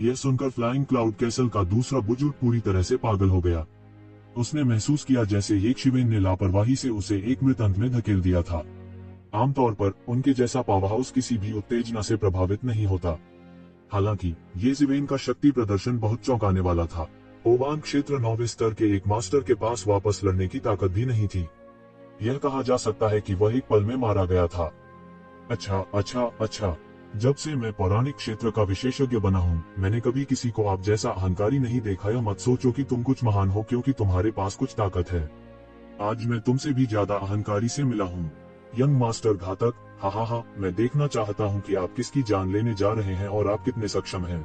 यह सुनकर flying cloud castle का दूसरा बुजुर्ग पूरी तरह से पागल हो गया। उसने महसूस किया जैसे यक्षिवेन ने लापरवाही से उसे एक मृत अंत में धकेल दिया था। आमतौर पर उनके जैसा पावर हाउस किसी भी उत्तेजना से प्रभावित नहीं होता। हालांकि येजिवेन का शक्ति प्रदर्शन बहुत चौंकाने वाला था। ओवान क्षेत्र 9वें स्तर के एक मास्टर के पास वापस लड़ने की ताकत भी नहीं थी। यह कहा जा सकता है कि वह एक पल में मारा गया था। अच्छा, जब से मैं पौराणिक क्षेत्र का विशेषज्ञ बना हूँ, मैंने कभी किसी को आप जैसा अहंकारी नहीं देखा। या मत सोचो कि तुम कुछ महान हो क्योंकि तुम्हारे पास कुछ ताकत है। आज मैं तुमसे भी ज्यादा अहंकारी से मिला हूँ, यंग मास्टर घातक। हा, मैं देखना चाहता हूँ कि आप किसकी जान लेने जा रहे हैं और आप कितने सक्षम हैं।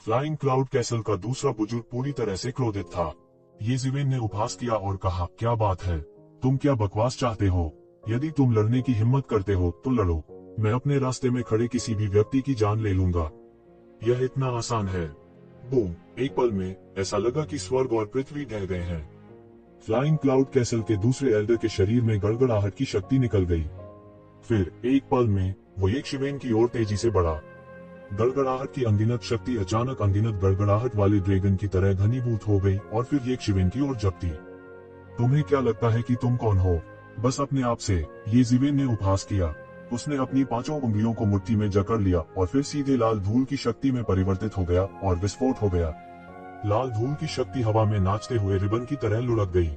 फ्लाइंग क्लाउड कैसल का दूसरा बुजुर्ग पूरी तरह से क्रोधित था। येजिवेन ने उपहास किया और कहा, क्या बात है, तुम क्या बकवास चाहते हो? यदि तुम लड़ने की हिम्मत करते हो तो लड़ो, मैं अपने रास्ते में खड़े किसी भी व्यक्ति की जान ले लूंगा। यह इतना आसान है। बूम! एक पल में ऐसा लगा कि स्वर्ग और पृथ्वी ढह गए हैं। फ्लाइंग क्लाउड कैसल के दूसरे एल्डर के शरीर में गड़गड़ाहट की शक्ति निकल गई। फिर एक पल में वो यक्षिवेन की ओर तेजी से बढ़ा। गड़गड़ाहट की अनगिनत शक्ति अचानक अनगिनत गड़गड़ाहट वाले ड्रैगन की तरह घनीभूत हो गई और फिर यक्षिवेन की ओर झपटी। तुम्हें क्या लगता है कि तुम कौन हो? बस अपने आप से, येजिवेन ने उपहास किया। उसने अपनी 5 उंगलियों को मुट्ठी में जकड़ लिया और फिर सीधे लाल धूल की शक्ति में परिवर्तित हो गया और विस्फोट हो गया। लाल धूल की शक्ति हवा में नाचते हुए रिबन की तरह लुढ़क गई।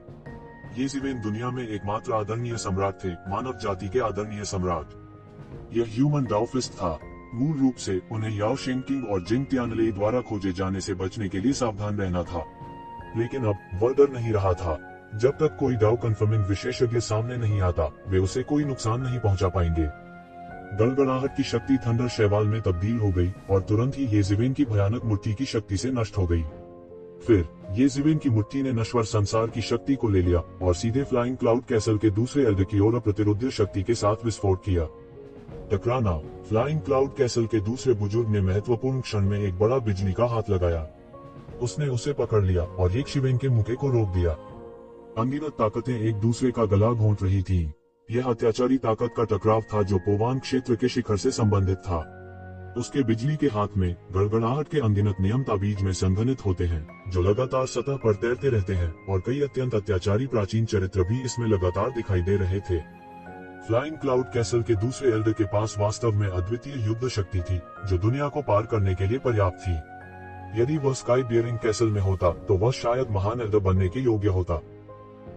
येजिवेन दुनिया में एकमात्र आदरणीय सम्राट थे, मानव जाति के आदरणीय सम्राट। यह ह्यूमन डाउफिस्ट था। मूल रूप से उन्हें याओ शेंकिंग और जिंग तियानले द्वारा खोजे जाने से बचने के लिए सावधान रहना था। लेकिन अब वह डर नहीं रहा था। जब तक कोई डाउ कन्फर्मिंग विशेषज्ञ सामने नहीं आता, वे उसे कोई नुकसान नहीं पहुंचा पाएंगे। गड़गड़ाहट की शक्ति थंडर शैवाल में तब्दील हो गई और तुरंत ही येजिवेन की भयानक मुट्ठी की शक्ति से नष्ट हो गई। फिर येजिवेन की मुट्ठी ने नश्वर संसार की शक्ति को ले लिया और सीधे फ्लाइंग क्लाउड कैसल के दूसरे एल्डर की ओर अप्रतिरोध्य शक्ति के साथ विस्फोट किया। टकराना! फ्लाइंग क्लाउड कैसल के दूसरे बुजुर्ग ने महत्वपूर्ण क्षण में एक बड़ा बिजली का हाथ लगाया। उसने उसे पकड़ लिया और यक्षिवेन के मुके को रोक दिया। अनगिनत ताकतें एक दूसरे का गला घोंट रही थीं। यह अत्याचारी ताकत का टकराव था जो पोवान क्षेत्र के शिखर से संबंधित था। उसके बिजली के हाथ में गड़गड़ाहट के अनगिनत नियम ताबीज में संघनित होते हैं, जो लगातार सतह पर तैरते रहते हैं, और कई अत्यंत अत्याचारी प्राचीन चरित्र भी इसमें लगातार दिखाई दे रहे थे। फ्लाइंग क्लाउड कैसल के दूसरे एल्डर के पास वास्तव में अद्वितीय युद्ध शक्ति थी, जो दुनिया को पार करने के लिए पर्याप्त थी। यदि वह स्काई बियरिंग कैसल में होता तो वह शायद महान एल्डर बनने के योग्य होता।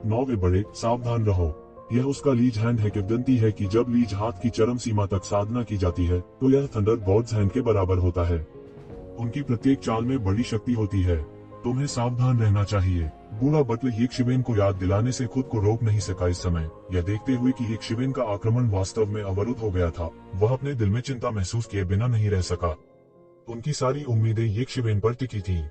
9वें बड़े, सावधान रहो। यह उसका लीज हैंड है। किंवदंती है कि जब लीज हाथ की चरम सीमा तक साधना की जाती है तो यह थंडर गॉड्स हैंड के बराबर होता है। उनकी प्रत्येक चाल में बड़ी शक्ति होती है। तुम्हें सावधान रहना चाहिए। बूढ़ा बटलर यक्षिवेन को याद दिलाने से खुद को रोक नहीं सका। इस समय यह देखते हुए कि यक्षिवेन का आक्रमण वास्तव में अवरुद्ध हो गया था, वह अपने दिल में चिंता महसूस किए बिना नहीं रह सका। उनकी सारी उम्मीदें यक्षिवेन पर टिकी थीं।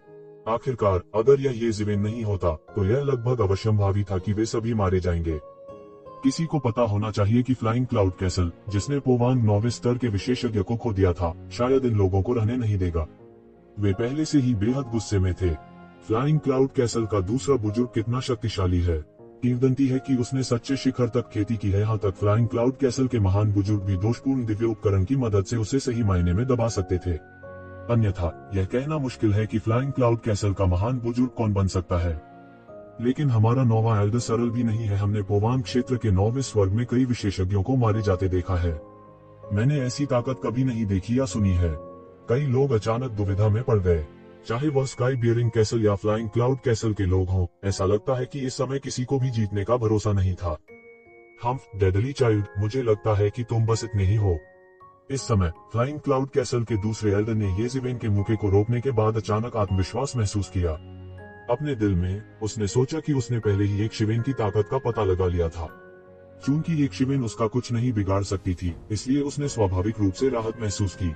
आखिरकार अगर यह येजिवेन नहीं होता तो यह लगभग अवश्यंभावी था कि वे सभी मारे जाएंगे। किसी को पता होना चाहिए कि फ्लाइंग क्लाउड कैसल, जिसने पोवांग 9वें स्तर के विशेषज्ञ को खो दिया था, शायद इन लोगों को रहने नहीं देगा। वे पहले से ही बेहद गुस्से में थे। फ्लाइंग क्लाउड कैसल का दूसरा बुजुर्ग कितना शक्तिशाली है। किंवदंती है कि उसने सच्चे शिखर तक खेती की है। यहाँ तक फ्लाइंग क्लाउड कैसल के महान बुजुर्ग भी दोषपूर्ण दिव्य उपकरण की मदद से उसे सही मायने में दबा सकते थे। अन्यथा यह कहना मुश्किल है कि फ्लाइंग क्लाउड कैसल का महान बुजुर्ग कौन बन सकता है। लेकिन हमारा 9वां एल्डर सरल भी नहीं है। हमने पोवांग क्षेत्र के 9वें स्वर्ग में कई विशेषज्ञों को मारे जाते देखा है। मैंने ऐसी ताकत कभी नहीं देखी या सुनी है। कई लोग अचानक दुविधा में पड़ गए, चाहे वह स्काई बियरिंग कैसल या फ्लाइंग क्लाउड कैसल के लोग हों। ऐसा लगता है कि इस समय किसी को भी जीतने का भरोसा नहीं था। हम्फ, डेडली चाइल्ड, मुझे लगता है कि तुम बस इतने ही हो। इस समय फ्लाइंग क्लाउड कैसल के दूसरे एल्डर ने येजिवेन के मुके को रोकने के बाद अचानक आत्मविश्वास महसूस किया। अपने दिल में उसने सोचा कि उसने पहले ही यक्षिवेन की ताकत का पता लगा लिया था। चूंकि यक्षिवेन उसका कुछ नहीं बिगाड़ सकती थी, इसलिए उसने स्वाभाविक रूप से राहत महसूस की।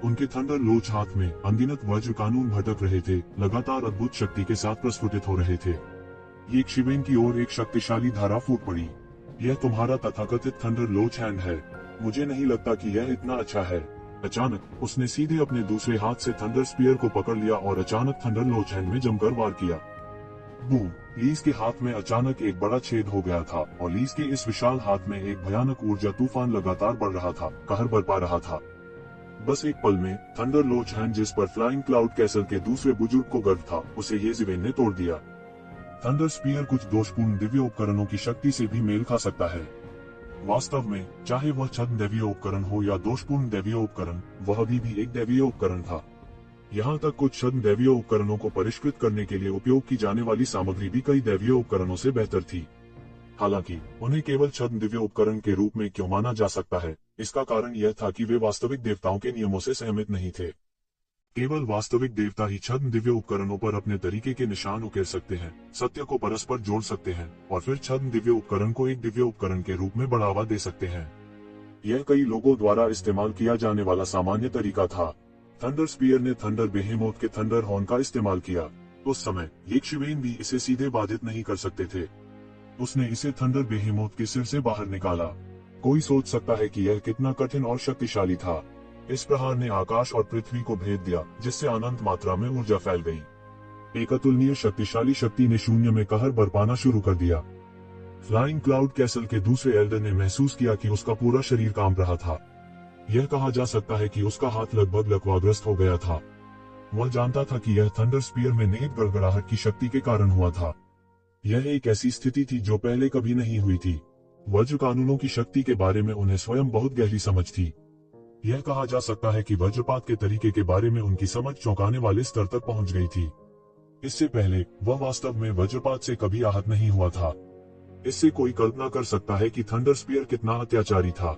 उनके थंडर लोच हाथ में अनगिनत वज्र कानून भटक रहे थे, लगातार अद्भुत शक्ति के साथ प्रस्फुटित हो रहे थे। यक्षिवेन की ओर एक शक्तिशाली धारा फूट पड़ी। यह तुम्हारा तथाकथित थंडर लोच हैंड है। मुझे नहीं लगता कि यह इतना अच्छा है। अचानक उसने सीधे अपने दूसरे हाथ से थंडर स्पीयर को पकड़ लिया और अचानक थंडर लोच हैंड में जमकर वार किया। बूम! लीज के हाथ में अचानक एक बड़ा छेद हो गया था और लीज के इस विशाल हाथ में एक भयानक ऊर्जा तूफान लगातार बढ़ रहा था, कहर बरपा रहा था। बस एक पल में थंडर लोच हैंड, जिस पर फ्लाइंग क्लाउड कैसल के दूसरे बुजुर्ग को गर्व था, उसे येज़िवेन ने तोड़ दिया। थंडर स्पीयर कुछ दोषपूर्ण दिव्य उपकरणों की शक्ति से भी मेल खा सकता है। वास्तव में चाहे वह छद्म दैवीय उपकरण हो या दोषपूर्ण दैवीय उपकरण, वह भी एक दैवीय उपकरण था। यहाँ तक कुछ छद्म दैवीय उपकरणों को परिष्कृत करने के लिए उपयोग की जाने वाली सामग्री भी कई दैवीय उपकरणों से बेहतर थी। हालांकि उन्हें केवल छद्म दिव्य उपकरण के रूप में क्यों माना जा सकता है, इसका कारण यह था कि वे वास्तविक देवताओं के नियमों से सहमत नहीं थे। केवल वास्तविक देवता ही छद्म दिव्य उपकरणों पर अपने तरीके के निशान उकेर सकते हैं, सत्य को परस्पर जोड़ सकते हैं और फिर छद्म दिव्य उपकरण को एक दिव्य उपकरण के रूप में बढ़ावा दे सकते हैं। यह कई लोगों द्वारा इस्तेमाल किया जाने वाला सामान्य तरीका था। थंडर स्पीयर ने थंडर बेहेमोथ के थंडर हॉर्न का इस्तेमाल किया। उस समय येज़िवेन भी इसे सीधे बाधित नहीं कर सकते थे। उसने इसे थंडर बेहेमोथ के सिर से बाहर निकाला। कोई सोच सकता है कि यह कितना कठिन और शक्तिशाली था। इस प्रहार ने आकाश और पृथ्वी को भेद दिया, जिससे अनंत मात्रा में ऊर्जा फैल गई। एक अतुलनीय शक्तिशाली शक्ति ने शून्य में कहर बरपाना शुरू कर दिया। फ्लाइंग क्लाउड कैसल के दूसरे एल्डर ने महसूस किया कि उसका पूरा शरीर कांप रहा था। यह कहा जा सकता है कि उसका हाथ लगभग लकवाग्रस्त हो गया था। वह जानता था कि यह थंडर स्पीयर में निहित गड़गड़ाहट की शक्ति के कारण हुआ था। यह एक ऐसी स्थिति थी जो पहले कभी नहीं हुई थी। वज्र कानूनों की शक्ति के बारे में उन्हें स्वयं बहुत गहरी समझ थी। यह कहा जा सकता है कि वज्रपात के तरीके के बारे में उनकी समझ चौंकाने वाले स्तर तक पहुंच गई थी। इससे पहले वह वास्तव में वज्रपात से कभी आहत नहीं हुआ था। इससे कोई कल्पना कर सकता है कि थंडर स्पीयर कितना अत्याचारी था।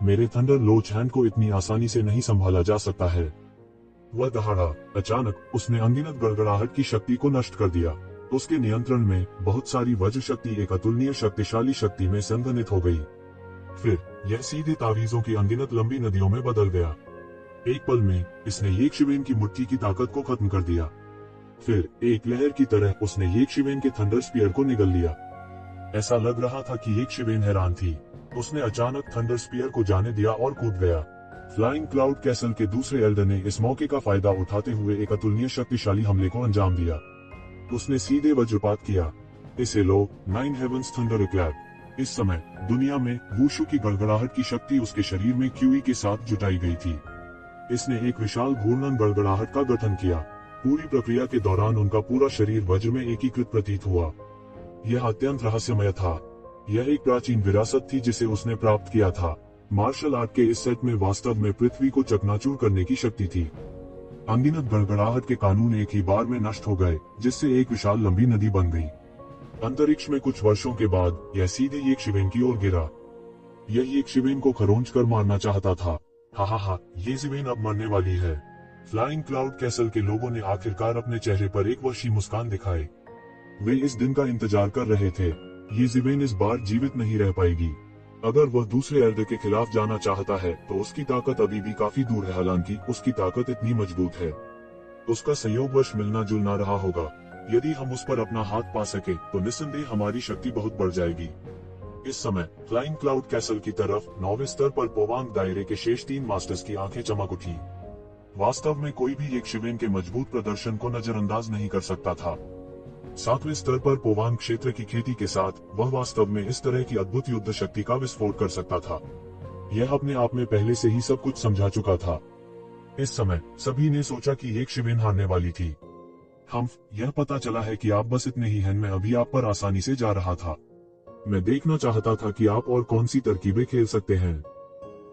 मेरे थंडर लोच हैंड को इतनी आसानी से नहीं संभाला जा सकता है। वह दहाड़ा। अचानक उसने अनगिनत गड़गड़ाहट की शक्ति को नष्ट कर दिया। उसके नियंत्रण में बहुत सारी वज्र शक्ति एक अतुलनीय शक्तिशाली शक्ति में संघनित हो गई। फिर यह सीधे तावीजों की अनगिनत लंबी नदियों में बदल गया। एक पल में इसने येज़िवेन की मुट्ठी की ताकत को खत्म कर दिया। फिर एक लहर की तरह उसने येज़िवेन के थंडर स्पीयर को निगल लिया। ऐसा लग रहा था कि येज़िवेन हैरान थी। उसने अचानक थंडर स्पीयर को जाने दिया और कूद गया। फ्लाइंग क्लाउड कैसल के दूसरे एल्डर ने इस मौके का फायदा उठाते हुए एक अतुलनीय शक्तिशाली हमले को अंजाम दिया। उसने सीधे वज्रपात किया। इसे लोग नाइन हेवंस थंडर क्लैप। इस समय दुनिया में वुशु की गड़गड़ाहट की शक्ति उसके शरीर में क्यूई के साथ जुटाई गई थी। इसने एक विशाल घूर्णन गड़गड़ाहट का गठन किया। पूरी प्रक्रिया के दौरान उनका पूरा शरीर वज्र में एकीकृत प्रतीत हुआ। यह अत्यंत रहस्यमय था। यह एक प्राचीन विरासत थी जिसे उसने प्राप्त किया था। मार्शल आर्ट के इस सेट में वास्तव में पृथ्वी को चकनाचूर करने की शक्ति थी। अनगिनत गड़गड़ाहट के कानून एक ही बार में नष्ट हो गए, जिससे एक विशाल लंबी नदी बन गई। अंतरिक्ष में कुछ वर्षों के बाद यह सीधे येज़िवेन की ओर गिरा। यह येज़िवेन को खरोंच कर मारना चाहता था। हा, येज़िवेन अब मरने वाली है। फ्लाइंग क्लाउड कैसल के लोगों ने आखिरकार अपने चेहरे पर एक वहशी मुस्कान दिखाई। वे इस दिन का इंतजार कर रहे थे। येज़िवेन इस बार जीवित नहीं रह पाएगी। अगर वह दूसरे एल्डर के खिलाफ जाना चाहता है तो उसकी ताकत अभी भी काफी दूर है। हालांकि उसकी ताकत इतनी मजबूत है, उसका संयोगवश मिलना जुलना रहा होगा। यदि हम उस पर अपना हाथ पा सके तो निस्संदेह हमारी शक्ति बहुत बढ़ जाएगी। इस समय फ्लाइंग क्लाउड कैसल की तरफ 9वें स्तर पर पोवांग दायरे के शेष 3 मास्टर्स की आंखें चमक उठी। वास्तव में कोई भी येज़िवेन के मजबूत प्रदर्शन को नजरअंदाज नहीं कर सकता था। 7वें स्तर पर पोवांग क्षेत्र की खेती के साथ वह वास्तव में इस तरह की अद्भुत युद्ध शक्ति का विस्फोट कर सकता था। यह अपने आप में पहले से ही सब कुछ समझा चुका था। इस समय सभी ने सोचा कि येज़िवेन हारने वाली थी। यह पता चला है कि आप बस इतने ही हैं। मैं अभी आप पर आसानी से जा रहा था। मैं देखना चाहता था कि आप और कौन सी तरकीबें खेल सकते हैं।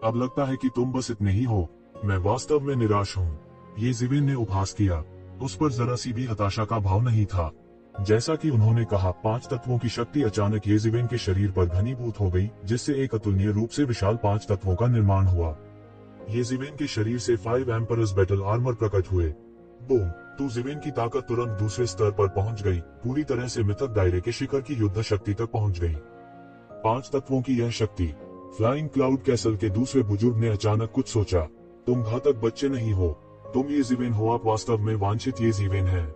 अब लगता है कि तुम बस इतने ही हो। मैं वास्तव में निराश हूँ। येज़िवेन ने उपहास किया। उस पर जरा सी भी हताशा का भाव नहीं था। जैसा कि उन्होंने कहा, 5 तत्वों की शक्ति अचानक येज़िवेन के शरीर पर घनीभूत हो गई, जिससे एक अतुलनीय रूप से विशाल 5 तत्वों का निर्माण हुआ। येज़िवेन के शरीर से 5 एम्परर्स बैटल आर्मर प्रकट हुए। बूम! येज़िवेन की ताकत तुरंत दूसरे स्तर पर पहुंच गई, पूरी तरह से मिथक दायरे के शिखर की युद्ध शक्ति तक पहुंच गई। 5 तत्वों की यह शक्ति। फ्लाइंग क्लाउड कैसल के दूसरे बुजुर्ग ने अचानक कुछ सोचा। तुम घातक बच्चे नहीं हो, तुम येज़िवेन हो। आप वास्तव में वांछित येज़िवेन हैं।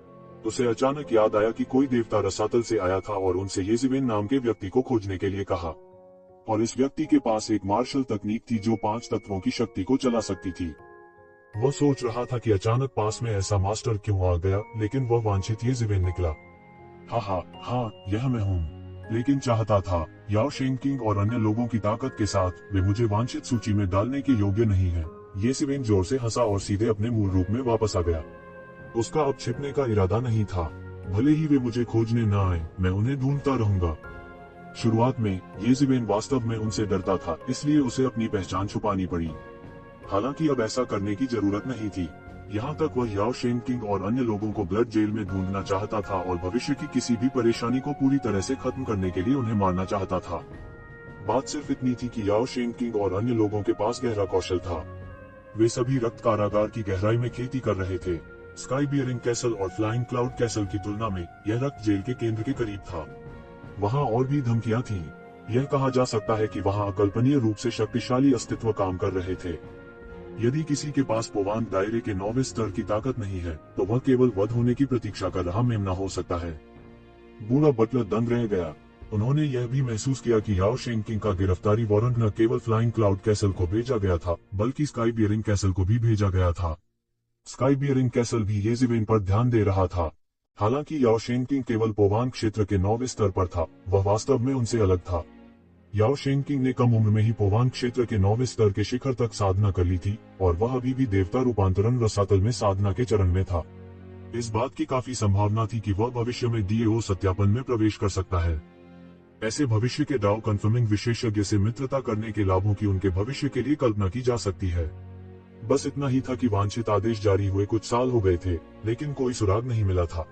उसे अचानक याद आया कि कोई देवता रसातल से आया था और उनसे येज़िवेन नाम के व्यक्ति को खोजने के लिए कहा, और इस व्यक्ति के पास एक मार्शल तकनीक थी जो 5 तत्वों की शक्ति को चला सकती थी। वह सोच रहा था कि अचानक पास में ऐसा मास्टर क्यों आ गया, लेकिन वह वांछित येज़िवेन निकला। हाँ, यह मैं हूँ। लेकिन चाहता था याओ शेंग किंग और अन्य लोगों की ताकत के साथ वे मुझे वांछित सूची में डालने के योग्य नहीं है। येसेवेन जोर से हंसा और सीधे अपने मूल रूप में वापस आ गया। उसका अब छिपने का इरादा नहीं था। भले ही वे मुझे खोजने न आए, मैं उन्हें ढूंढता रहूंगा। शुरुआत में येसेवेन वास्तव में उनसे डरता था, इसलिए उसे अपनी पहचान छुपानी पड़ी। हालांकि अब ऐसा करने की जरूरत नहीं थी। यहाँ तक वह याओ शेंग किंग और अन्य लोगों को ब्लड जेल में ढूंढना चाहता था और भविष्य की किसी भी परेशानी को पूरी तरह से खत्म करने के लिए उन्हें मारना चाहता था। बात सिर्फ इतनी थी कि याओ शेंग किंग और अन्य लोगों के पास गहरा कौशल था। वे सभी रक्त कारागार की गहराई में खेती कर रहे थे। स्काई बियरिंग कैसल और फ्लाइंग क्लाउड कैसल की तुलना में यह रक्त जेल के केंद्र के करीब था। वहाँ और भी धमकियां थीं। यह कहा जा सकता है कि वहाँ अकल्पनीय रूप से शक्तिशाली अस्तित्व काम कर रहे थे। यदि किसी के पास पोवान दायरे के 9वें स्तर की ताकत नहीं है, तो वह केवल वध होने की प्रतीक्षा कर रहा मेमना हो सकता है। बूढ़ा बटलर दंग रह गया। उन्होंने यह भी महसूस किया कि याओ शेंग किंग का गिरफ्तारी वारंट न केवल फ्लाइंग क्लाउड कैसल को भेजा गया था, बल्कि स्काई बियरिंग कैसल को भी भेजा गया था। स्काई बियरिंग कैसल भी येसेवेन पर ध्यान दे रहा था। हालांकि याओ शेंग किंग केवल पोवान क्षेत्र के 9वें स्तर पर था, वह वास्तव में उनसे अलग था। याओ शेंग किंग ने कम उम्र में ही पोवान क्षेत्र के 9वें स्तर के शिखर तक साधना कर ली थी और वह अभी भी देवता रूपांतरण रसातल में साधना के चरण में था। इस बात की काफी संभावना थी कि वह भविष्य में डीएओ सत्यापन में प्रवेश कर सकता है। ऐसे भविष्य के डाउ कन्फर्मिंग विशेषज्ञ से मित्रता करने के लाभों की उनके भविष्य के लिए कल्पना की जा सकती है। बस इतना ही था कि वांछित आदेश जारी हुए कुछ साल हो गए थे, लेकिन कोई सुराग नहीं मिला था।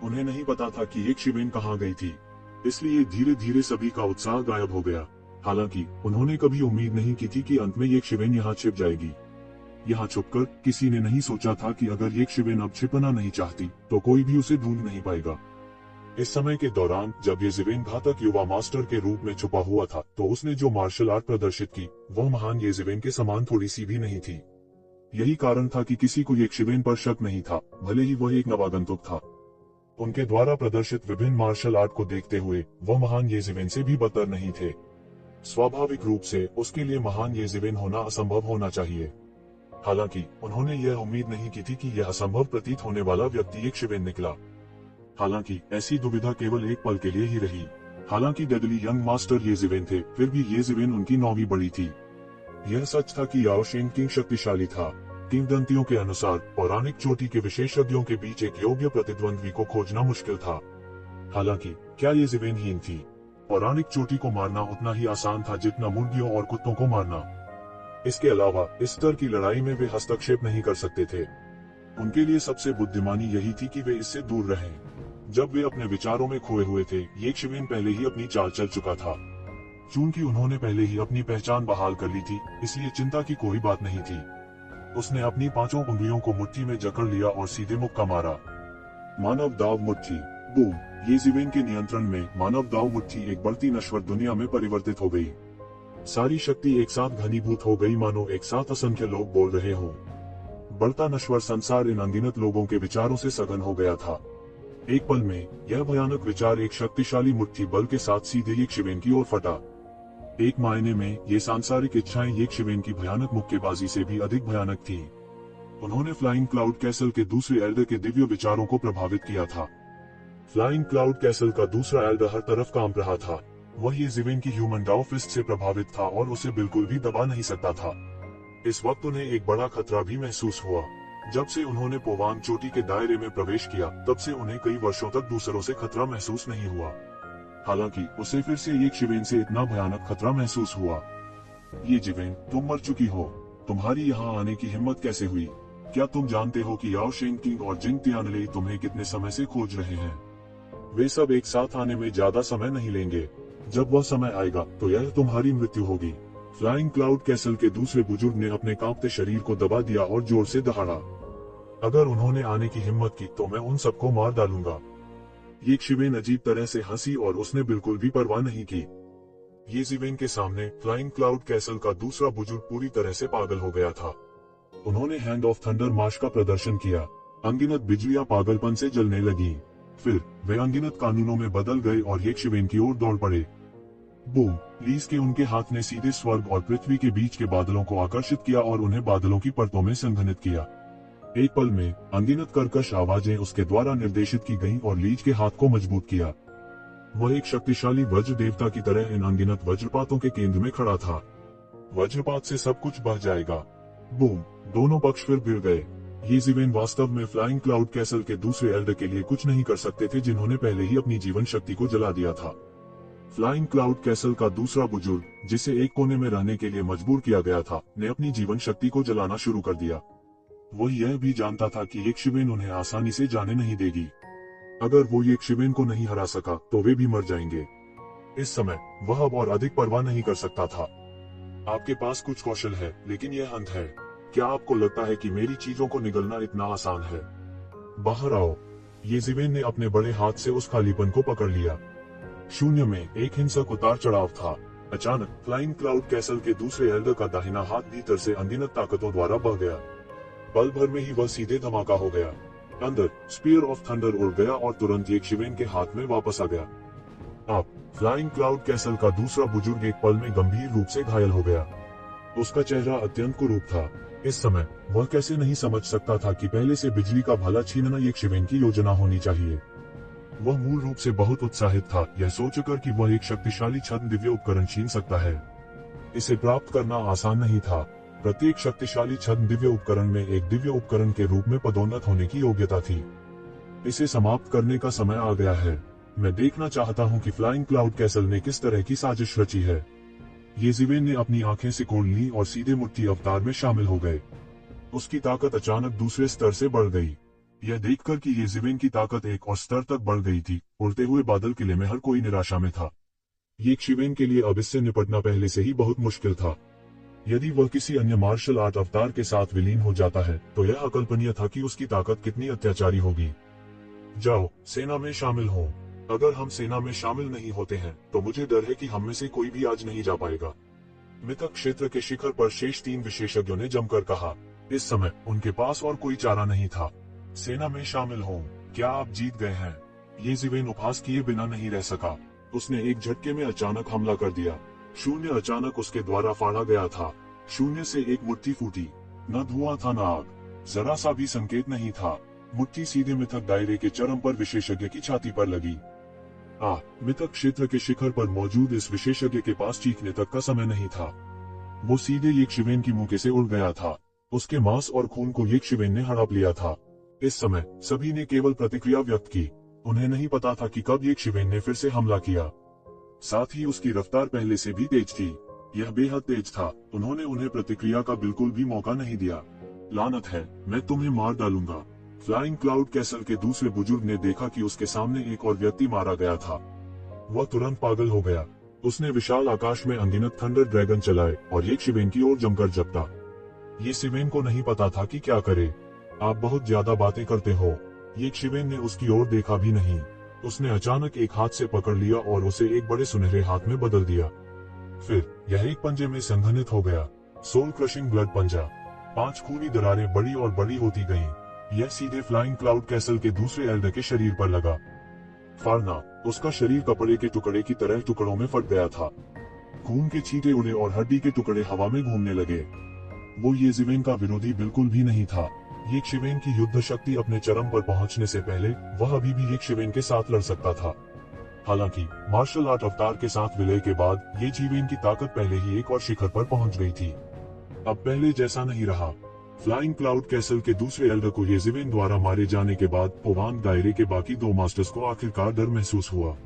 उन्हें नहीं पता था कि एक शिवेन कहाँ गई थी, इसलिए धीरे धीरे सभी का उत्साह गायब हो गया। हालांकि उन्होंने कभी उम्मीद नहीं की थी कि अंत में एक शिवेन यहाँ छिप जाएगी। यहाँ छुपकर किसी ने नहीं सोचा था कि अगर एक शिवेन अब छिपना नहीं चाहती, तो कोई भी उसे ढूंढ नहीं पाएगा। इस समय के दौरान जब येसेवेन घातक युवा मास्टर के रूप में छुपा हुआ था, तो उसने जो मार्शल आर्ट प्रदर्शित की, वह महान येसेवेन के समान थोड़ी सी भी नहीं थी। यही कारण था कि किसी को येसेवेन पर शक नहीं था, भले ही वह एक नवागंतुक था। उनके द्वारा प्रदर्शित विभिन्न मार्शल आर्ट को देखते हुए वह महान येसेवेन से भी बदतर नहीं थे। स्वाभाविक रूप से उसके लिए महान येसेवेन होना असंभव होना चाहिए। हालांकि उन्होंने यह उम्मीद नहीं की थी कि यह असंभव प्रतीत होने वाला व्यक्ति एक शिवेन निकला। हालांकि ऐसी दुविधा केवल एक पल के लिए ही रही। हालांकि डेडली यंग मास्टर येसेवेन थे, फिर भी येसेवेन उनकी 9वीं बड़ी थी। यह सच था कि याओ शेंग किंग शक्तिशाली था। किंवदंतियों के अनुसार पौराणिक चोटी के विशेषज्ञों के बीच एक योग्य प्रतिद्वंद्वी को खोजना मुश्किल था। हालांकि क्या येसेवेन हीन थी? पौराणिक चोटी को मारना उतना ही आसान था जितना मुर्गियों और कुत्तों को मारना। इसके अलावा इस स्तर की लड़ाई में वे हस्तक्षेप नहीं कर सकते थे। उनके लिए सबसे बुद्धिमानी यही थी कि वे इससे दूर रहें। जब वे अपने विचारों में खोए हुए थे, ये शिवेन पहले ही अपनी चाल चल चुका था। चूंकि उन्होंने पहले ही अपनी पहचान बहाल कर ली थी, इसलिए चिंता की कोई बात नहीं थी। उसने अपनी 5 उंगलियों को मुट्ठी में जकड़ लिया और सीधे मुक्का मारा। मानव दाव मुट्ठी। बूम! येसेवेन के नियंत्रण में मानव दाव मुट्ठी एक बढ़ती नश्वर दुनिया में परिवर्तित हो गई। सारी शक्ति एक साथ घनीभूत हो गई, मानो एक साथ असंख्य लोग बोल रहे हों। बढ़ता नश्वर संसार इन अनगिनत लोगों के विचारों से सघन हो गया था। एक पल में यह भयानक विचार एक शक्तिशाली मुट्ठी बल के साथ सीधे एक शिवेन की ओर फटा। एक मायने में ये सांसारिक इच्छाएं एक शिवेन की भयानक मुक्केबाजी से भी अधिक भयानक थी। उन्होंने फ्लाइंग क्लाउड कैसल के दूसरे एल्डर के दिव्य विचारों को प्रभावित किया था। फ्लाइंग क्लाउड कैसल का दूसरा एल्डर हर तरफ कांप रहा था। वह येसेवेन की ह्यूमन डाउ फिस्ट से प्रभावित था और उसे बिल्कुल भी दबा नहीं सकता था। इस वक्त उन्हें एक बड़ा खतरा भी महसूस हुआ। जब से उन्होंने पोवांग चोटी के दायरे में प्रवेश किया, तब से उन्हें कई वर्षों तक दूसरों से खतरा महसूस नहीं हुआ। हालांकि उसे फिर से एक शिवेन से इतना भयानक खतरा महसूस हुआ। ये शिवेन, तुम मर चुकी हो। तुम्हारी यहाँ आने की हिम्मत कैसे हुई? क्या तुम जानते हो कि याओ शेंग किंग और जिंग तियानले तुम्हें कितने समय से खोज रहे हैं? वे सब एक साथ आने में ज्यादा समय नहीं लेंगे। जब वह समय आएगा तो यह तुम्हारी मृत्यु होगी। फ्लाइंग क्लाउड कैसल के दूसरे बुजुर्ग ने अपने कांपते शरीर को दबा दिया और जोर से दहाड़ा। अगर उन्होंने आने की हिम्मत की तो मैं उन सबको मार डालूंगा। ये शिवेन अजीब तरह से हंसी और उसने बिल्कुल भी परवाह नहीं की। येसेवेन के सामने फ्लाइंग क्लाउड कैसल का दूसरा बुजुर्ग पूरी तरह से पागल हो गया था। उन्होंने हैंड ऑफ थंडर मार्श का प्रदर्शन किया। अनगिनत बिजलियां पागलपन से जलने लगी। फिर वे अनगिनत कानूनों में बदल गए और येसेवेन की ओर दौड़ पड़े। बूम! लीज के उनके हाथ ने सीधे स्वर्ग और पृथ्वी के बीच के बादलों को आकर्षित किया और उन्हें बादलों की परतों में संघनित किया। एक पल में अनगिनत कर्कश आवाजें उसके द्वारा निर्देशित की गईं और लीज के हाथ को मजबूत किया। वह एक शक्तिशाली वज्र देवता की तरह इन अनगिनत वज्रपातों के केंद्र में खड़ा था। वज्रपात से सब कुछ बह जाएगा। बूम, दोनों पक्ष फिर गिर गए। ये जीवेन वास्तव में फ्लाइंग क्लाउड कैसल के दूसरे एल्डर के लिए कुछ नहीं कर सकते थे, जिन्होंने पहले ही अपनी जीवन शक्ति को जला दिया था। फ्लाइंग क्लाउड कैसल का दूसरा बुजुर्ग, जिसे एक कोने में रहने के लिए मजबूर किया गया था, ने अपनी जीवन शक्ति को जलाना शुरू कर दिया। वो यह भी जानता था कि यक्षिवेन उन्हें आसानी से जाने नहीं देगी। अगर वो यक्षिवेन को नहीं हरा सका तो वे भी मर जाएंगे। इस समय वह अब और अधिक परवाह नहीं कर सकता था। आपके पास कुछ कौशल है, लेकिन यह अंत है। क्या आपको लगता है कि मेरी चीजों को निगलना इतना आसान है? बाहर आओ। ये जीवेन ने अपने बड़े हाथ से उस खालीपन को पकड़ लिया। शून्य में एक हिंसक उतार चढ़ाव था। अचानक फ्लाइंग क्लाउड कैसल के दूसरे एल्डर का दाहिना हाथ भीतर से अनगिनत ताकतों द्वारा बह गया। पल भर में ही वह सीधे धमाका हो गया। अंदर स्पीयर ऑफ थंडर उड़ गया और तुरंत यक्षिवेन के हाथ में वापस आ गया। अब फ्लाइंग क्लाउड कैसल का दूसरा बुजुर्ग एक पल में गंभीर रूप से घायल हो गया। उसका चेहरा अत्यंत कुरूप था। इस समय वह कैसे नहीं समझ सकता था कि पहले से बिजली का भाला छीनना यक्षिवेन की योजना होनी चाहिए। वह मूल रूप से बहुत उत्साहित था, यह सोचकर कि वह एक शक्तिशाली छद्म दिव्य उपकरण छीन सकता है। इसे प्राप्त करना आसान नहीं था। प्रत्येक शक्तिशाली छद्म दिव्य उपकरण में एक दिव्य उपकरण के रूप में पदोन्नत होने की योग्यता थी। इसे समाप्त करने का समय आ गया है। मैं देखना चाहता हूं कि फ्लाइंग क्लाउड कैसल ने किस तरह की साजिश रची है। ये जीवेन ने अपनी आंखें सिकोड़ ली और सीधे मुट्ठी अवतार में शामिल हो गए। उसकी ताकत अचानक दूसरे स्तर से बढ़ गई। यह देखकर कि ये जीवेन की ताकत एक और स्तर तक बढ़ गई थी, उड़ते हुए बादल किले में हर कोई निराशा में था। यक्षिवेन के लिए अब इससे निपटना पहले से ही बहुत मुश्किल था। यदि वह किसी अन्य मार्शल आर्ट अवतार के साथ विलीन हो जाता है तो यह अकल्पनीय था कि उसकी ताकत कितनी अत्याचारी होगी। जाओ, सेना में शामिल हो। अगर हम सेना में शामिल नहीं होते हैं तो मुझे डर है कि हम में से कोई भी आज नहीं जा पाएगा। मिथक क्षेत्र के शिखर पर शेष 3 विशेषज्ञों ने जमकर कहा। इस समय उनके पास और कोई चारा नहीं था। सेना में शामिल हो। क्या आप जीत गए हैं? ये जीवेन उपहास किए बिना नहीं रह सका। उसने एक झटके में अचानक हमला कर दिया। शून्य अचानक उसके द्वारा फाड़ा गया था। शून्य से एक मुट्ठी फूटी। न धुआं था न आग, जरा सा भी संकेत नहीं था। मुट्ठी सीधे मिथक दायरे के चरम पर विशेषज्ञ की छाती पर लगी। मिथक क्षेत्र के शिखर पर मौजूद इस विशेषज्ञ के पास चीखने तक का समय नहीं था। वो सीधे यक्षिवेन की मुंह से उड़ गया था। उसके मांस और खून को यक्षिवेन ने हड़प लिया था। इस समय सभी ने केवल प्रतिक्रिया व्यक्त की। उन्हें नहीं पता था कि कब यक्षिवेन ने फिर से हमला किया। साथ ही उसकी रफ्तार पहले से भी तेज थी। यह बेहद तेज था। उन्होंने उन्हें प्रतिक्रिया का बिल्कुल भी मौका नहीं दिया। लानत है, मैं तुम्हें मार डालूंगा। फ्लाइंग क्लाउड कैसल के दूसरे बुजुर्ग ने देखा कि उसके सामने एक और व्यक्ति मारा गया था। वह तुरंत पागल हो गया। उसने विशाल आकाश में अनगिनत थंडर ड्रैगन चलाए और यक्षिवेन की ओर जमकर झपटा। ये शिवेन को नहीं पता था कि क्या करे। आप बहुत ज्यादा बातें करते हो। यक्षिवेन ने उसकी ओर देखा भी नहीं। उसने अचानक एक हाथ से पकड़ लिया और उसे एक बड़े सुनहरे हाथ में बदल दिया। फिर यह एक पंजे में संघनित हो गया। सोल क्रशिंग ब्लड पंजा। 5 खूनी दरारें बड़ी और बड़ी होती गईं। यह सीधे फ्लाइंग क्लाउड कैसल के दूसरे एल्डर के शरीर पर लगा। फाड़ना, उसका शरीर कपड़े के टुकड़े की तरह टुकड़ों में फट गया था। खून के छींटे उड़े और हड्डी के टुकड़े हवा में घूमने लगे। वो ये जीवेन का विरोधी बिल्कुल भी नहीं था। यक्षिवेन की युद्ध शक्ति अपने चरम पर पहुंचने से पहले वह अभी भी यक्षिवेन के साथ लड़ सकता था। हालांकि मार्शल आर्ट अवतार के साथ विलय के बाद ये जीवेन की ताकत पहले ही एक और शिखर पर पहुंच गई थी। अब पहले जैसा नहीं रहा। फ्लाइंग क्लाउड कैसल के दूसरे एल्डर को ये जीवेन द्वारा मारे जाने के बाद पोवांग दायरे के बाकी 2 मास्टर्स को आखिरकार डर महसूस हुआ।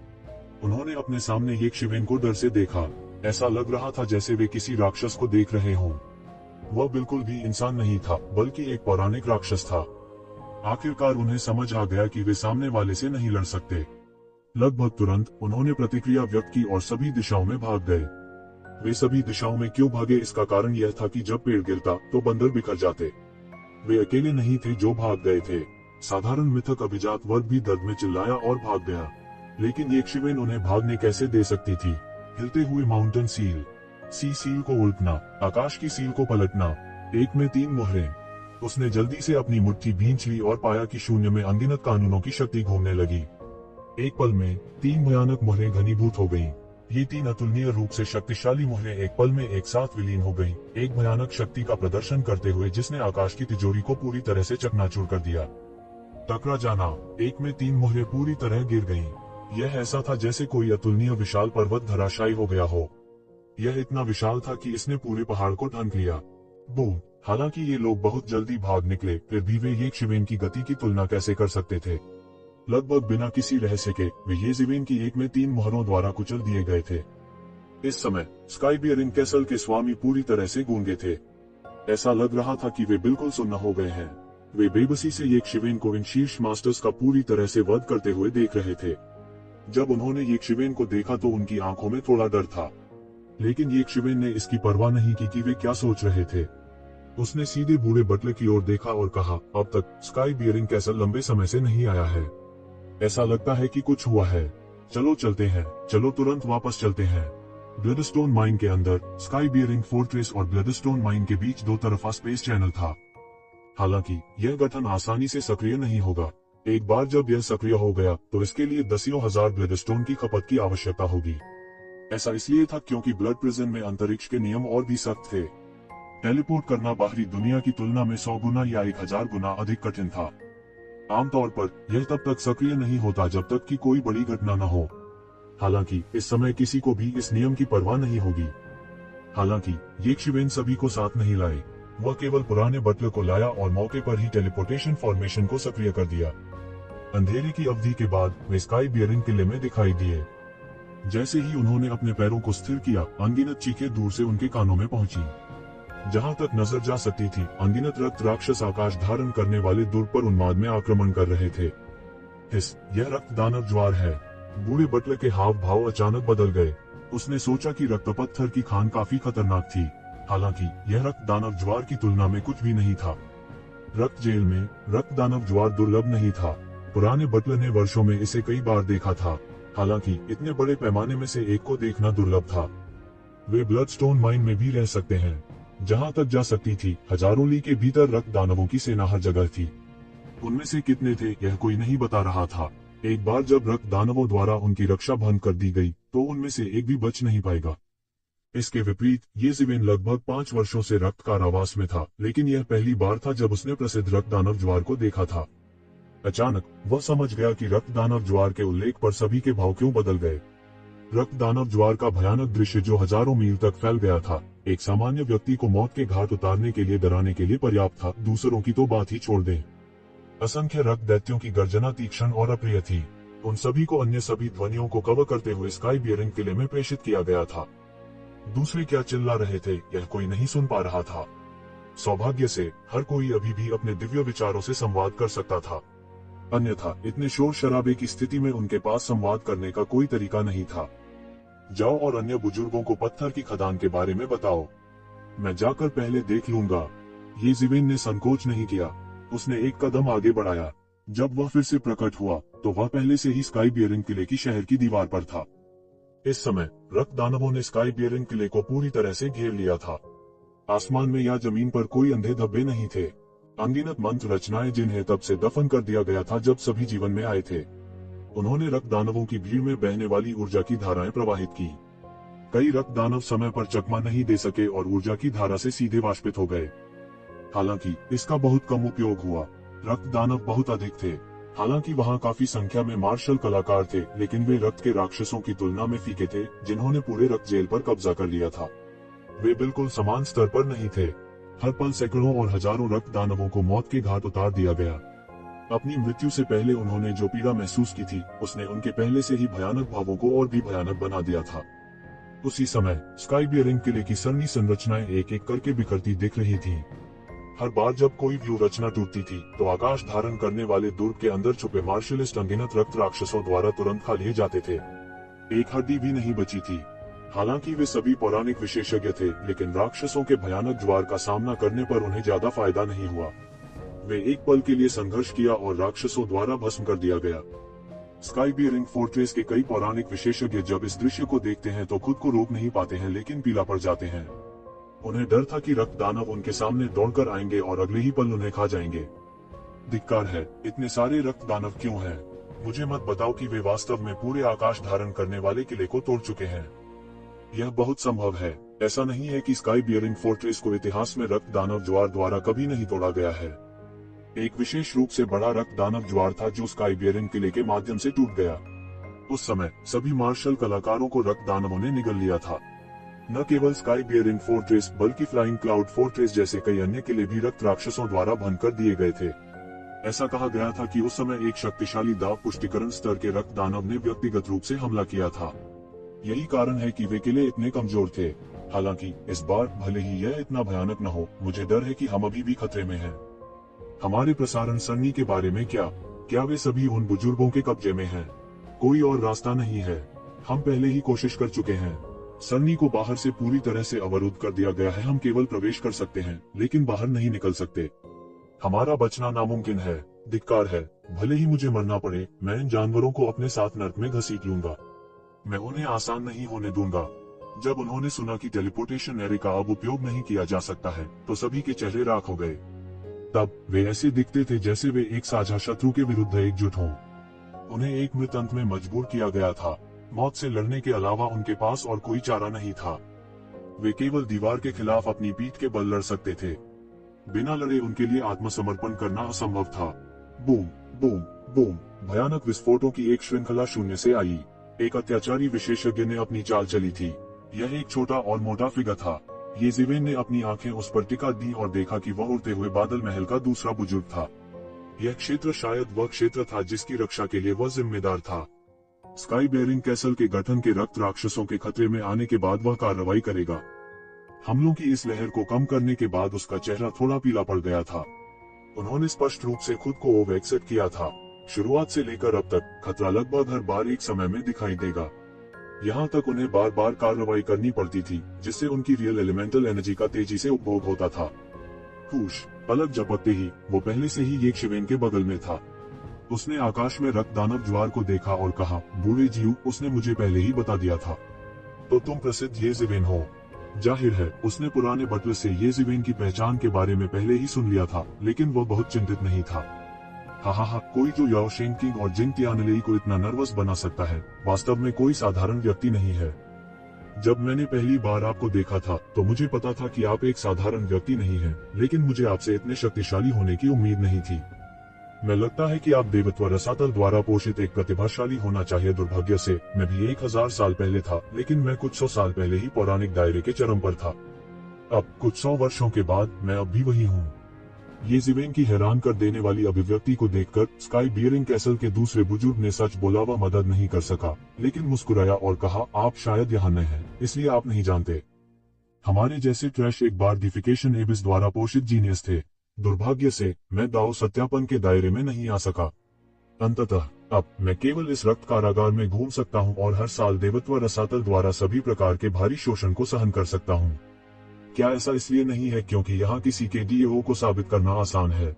उन्होंने अपने सामने यक्षिवेन को डर से देखा। ऐसा लग रहा था जैसे वे किसी राक्षस को देख रहे हों। वह बिल्कुल भी इंसान नहीं था, बल्कि एक पौराणिक राक्षस था। आखिरकार उन्हें समझ आ गया कि वे सामने वाले से नहीं लड़ सकते। लगभग तुरंत उन्होंने प्रतिक्रिया व्यक्त की और सभी दिशाओं में भाग गए। वे सभी दिशाओं में क्यों भागे, इसका कारण यह था कि जब पेड़ गिरता तो बंदर बिखर जाते। वे अकेले नहीं थे जो भाग गए थे। साधारण मिथक अभिजात वर्ग भी दर्द में चिल्लाया और भाग गया। लेकिन यक्षिवेन उन्हें भागने कैसे दे सकती थी? हिलते हुए माउंटेन सील, सी सील को उल्टना, आकाश की सील को पलटना, 1 में 3 मोहरें। उसने जल्दी से अपनी मुट्ठी भींच ली और पाया कि शून्य में अनगिनत कानूनों की शक्ति घूमने लगी। एक पल में 3 भयानक मोहरें घनीभूत हो गईं। ये 3 अतुलनीय रूप से शक्तिशाली मोहरें एक पल में एक साथ विलीन हो गईं, एक भयानक शक्ति का प्रदर्शन करते हुए जिसने आकाश की तिजोरी को पूरी तरह से चकनाचूर कर दिया। टकरा जाना, 1 में 3 मोहरें पूरी तरह गिर गईं। यह ऐसा था जैसे कोई अतुलनीय विशाल पर्वत धराशायी हो गया हो। यह इतना विशाल था कि इसने पूरे पहाड़ को ढक लिया। बूम! हालांकि ये लोग बहुत जल्दी भाग निकले, फिर भी वे ये शिवेन की गति की तुलना कैसे कर सकते थे। लगभग बिना किसी रहस्य के वे ये शिवेन की एक में 3 मोहरों द्वारा कुचल दिए गए थे। इस समय स्काईबियरिंग कैसल के स्वामी पूरी तरह से गूंगे थे। ऐसा लग रहा था कि वे बिल्कुल सुन्न हो गए हैं। वे बेबसी से ये शिवेन को इन शीर्ष मास्टर्स का पूरी तरह से वध करते हुए देख रहे थे। जब उन्होंने ये शिवेन को देखा तो उनकी आंखों में थोड़ा डर था, लेकिन ये शिवेन ने इसकी परवाह नहीं की कि वे क्या सोच रहे थे। उसने सीधे बूढ़े बटलर की ओर देखा और कहा, अब तक स्काईबियरिंग कैसल लंबे समय से नहीं आया है। ऐसा लगता है कि कुछ हुआ है। चलो चलते हैं, चलो तुरंत वापस चलते हैं। ब्लडस्टोन माइन के अंदर स्काईबियरिंग फोर्ट्रेस और ब्लडस्टोन माइन के बीच 2 तरफा स्पेस चैनल था। हालांकि यह गठन आसानी से सक्रिय नहीं होगा। एक बार जब यह सक्रिय हो गया तो इसके लिए दसियों हजार ब्लडस्टोन की खपत की आवश्यकता होगी। ऐसा इसलिए था क्योंकि ब्लड प्रिजन में अंतरिक्ष के नियम और भी सख्त थे। टेलीपोर्ट करना बाहरी दुनिया की तुलना में 100 गुना या 1000 गुना अधिक कठिन था। आमतौर पर यह तब तक सक्रिय नहीं होता जब तक कि कोई बड़ी घटना न हो। हालांकि इस समय किसी को भी इस नियम की परवाह नहीं होगी। हालांकि ये शिवेन सभी को साथ नहीं लाए, वह केवल पुराने बटलर को लाया और मौके पर ही टेलीपोर्टेशन फॉर्मेशन को सक्रिय कर दिया। अंधेरे की अवधि के बाद वे स्काईबियरिंग किले में दिखाई दिए। जैसे ही उन्होंने अपने पैरों को स्थिर किया, अनगिनत चीखें दूर से उनके कानों में पहुंची। जहां तक नजर जा सकती थी, अनगिनत रक्त राक्षस आकाश धारण करने वाले दुर्ग पर उन्माद में आक्रमण कर रहे थे। यह रक्त दानव ज्वार है। बूढ़े बटलर के हाव भाव अचानक बदल गए। उसने सोचा कि रक्त पत्थर की खान काफी खतरनाक थी। हालांकि यह रक्त दानव ज्वार की तुलना में कुछ भी नहीं था। रक्त जेल में रक्त दानव ज्वार दुर्लभ नहीं था। पुराने बटलर ने वर्षों में इसे कई बार देखा था। हालांकि इतने बड़े पैमाने में से एक को देखना दुर्लभ था। वे ब्लडस्टोन माइन में भी रह सकते हैं। जहां तक जा सकती थी, हजारों ली के भीतर रक्त दानवों की सेना हर जगह थी। उनमें से कितने थे यह कोई नहीं बता रहा था। एक बार जब रक्त दानवों द्वारा उनकी रक्षा भंग कर दी गई तो उनमें से एक भी बच नहीं पाएगा। इसके विपरीत ये शिवेन लगभग 5 वर्षों से रक्त कारावास में था, लेकिन यह पहली बार था जब उसने प्रसिद्ध रक्त दानव ज्वार को देखा था। अचानक वह समझ गया कि रक्त दानव ज्वार के उल्लेख पर सभी के भाव क्यों बदल गए। रक्त दानव ज्वार का भयानक दृश्य जो हजारों मील तक फैल गया था, एक सामान्य व्यक्ति को मौत के घाट उतारने के लिए डराने के लिए पर्याप्त था, दूसरों की तो बात ही छोड़ दें। असंख्य रक्त दैत्यों की गर्जना तीक्ष्ण और अप्रिय थी। उन सभी को अन्य सभी ध्वनियों को कवर करते हुए स्काईबियरिंग किले में प्रेषित किया गया था। दूसरे क्या चिल्ला रहे थे यह कोई नहीं सुन पा रहा था। सौभाग्य से हर कोई अभी भी अपने दिव्य विचारों से संवाद कर सकता था, अन्यथा इतने शोर शराबे की स्थिति में उनके पास संवाद करने का कोई तरीका नहीं था। जाओ और अन्य बुजुर्गों को पत्थर की खदान के बारे में बताओ, मैं जाकर पहले देख लूंगा। ये शिवेन ने संकोच नहीं किया। उसने एक कदम आगे बढ़ाया। जब वह फिर से प्रकट हुआ तो वह पहले से ही स्काईबियरिंग किले की शहर की दीवार पर था। इस समय रक्त दानवों ने स्काईबियरिंग किले को पूरी तरह से घेर लिया था। आसमान में या जमीन पर कोई अंधे धब्बे नहीं थे। अनगिनत मंत्र रचनाएं जिन्हें तब से दफन कर दिया गया था जब सभी जीवन में आए थे। उन्होंने रक्त दानवों की भीड़ में बहने वाली ऊर्जा की धाराएं प्रवाहित की। कई रक्त दानव समय पर चकमा नहीं दे सके और ऊर्जा की धारा से सीधे वाष्पित हो गए। हालांकि इसका बहुत कम उपयोग हुआ। रक्त दानव बहुत अधिक थे। हालांकि वहां काफी संख्या में मार्शल कलाकार थे, लेकिन वे रक्त के राक्षसों की तुलना में फीके थे जिन्होंने पूरे रक्त जेल पर कब्जा कर लिया था। वे बिल्कुल समान स्तर पर नहीं थे। हर पल सैकड़ों और हजारों रक्त दानवों को मौत के घाट उतार दिया गया। अपनी मृत्यु से पहले उन्होंने जो पीड़ा महसूस की थी उसने उनके पहले से ही भयानक भावों को और भी भयानक बना दिया था। उसी समय स्काईबियरिंग किले की सन्नी संरचनाएं एक एक करके बिखरती दिख रही थीं। हर बार जब कोई व्यू रचना टूटती थी तो आकाश धारण करने वाले दुर्ग के अंदर छुपे मार्शलिस्ट अनगिनत रक्त राक्षसों द्वारा तुरंत खा लिए जाते थे। एक हड्डी भी नहीं बची थी। हालांकि वे सभी पौराणिक विशेषज्ञ थे, लेकिन राक्षसों के भयानक ज्वार का सामना करने पर उन्हें ज्यादा फायदा नहीं हुआ। वे एक पल के लिए संघर्ष किया और राक्षसों द्वारा भस्म कर दिया गया। स्काईबियरिंग फोर्ट्रेस के कई पौराणिक विशेषज्ञ जब इस दृश्य को देखते हैं तो खुद को रोक नहीं पाते हैं, लेकिन पीला पड़ जाते हैं। उन्हें डर था कि रक्त दानव उनके सामने दौड़कर आएंगे और अगले ही पल उन्हें खा जाएंगे। धिक्कार है, इतने सारे रक्त दानव क्यों हैं? मुझे मत बताओ कि वे वास्तव में पूरे आकाश धारण करने वाले किले को तोड़ चुके हैं। यह बहुत संभव है। ऐसा नहीं है कि स्काईबियरिंग फोर्ट्रेस को इतिहास में रक्त दानव ज्वार द्वारा कभी नहीं तोड़ा गया है। एक विशेष रूप से बड़ा रक्त दानव ज्वार था जो स्काईबियरिंग किले के माध्यम से टूट गया। उस समय सभी मार्शल कलाकारों को रक्त दानवों ने निगल लिया था। न केवल स्काई बियरिंग फोर्ट्रेस बल्कि फ्लाइंग क्लाउड फोर्ट्रेस जैसे कई अन्य किले भी रक्त राक्षसों द्वारा भंग कर दिए गए थे। ऐसा कहा गया था कि उस समय एक शक्तिशाली दाव पुष्टिकरण स्तर के रक्त दानव ने व्यक्तिगत रूप से हमला किया था। यही कारण है कि वे किले इतने कमजोर थे। हालांकि इस बार भले ही यह इतना भयानक न हो, मुझे डर है कि हम अभी भी खतरे में हैं। हमारे प्रसारण सरणी के बारे में क्या वे सभी उन बुजुर्गों के कब्जे में हैं? कोई और रास्ता नहीं है। हम पहले ही कोशिश कर चुके हैं। सरणी को बाहर से पूरी तरह से अवरुद्ध कर दिया गया है। हम केवल प्रवेश कर सकते हैं, लेकिन बाहर नहीं निकल सकते। हमारा बचना नामुमकिन है। धिक्कार है। भले ही मुझे मरना पड़े, मैं इन जानवरों को अपने साथ नर्क में घसीट लूंगा। मैं उन्हें आसान नहीं होने दूंगा। जब उन्होंने सुना कि टेलीपोर्टेशन एरे का अब उपयोग नहीं किया जा सकता है, तो सभी के चेहरे राख हो गए। तब वे ऐसे दिखते थे जैसे वे एक साझा शत्रु के विरुद्ध एकजुट हों। उन्हें एक मृत अंत में मजबूर किया गया था। मौत से लड़ने के अलावा उनके पास और कोई चारा नहीं था। वे केवल दीवार के खिलाफ अपनी पीठ के बल लड़ सकते थे। बिना लड़े उनके लिए आत्मसमर्पण करना असंभव था। बूम बूम बूम, भयानक विस्फोटों की एक श्रृंखला शून्य से आई। एक अत्याचारी विशेषज्ञ ने अपनी चाल चली थी। यह एक छोटा और मोटा फिगर था। येज़ेवेन ने अपनी आंखें उस पर टिका दी और देखा कि वह उड़ते हुए बादल महल का दूसरा बुजुर्ग था। यह क्षेत्र शायद वह क्षेत्र था जिसकी रक्षा के लिए वह जिम्मेदार था। स्काई बेयरिंग कैसल के गठन के रक्त राक्षसों के खतरे में आने के बाद वह कार्रवाई करेगा। हमलों की इस लहर को कम करने के बाद उसका चेहरा थोड़ा पीला पड़ गया था। उन्होंने स्पष्ट रूप से खुद को ओवरएक्सेट किया था। शुरुआत से लेकर अब तक खतरा लगभग हर बार एक समय में दिखाई देगा। यहाँ तक उन्हें बार बार कार्रवाई करनी पड़ती थी, जिससे उनकी रियल एलिमेंटल एनर्जी का तेजी से उपभोग होता था। हुश, पलक झपकते ही वो पहले से ही येज़ेवेन के बगल में था। उसने आकाश में रक्त दानव ज्वार को देखा और कहा, बूढ़े जीव, उसने मुझे पहले ही बता दिया था। तो तुम प्रसिद्ध येज़ेवेन हो। जाहिर है उसने पुराने बटलर से येज़ेवेन की पहचान के बारे में पहले ही सुन लिया था, लेकिन वह बहुत चिंतित नहीं था। हा, कोई जो याओ शेंग किंग और जिंग तियानलेई को इतना नर्वस बना सकता है, वास्तव में कोई साधारण व्यक्ति नहीं है। जब मैंने पहली बार आपको देखा था, तो मुझे पता था कि आप एक साधारण व्यक्ति नहीं हैं, लेकिन मुझे आपसे इतने शक्तिशाली होने की उम्मीद नहीं थी। मैं लगता है कि आप देवत्व रसातल द्वारा पोषित एक प्रतिभाशाली होना चाहिए। दुर्भाग्य से मैं भी 1000 साल पहले था, लेकिन मैं कुछ 100 साल पहले ही पौराणिक दायरे के चरम पर था। अब कुछ 100 वर्षों के बाद मैं अब भी वही हूँ। येज़ेवेन की हैरान कर देने वाली अभिव्यक्ति को देखकर स्काई बियरिंग कैसल के दूसरे बुजुर्ग ने सच बोला, वह मदद नहीं कर सका, लेकिन मुस्कुराया और कहा, आप शायद यहाँ नए हैं, इसलिए आप नहीं जानते। हमारे जैसे ट्रैश एक बार्डिफिकेशन एबिस द्वारा पोषित जीनियस थे। दुर्भाग्य से मैं दाव सत्यापन के दायरे में नहीं आ सका। अंततः अब मैं केवल इस रक्त कारागार में घूम सकता हूँ और हर साल देवत्व रसातल द्वारा सभी प्रकार के भारी शोषण को सहन कर सकता हूँ। क्या ऐसा इसलिए नहीं है क्योंकि यहाँ किसी के डीएओ को साबित करना आसान है?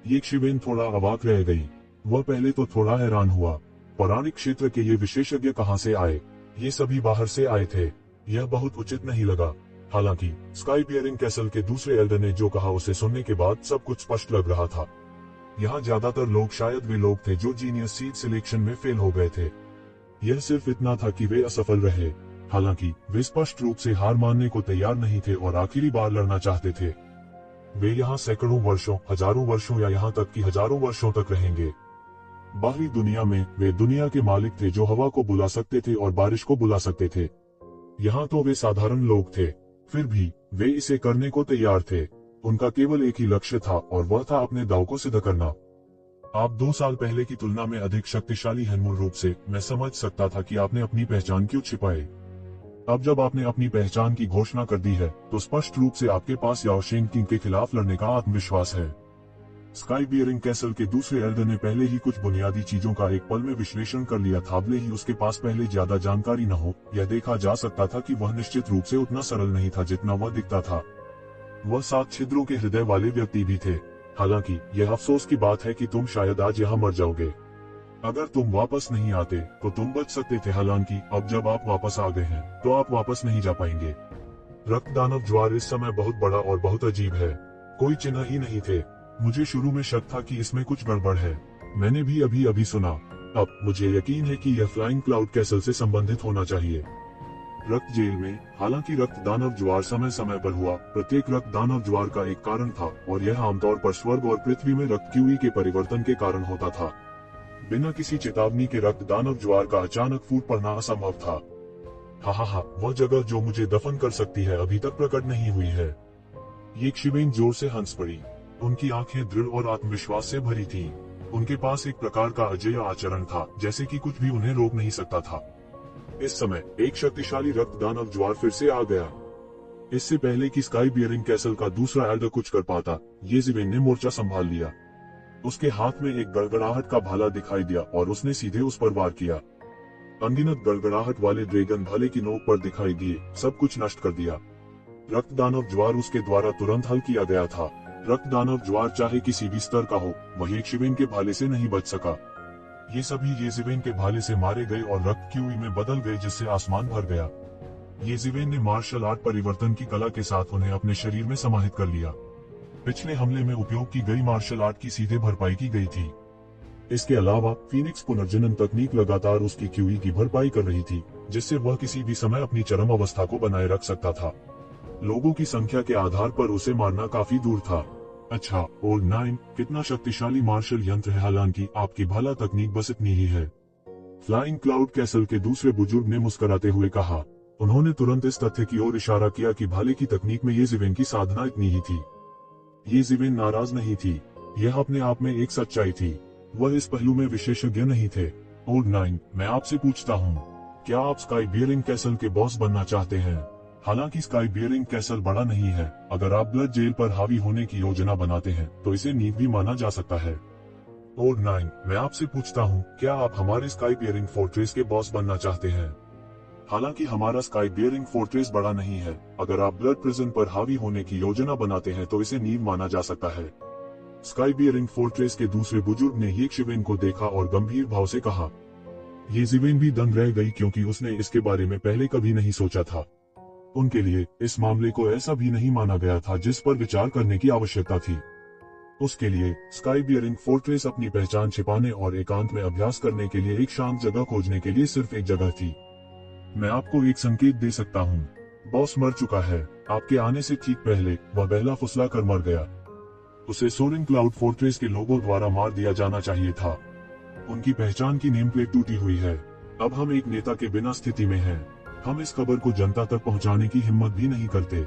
येज़ेवेन थोड़ा अवाक रह गई। वह पहले तो थोड़ा हैरान हुआ। पौराणिक क्षेत्र के ये विशेषज्ञ कहाँ से आए? ये सभी बाहर से आए थे। यह बहुत उचित नहीं लगा। हालांकि स्काई बियरिंग कैसल के दूसरे एल्डर ने जो कहा उसे सुनने के बाद सब कुछ स्पष्ट लग रहा था। यहाँ ज्यादातर लोग शायद वे लोग थे जो जीनियस सीड सिलेक्शन में फेल हो गए थे। यह सिर्फ इतना था कि वे असफल रहे। हालांकि वे स्पष्ट रूप से हार मानने को तैयार नहीं थे और आखिरी बार लड़ना चाहते थे। वे यहाँ सैकड़ों वर्षों, हजारों वर्षों या यहाँ तक कि हजारों वर्षों तक रहेंगे। बाहरी दुनिया में वे दुनिया के मालिक थे जो हवा को बुला सकते थे और बारिश को बुला सकते थे। यहाँ तो वे साधारण लोग थे, फिर भी वे इसे करने को तैयार थे। उनका केवल एक ही लक्ष्य था और वह था अपने दाव को सिद्ध करना। आप 2 साल पहले की तुलना में अधिक शक्तिशाली हैं। मूल रूप से मैं समझ सकता था कि आपने अपनी पहचान क्यों छिपाए। अब जब आपने अपनी पहचान की घोषणा कर दी है, तो स्पष्ट रूप से आपके पास याओ शेंग किंग के खिलाफ लड़ने का आत्मविश्वास है। स्काई बियरिंग कैसल के दूसरे एल्डर ने पहले ही कुछ बुनियादी चीजों का एक पल में विश्लेषण कर लिया था। भले ही उसके पास पहले ज्यादा जानकारी न हो, यह देखा जा सकता था कि वह निश्चित रूप से उतना सरल नहीं था जितना वह दिखता था। वह 7 छिद्रों के हृदय वाले व्यक्ति भी थे। हालांकि यह अफसोस की बात है कि तुम शायद आज यहाँ मर जाओगे। अगर तुम वापस नहीं आते तो तुम बच सकते थे। हालांकि अब जब आप वापस आ गए हैं, तो आप वापस नहीं जा पाएंगे। रक्त दानव ज्वार इस समय बहुत बड़ा और बहुत अजीब है। कोई चिन्ह ही नहीं थे। मुझे शुरू में शक था कि इसमें कुछ गड़बड़ है। मैंने भी अभी सुना। अब मुझे यकीन है कि यह फ्लाइंग क्लाउड कैसल से संबंधित होना चाहिए। रक्त जेल में, हालांकि रक्त दानव ज्वार समय समय पर हुआ। प्रत्येक रक्त दानव ज्वार का एक कारण था और यह आमतौर पर स्वर्ग और पृथ्वी में रक्त क्यूई के परिवर्तन के कारण होता था। बिना किसी चेतावनी के रक्त दानव ज्वार का अचानक फूट पड़ना असंभव था। हा, वह जगह जो मुझे दफन कर सकती है अभी तक प्रकट नहीं हुई है। ये शिवेन जोर से हंस पड़ी। उनकी आंखें दृढ़ और आत्मविश्वास से भरी थीं। उनके पास एक प्रकार का अजेय आचरण था, जैसे कि कुछ भी उन्हें रोक नहीं सकता था। इस समय एक शक्तिशाली रक्त दानव ज्वार फिर से आ गया। इससे पहले कि स्काई बियरिंग कैसल का दूसरा एल्डर कुछ कर पाता, येज़िवेन ने मोर्चा संभाल लिया। उसके हाथ में एक गड़गड़ाहट का भाला दिखाई दिया और उसने सीधे उस पर वार किया। अनगिनत गड़गड़ाहट वाले ड्रैगन भाले की नोक पर दिखाई दिए, सब कुछ नष्ट कर दिया। रक्त दानव ज्वार उसके द्वारा तुरंत हल किया गया था। रक्त दानव ज्वार चाहे किसी भी स्तर का हो, वह येज़िवेन के भाले से नहीं बच सका। ये सभी येज़िवेन के भाले से मारे गए और रक्त की में बदल गए, जिससे आसमान भर गया। येज़िवेन ने मार्शल आर्ट परिवर्तन की कला के साथ उन्हें अपने शरीर में समाहित कर लिया। पिछले हमले में उपयोग की गई मार्शल आर्ट की सीधे भरपाई की गई थी। इसके अलावा फीनिक्स पुनर्जनन तकनीक लगातार उसकी क्यूई की भरपाई कर रही थी, जिससे वह किसी भी समय अपनी चरम अवस्था को बनाए रख सकता था। लोगों की संख्या के आधार पर उसे मारना काफी दूर था। अच्छा, ओल्ड नाइन कितना शक्तिशाली मार्शल यंत्र है, हालांकि आपकी भाला तकनीक बस इतनी ही है। फ्लाइंग क्लाउड कैसल के दूसरे बुजुर्ग ने मुस्कुराते हुए कहा। उन्होंने तुरंत इस तथ्य की ओर इशारा किया कि भाले की तकनीक में येज़िवेन की साधना इतनी ही थी। येज़िवेन नाराज नहीं थी, यह अपने आप में एक सच्चाई थी। वह इस पहलू में विशेषज्ञ नहीं थे। ओल्ड नाइन, मैं आपसे पूछता हूँ, क्या आप स्काई बियरिंग कैसल के बॉस बनना चाहते हैं? हालांकि स्काई बियरिंग कैसल बड़ा नहीं है, अगर आप ब्लड जेल पर हावी होने की योजना बनाते हैं तो इसे नींव भी माना जा सकता है। ओल्ड नाइन, मैं आपसे पूछता हूँ, क्या आप हमारे स्काई बियरिंग फोर्ट्रेस के बॉस बनना चाहते हैं? हालांकि हमारा स्काई बियरिंग फोर्ट्रेस बड़ा नहीं है, अगर आप ब्लड प्रिजन पर हावी होने की योजना बनाते हैं तो इसे नींव माना जा सकता है। स्काई बियरिंग फोर्ट्रेस के दूसरे बुजुर्ग ने येज़िवेन को देखा और गंभीर भाव से कहा। येज़िवेन भी दंग रह गई, क्योंकि उसने इसके बारे में पहले कभी नहीं सोचा था। उनके लिए इस मामले को ऐसा भी नहीं माना गया था जिस पर विचार करने की आवश्यकता थी। उसके लिए स्काई बियरिंग फोर्ट्रेस अपनी पहचान छिपाने और एकांत में अभ्यास करने के लिए एक शांत जगह खोजने के लिए सिर्फ एक जगह थी। मैं आपको एक संकेत दे सकता हूँ, बॉस मर चुका है। आपके आने से ठीक पहले वह बहला फुसला कर मर गया। उसे सोरिंग क्लाउड फोर्ट्रेस के लोगों द्वारा मार दिया जाना चाहिए था। उनकी पहचान की नेम प्लेट टूटी हुई है। अब हम एक नेता के बिना स्थिति में हैं। हम इस खबर को जनता तक पहुंचाने की हिम्मत भी नहीं करते।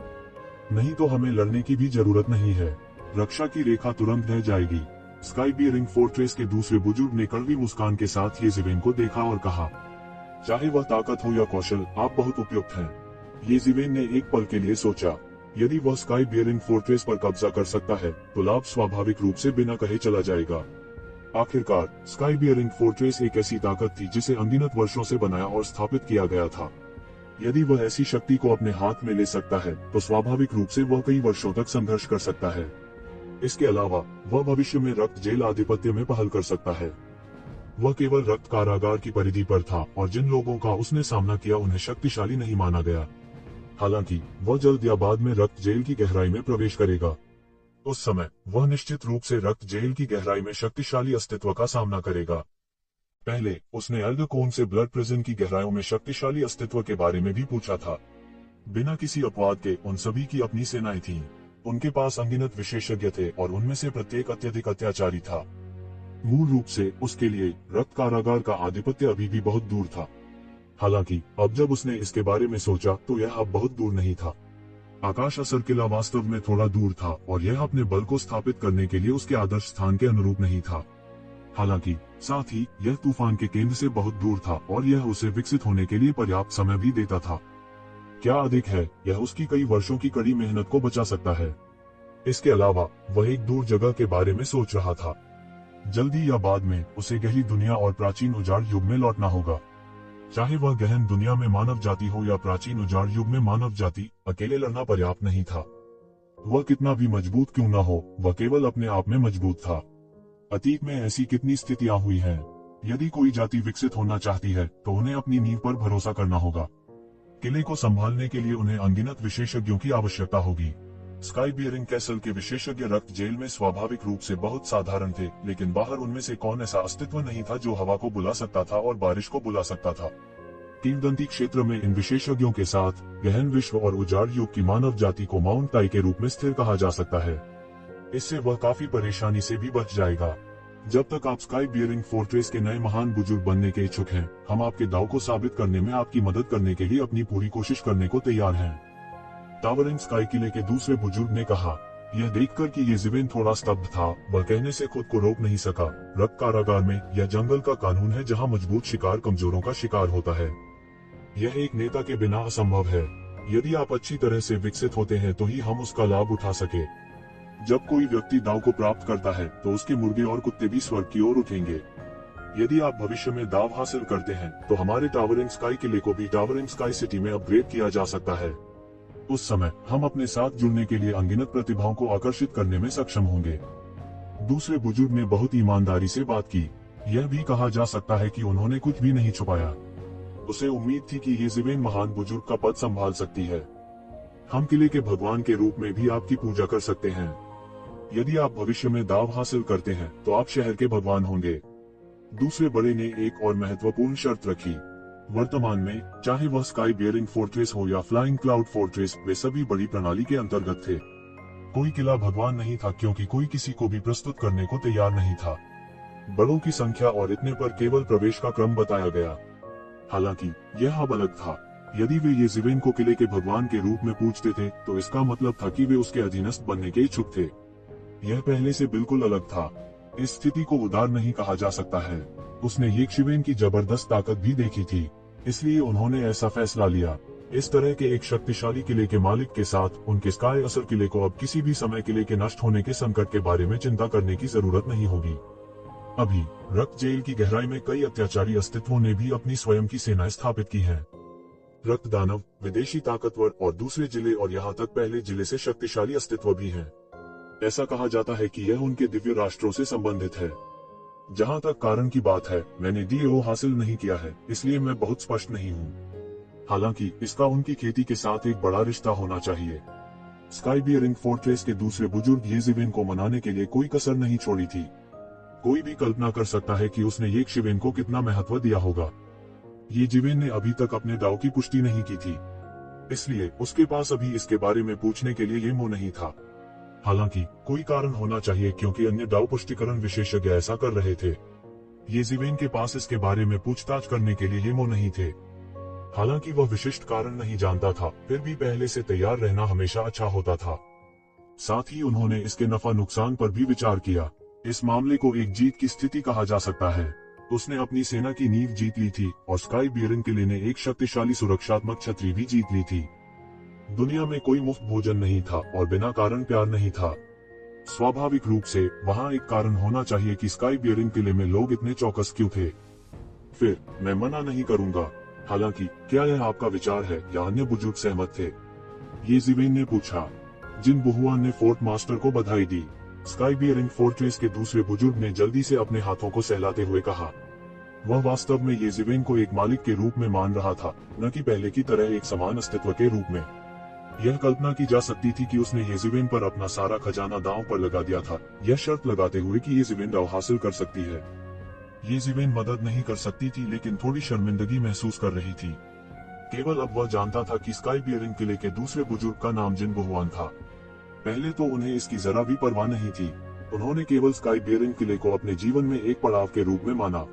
नहीं तो हमें लड़ने की भी जरूरत नहीं है। रक्षा की रेखा तुरंत रह जाएगी। स्काई बियरिंग फोर्ट्रेस के दूसरे बुजुर्ग ने कड़वी मुस्कान के साथ येज़िवेन को देखा और कहा, चाहे वह ताकत हो या कौशल, आप बहुत उपयुक्त हैं। येज़िवेन ने एक पल के लिए सोचा, यदि वह स्काई बियरिंग फोर्ट्रेस पर कब्जा कर सकता है तो लाभ स्वाभाविक रूप से बिना कहे चला जाएगा। आखिरकार स्काई बियरिंग फोर्ट्रेस एक ऐसी ताकत थी जिसे अनगिनत वर्षों से बनाया और स्थापित किया गया था। यदि वह ऐसी शक्ति को अपने हाथ में ले सकता है तो स्वाभाविक रूप से वह कई वर्षों तक संघर्ष कर सकता है। इसके अलावा वह भविष्य में रक्त जेल आधिपत्य में पहल कर सकता है। वह केवल रक्त कारागार की परिधि पर था और जिन लोगों का उसने सामना किया उन्हें शक्तिशाली नहीं माना गया। हालांकि वह जल्द या बाद में रक्त जेल की गहराई में प्रवेश करेगा। उस समय वह निश्चित रूप से रक्त जेल की गहराई में शक्तिशाली अस्तित्व का सामना करेगा। पहले उसने एल्डर कोन से ब्लड प्रिजन की गहराइयों में शक्तिशाली अस्तित्व के बारे में भी पूछा था। बिना किसी अपवाद के उन सभी की अपनी सेनाएं थीं। उनके पास अनगिनत विशेषज्ञ थे और उनमें से प्रत्येक अत्यधिक अत्याचारी था। मूल रूप से उसके लिए रक्त कारागार का आधिपत्य अभी भी बहुत दूर था। हालांकि अब जब उसने इसके बारे में सोचा तो यह अब बहुत दूर नहीं था। आकाश असर किला वास्तव में थोड़ा दूर था और यह अपने बल को स्थापित करने के लिए उसके आदर्श स्थान के अनुरूप नहीं था। हालांकि साथ ही यह तूफान के केंद्र से बहुत दूर था और यह उसे विकसित होने के लिए पर्याप्त समय भी देता था। क्या अधिक है, यह उसकी कई वर्षों की कड़ी मेहनत को बचा सकता है। इसके अलावा वह एक दूर जगह के बारे में सोच रहा था। जल्दी या बाद में उसे गहरी दुनिया और प्राचीन उजाड़ युग में लौटना होगा। चाहे वह गहन दुनिया में मानव जाति हो या प्राचीन उजाड़ युग में मानव जाति, अकेले लड़ना पर्याप्त नहीं था। वह कितना भी मजबूत क्यों न हो, वह केवल अपने आप में मजबूत था। अतीत में ऐसी कितनी स्थितियां हुई हैं। यदि कोई जाति विकसित होना चाहती है तो उन्हें अपनी नींव पर भरोसा करना होगा। किले को संभालने के लिए उन्हें अनगिनत विशेषज्ञों की आवश्यकता होगी। स्काई बियरिंग कैसल के विशेषज्ञ रक्त जेल में स्वाभाविक रूप से बहुत साधारण थे, लेकिन बाहर उनमें से कौन ऐसा अस्तित्व नहीं था जो हवा को बुला सकता था और बारिश को बुला सकता था। किंवदंती क्षेत्र में इन विशेषज्ञों के साथ गहन विश्व और उजाड़ युग की मानव जाति को माउंट ताई के रूप में स्थिर कहा जा सकता है। इससे वह काफी परेशानी से भी बच जाएगा। जब तक आप स्काई बियरिंग फोर्ट्रेस के नए महान बुजुर्ग बनने के इच्छुक हैं, हम आपके दाव को साबित करने में आपकी मदद करने के लिए अपनी पूरी कोशिश करने को तैयार हैं। टावरिंग स्काई किले के दूसरे बुजुर्ग ने कहा। यह देखकर कि येज़ेबेन थोड़ा स्तब्ध था, वह कहने से खुद को रोक नहीं सका। रक्त कारागार में यह जंगल का कानून है जहां मजबूत शिकार कमजोरों का शिकार होता है। यह एक नेता के बिना असंभव है। यदि आप अच्छी तरह से विकसित होते हैं तो ही हम उसका लाभ उठा सके। जब कोई व्यक्ति दाव को प्राप्त करता है तो उसके मुर्गे और कुत्ते भी स्वर्ग की ओर उठेंगे। यदि आप भविष्य में दाव हासिल करते हैं तो हमारे टावरिंग स्काई किले को भी टावरिंग स्काई सिटी में अपग्रेड किया जा सकता है। उस समय हम अपने साथ जुड़ने के लिए अनगिनत प्रतिभाओं को आकर्षित करने में सक्षम होंगे। दूसरे बुजुर्ग ने बहुत ईमानदारी से बात की। यह भी कहा जा सकता है कि उन्होंने कुछ भी नहीं छुपाया। उसे उम्मीद थी कि येज़ेबेन महान बुजुर्ग का पद संभाल सकती है। हम किले के भगवान के रूप में भी आपकी पूजा कर सकते हैं। यदि आप भविष्य में दाव हासिल करते हैं तो आप शहर के भगवान होंगे। दूसरे बड़े ने एक और महत्वपूर्ण शर्त रखी। वर्तमान में चाहे वह स्काई बियरिंग फोर्ट्रेस हो या फ्लाइंग क्लाउड फोर्ट्रेस, वे सभी बड़ी प्रणाली के अंतर्गत थे। कोई किला भगवान नहीं था क्योंकि कोई किसी को भी प्रस्तुत करने को तैयार नहीं था। बड़ों की संख्या और इतने पर केवल प्रवेश का क्रम बताया गया। हालांकि यह अब अलग था। यदि वे येज़ेबेन को किले के भगवान के रूप में पूजते थे तो इसका मतलब था कि वे उसके अधीनस्थ बनने के इच्छुक थे। यह पहले से बिल्कुल अलग था। इस स्थिति को उदार नहीं कहा जा सकता है। उसने येज़ेबेन की जबरदस्त ताकत भी देखी थी, इसलिए उन्होंने ऐसा फैसला लिया। इस तरह के एक शक्तिशाली किले के मालिक के साथ उनके स्काई असल किले को अब किसी भी समय किले के नष्ट होने के संकट के बारे में चिंता करने की जरूरत नहीं होगी। अभी रक्त जेल की गहराई में कई अत्याचारी अस्तित्वों ने भी अपनी स्वयं की सेनाएं स्थापित की हैं। रक्त दानव, विदेशी ताकतवर और दूसरे जिले और यहाँ तक पहले जिले से शक्तिशाली अस्तित्व भी हैं। ऐसा कहा जाता है कि यह उनके दिव्य राष्ट्रों से संबंधित है। जहाँ तक कारण की बात है, मैंने डीओ हासिल नहीं किया है, इसलिए मैं बहुत स्पष्ट नहीं हूँ। हालांकि इसका उनकी खेती के साथ एक बड़ा रिश्ता होना चाहिए। स्काई बियरिंग फोर्ट्रेस के दूसरे बुजुर्ग येज़ेबेन को मनाने के लिए कोई कसर नहीं छोड़ी थी। कोई भी कल्पना कर सकता है कि उसने येज़ेबेन को कितना महत्व दिया होगा। येज़ेबेन ने अभी तक अपने दाव की पुष्टि नहीं की थी, इसलिए उसके पास अभी इसके बारे में पूछने के लिए ये मुंह नहीं था। हालांकि कोई कारण होना चाहिए क्योंकि अन्य दाव पुष्टिकरण विशेषज्ञ ऐसा कर रहे थे। येज़ेबेन के पास इसके बारे में पूछताछ करने के लिए ये मुंह नहीं थे। हालांकि वह विशिष्ट कारण नहीं जानता था, फिर भी पहले से तैयार रहना हमेशा अच्छा होता था। साथ ही उन्होंने इसके नफा नुकसान पर भी विचार किया। इस मामले को एक जीत की स्थिति कहा जा सकता है। उसने अपनी सेना की नींव जीत ली थी और स्काई बियरिंग किले ने एक शक्तिशाली सुरक्षात्मक छतरी भी जीत ली थी। दुनिया में कोई मुफ्त भोजन नहीं था और बिना कारण प्यार नहीं था। स्वाभाविक रूप से वहाँ एक कारण होना चाहिए कि स्काई बियरिंग किले में लोग इतने चौकस क्यों थे। फिर मैं मना नहीं करूंगा। हालांकि क्या यह आपका विचार है या अन्य बुजुर्ग सहमत थे? येज़ेबेन ने पूछा। जिन बहुआन ने फोर्ट मास्टर को बधाई दी। स्काई बियरिंग फोर्ट्रेस के दूसरे बुजुर्ग ने जल्दी से अपने हाथों को सहलाते हुए कहा। वह वास्तव में येज़ेबेन को एक मालिक के रूप में मान रहा था, न कि पहले की तरह एक समान अस्तित्व के रूप में। यह कल्पना की जा सकती थी कि उसने येज़ेबेन पर अपना सारा खजाना दांव पर लगा दिया था, यह शर्त लगाते हुए कि येज़ेबेन दाव हासिल कर सकती है। येज़ेबेन मदद नहीं कर सकती थी लेकिन थोड़ी शर्मिंदगी महसूस कर रही थी। केवल अब वह जानता था कि स्काई बियरिंग किले के दूसरे बुजुर्ग का नाम जिन बहुआन था। पहले तो उन्हें इसकी जरा भी परवाह नहीं थी। उन्होंने केवल स्काई बियरिंग किले को अपने जीवन में एक पड़ाव के रूप में माना।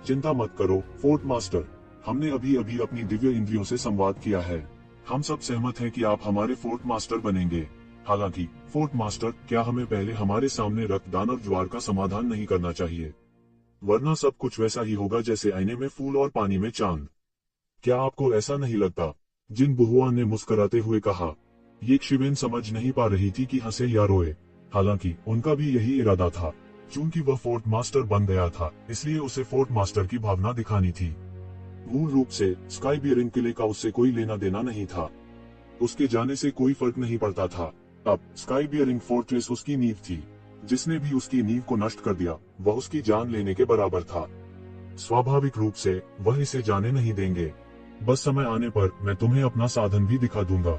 चिंता मत करो फोर्ट मास्टर, हमने अभी अभी अपनी दिव्य इंद्रियों से संवाद किया है। हम सब सहमत हैं कि आप हमारे फोर्ट मास्टर बनेंगे। हालांकि फोर्ट मास्टर, क्या हमें पहले हमारे सामने रक्तदान और ज्वार का समाधान नहीं करना चाहिए? वरना सब कुछ वैसा ही होगा जैसे आईने में फूल और पानी में चांद। क्या आपको ऐसा नहीं लगता? जिन बहुआन ने मुस्कुराते हुए कहा। येज़ेबेन समझ नहीं पा रही थी कि हंसे या रोए। हालांकि उनका भी यही इरादा था। चूंकि वह फोर्ट मास्टर बन गया था, इसलिए उसे फोर्ट मास्टर की भावना दिखानी थी। मूल रूप से स्काई बियरिंग किले का उससे कोई लेना देना नहीं था। उसके जाने से कोई फर्क नहीं पड़ता था। अब स्काई बियरिंग फोर्ट्रेस उसकी नींव थी। जिसने भी उसकी नींव को नष्ट कर दिया, वह उसकी जान लेने के बराबर था। स्वाभाविक रूप से वह इसे जाने नहीं देंगे। बस समय आने पर मैं तुम्हें अपना साधन भी दिखा दूंगा।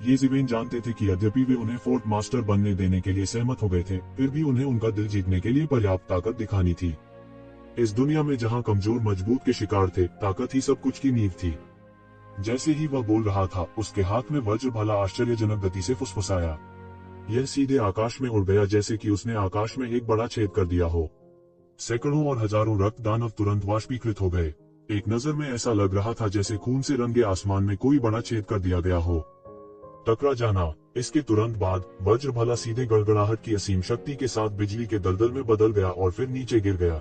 येज़ेबेन जानते थे कि यद्यपि वे उन्हें फोर्ट मास्टर बनने देने के लिए सहमत हो गए थे, फिर भी उन्हें उनका दिल जीतने के लिए पर्याप्त ताकत दिखानी थी। इस दुनिया में जहां कमजोर मजबूत के शिकार थे, ताकत ही सब कुछ की नींव थी। जैसे ही वह बोल रहा था, उसके हाथ में वज्र भाला आश्चर्यजनक गति से फुसफुसाया। यह सीधे आकाश में उड़ गया, जैसे कि उसने आकाश में एक बड़ा छेद कर दिया हो। सैकड़ों और हजारों रक्त दानव तुरंत वाष्पीकृत हो गए। एक नजर में ऐसा लग रहा था जैसे खून से रंगे आसमान में कोई बड़ा छेद कर दिया गया हो। टकरा जाना। इसके तुरंत बाद वज्र भला सीधे गड़गड़ाहट की असीम शक्ति के साथ बिजली के दलदल में बदल गया और फिर नीचे गिर गया।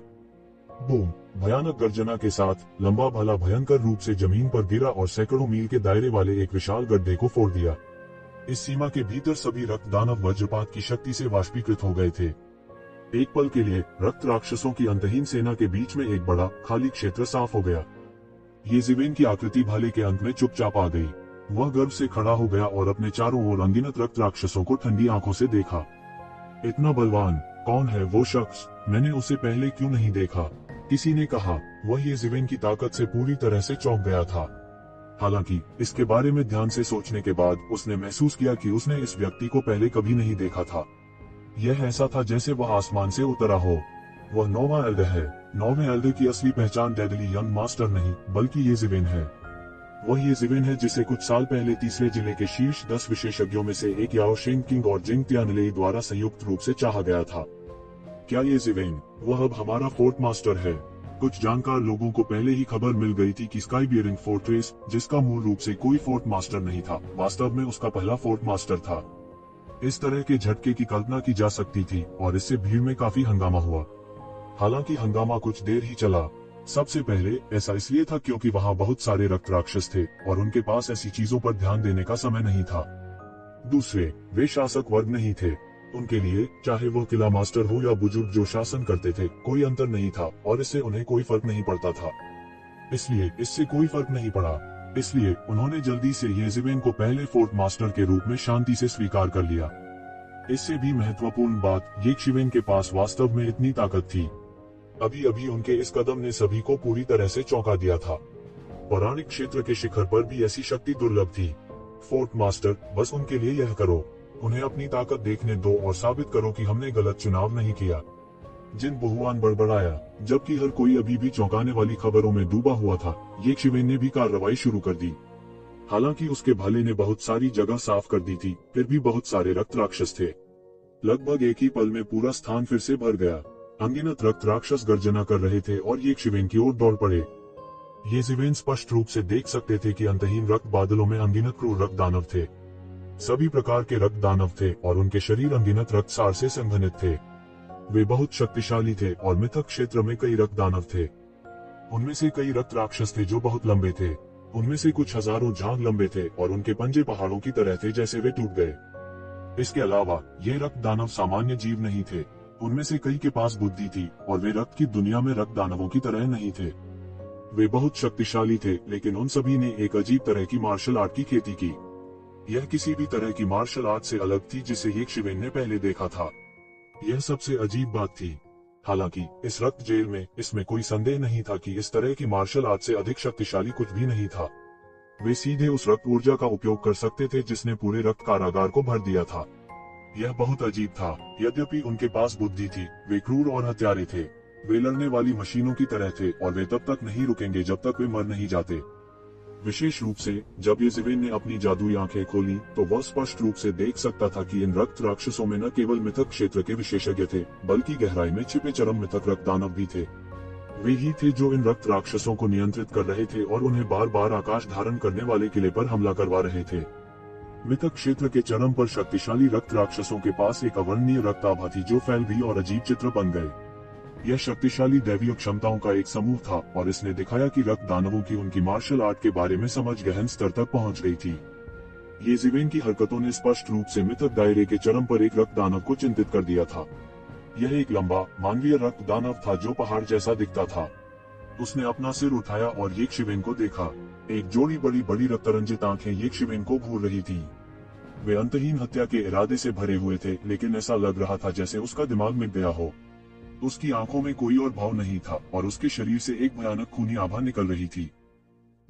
बूम! भयानक गर्जना के साथ लंबा भला भयंकर रूप से जमीन पर गिरा और सैकड़ों मील के दायरे वाले एक विशाल गड्ढे को फोड़ दिया। इस सीमा के भीतर सभी रक्त दानव वज्रपात की शक्ति से वाष्पीकृत हो गए थे। एक पल के लिए रक्त राक्षसों की अंतहीन सेना के बीच में एक बड़ा खाली क्षेत्र साफ हो गया। येज़ेबेल की आकृति भाले के अंत में चुपचाप आ गई। वह गर्व से खड़ा हो गया और अपने चारों ओर अनगिनत रक्त राक्षसों को ठंडी आंखों से देखा। इतना बलवान कौन है वो शख्स? मैंने उसे पहले क्यों नहीं देखा? किसी ने कहा। वह येज़ेबेल की ताकत से पूरी तरह से चौंक गया था। हालांकि इसके बारे में ध्यान से सोचने के बाद उसने महसूस किया कि उसने इस व्यक्ति को पहले कभी नहीं देखा था। यह ऐसा था जैसे वह आसमान से उतरा हो। वह नोवा एल्डर है। नोवा एल्डर की असली पहचान डेडली यंग मास्टर नहीं बल्कि येज़ेबेल है। वह येज़ेबेल है जिसे कुछ साल पहले तीसरे जिले के शीर्ष 10 विशेषज्ञों में से एक याओ शेंग किंग और जिंग तियानले द्वारा संयुक्त रूप से चाहा गया था। क्या येज़ेबेल वह अब हमारा फोर्ट मास्टर है? कुछ जानकार लोगों को पहले ही खबर मिल गई थी कि स्काई बियरिंग फोर्ट्रेस, जिसका मूल रूप से कोई फोर्ट मास्टर नहीं था, वास्तव में उसका पहला फोर्ट मास्टर था। इस तरह के झटके की कल्पना की जा सकती थी और इससे भीड़ में काफी हंगामा हुआ। हालांकि हंगामा कुछ देर ही चला। सबसे पहले ऐसा इसलिए था क्योंकि वहां बहुत सारे रक्त राक्षस थे और उनके पास ऐसी चीजों पर ध्यान देने का समय नहीं था। दूसरे, वे शासक वर्ग नहीं थे। उनके लिए चाहे वो किला मास्टर हो या बुजुर्ग जो शासन करते थे, कोई अंतर नहीं था और इससे उन्हें कोई फर्क नहीं पड़ता था। इससे कोई फर्क नहीं पड़ा। इसलिए उन्होंने जल्दी से येज़ेबेल को पहले फोर्ट मास्टर के रूप में शांति से स्वीकार कर लिया। इससे भी महत्वपूर्ण बात, येज़ेबेल के पास वास्तव में इतनी ताकत थी। अभी अभी उनके इस कदम ने सभी को पूरी तरह से चौंका दिया था। पौराणिक क्षेत्र के शिखर पर भी ऐसी शक्ति दुर्लभ थी। फोर्ट मास्टर, बस उनके लिए यह करो, उन्हें अपनी ताकत देखने दो और साबित करो कि हमने गलत चुनाव नहीं किया। जिन बहुआन बड़बड़ाया। जबकि हर कोई अभी भी चौंकाने वाली खबरों में डूबा हुआ था, येज़ेबेल ने भी कार्रवाई शुरू कर दी। हालांकि उसके भाले ने बहुत सारी जगह साफ कर दी थी, फिर भी बहुत सारे रक्त राक्षस थे। लगभग एक ही पल में पूरा स्थान फिर से भर गया। अनगिनत रक्त राक्षस गर्जना कर रहे थे और येज़ेबेल की ओर दौड़ पड़े। येज़ेबेल स्पष्ट रूप से देख सकते थे कि अंतहीन रक्त बादलों में अनगिनत क्रूर रक्त दानव थे। सभी प्रकार के रक्त दानव थे और उनके शरीर अनगिनत रक्त सार से संघनित थे। वे बहुत शक्तिशाली थे और मिथक क्षेत्र में कई रक्त दानव थे। उनमें से कई रक्त राक्षस थे जो बहुत लंबे थे। उनमें से कुछ हजारों जांघ लंबे थे और उनके पंजे पहाड़ों की तरह थे जैसे वे टूट गए। इसके अलावा ये रक्त दानव सामान्य जीव नहीं थे। उनमें से कई के पास बुद्धि थी और वे रक्त की दुनिया में रक्त दानवों की तरह नहीं थे। वे बहुत शक्तिशाली थे, लेकिन उन सभी ने एक अजीब तरह की मार्शल आर्ट की खेती की। यह किसी भी तरह की मार्शल आर्ट से अलग थी जिसे येज़ेबेल ने पहले देखा था। यह सबसे अजीब बात थी। हालांकि इस रक्त जेल में इसमें कोई संदेह नहीं था कि इस तरह की मार्शल आर्ट से अधिक शक्तिशाली कुछ भी नहीं था। वे सीधे उस रक्त ऊर्जा का उपयोग कर सकते थे जिसने पूरे रक्त कारागार को भर दिया था। यह बहुत अजीब था। यद्यपि उनके पास बुद्धि थी, वे क्रूर और हत्यारे थे। वे लड़ने वाली मशीनों की तरह थे और वे तब तक नहीं रुकेंगे जब तक वे मर नहीं जाते। विशेष रूप से जब येज़ेबेल ने अपनी जादुई आंखें खोली तो वह स्पष्ट रूप से देख सकता था कि इन रक्त राक्षसों में न केवल मिथक क्षेत्र के विशेषज्ञ थे, बल्कि गहराई में छिपे चरम मिथक रक्त दानव भी थे। वे ही थे जो इन रक्त राक्षसों को नियंत्रित कर रहे थे और उन्हें बार बार आकाश धारण करने वाले किले पर हमला करवा रहे थे। मिथक क्षेत्र के चरम पर शक्तिशाली रक्त राक्षसों के पास एक अवर्णनीय रक्त आभा थी जो फैल गई और अजीब चित्र बन गए। यह शक्तिशाली दैवीय क्षमताओं का एक समूह था और इसने दिखाया कि रक्त दानवों की उनकी मार्शल आर्ट के बारे में समझ गहन स्तर तक पहुंच गई थी। येज़ेबेल की हरकतों ने स्पष्ट रूप से मिथक दायरे के चरम पर एक रक्त दानव को चिंतित कर दिया था। यह एक लंबा मानवीय रक्त दानव था जो पहाड़ जैसा दिखता था। उसने अपना सिर उठाया और येज़ेबेल को देखा। एक जोड़ी बड़ी बड़ी रक्तरंजित आंखें येज़ेबेल को घूर रही थी। वे अंतहीन हत्या के इरादे से भरे हुए थे, लेकिन ऐसा लग रहा था जैसे उसका दिमाग मिट गया हो। उसकी आंखों में कोई और भाव नहीं था और उसके शरीर से एक भयानक खूनी आभा निकल रही थी।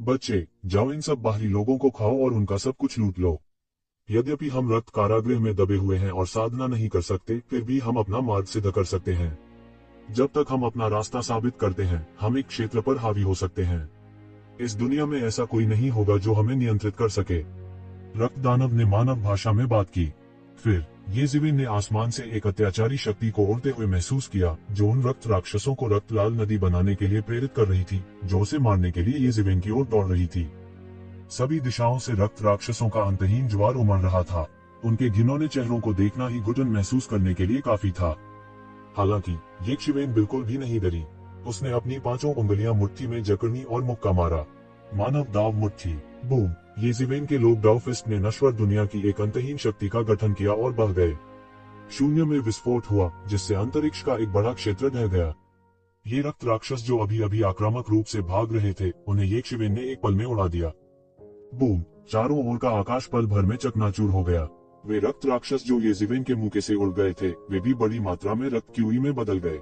बच्चे, जाओ इन सब बाहरी लोगों को खाओ और उनका सब कुछ लूट लो। यद्यपि हम रक्त कारागृह में दबे हुए हैं और साधना नहीं कर सकते, फिर भी हम अपना मार्ग सिद्ध कर सकते हैं। जब तक हम अपना रास्ता साबित करते हैं, हम एक क्षेत्र पर हावी हो सकते हैं। इस दुनिया में ऐसा कोई नहीं होगा जो हमें नियंत्रित कर सके। रक्त दानव ने मानव भाषा में बात की। फिर येज़िवेन ने आसमान से एक अत्याचारी शक्ति को उड़ते हुए महसूस किया, जो उन रक्त राक्षसों को रक्त लाल नदी बनाने के लिए प्रेरित कर रही थी, जो उसे मारने के लिए येज़िवेन की ओर दौड़ रही थी। सभी दिशाओं से रक्त राक्षसों का अंतहीन ज्वार उमड़ रहा था। उनके घिनौने चेहरों को देखना ही घुटन महसूस करने के लिए काफी था। हालांकि येज़िवेन बिल्कुल भी नहीं डरी। उसने अपनी 5 उंगलियां मुट्ठी में जकड़नी और मुक्का मारा। मानव दाव मुट्ठी। बूम! येज़िवेन के लोग दाव फिस्ट ने नश्वर दुनिया की एक अंतहीन शक्ति का गठन किया और बह गए। शून्य में विस्फोट हुआ, जिससे अंतरिक्ष का एक बड़ा क्षेत्र ढह गया। ये रक्त राक्षस जो अभी अभी आक्रामक रूप से भाग रहे थे, उन्हें येज़िवेन ने एक पल में उड़ा दिया। बूम! चारों ओर का आकाश पल भर में चकनाचूर हो गया। वे रक्त राक्षस जो येज़िवेन के मुंह से उड़ गए थे, वे भी बड़ी मात्रा में रक्त क्यूई में बदल गए।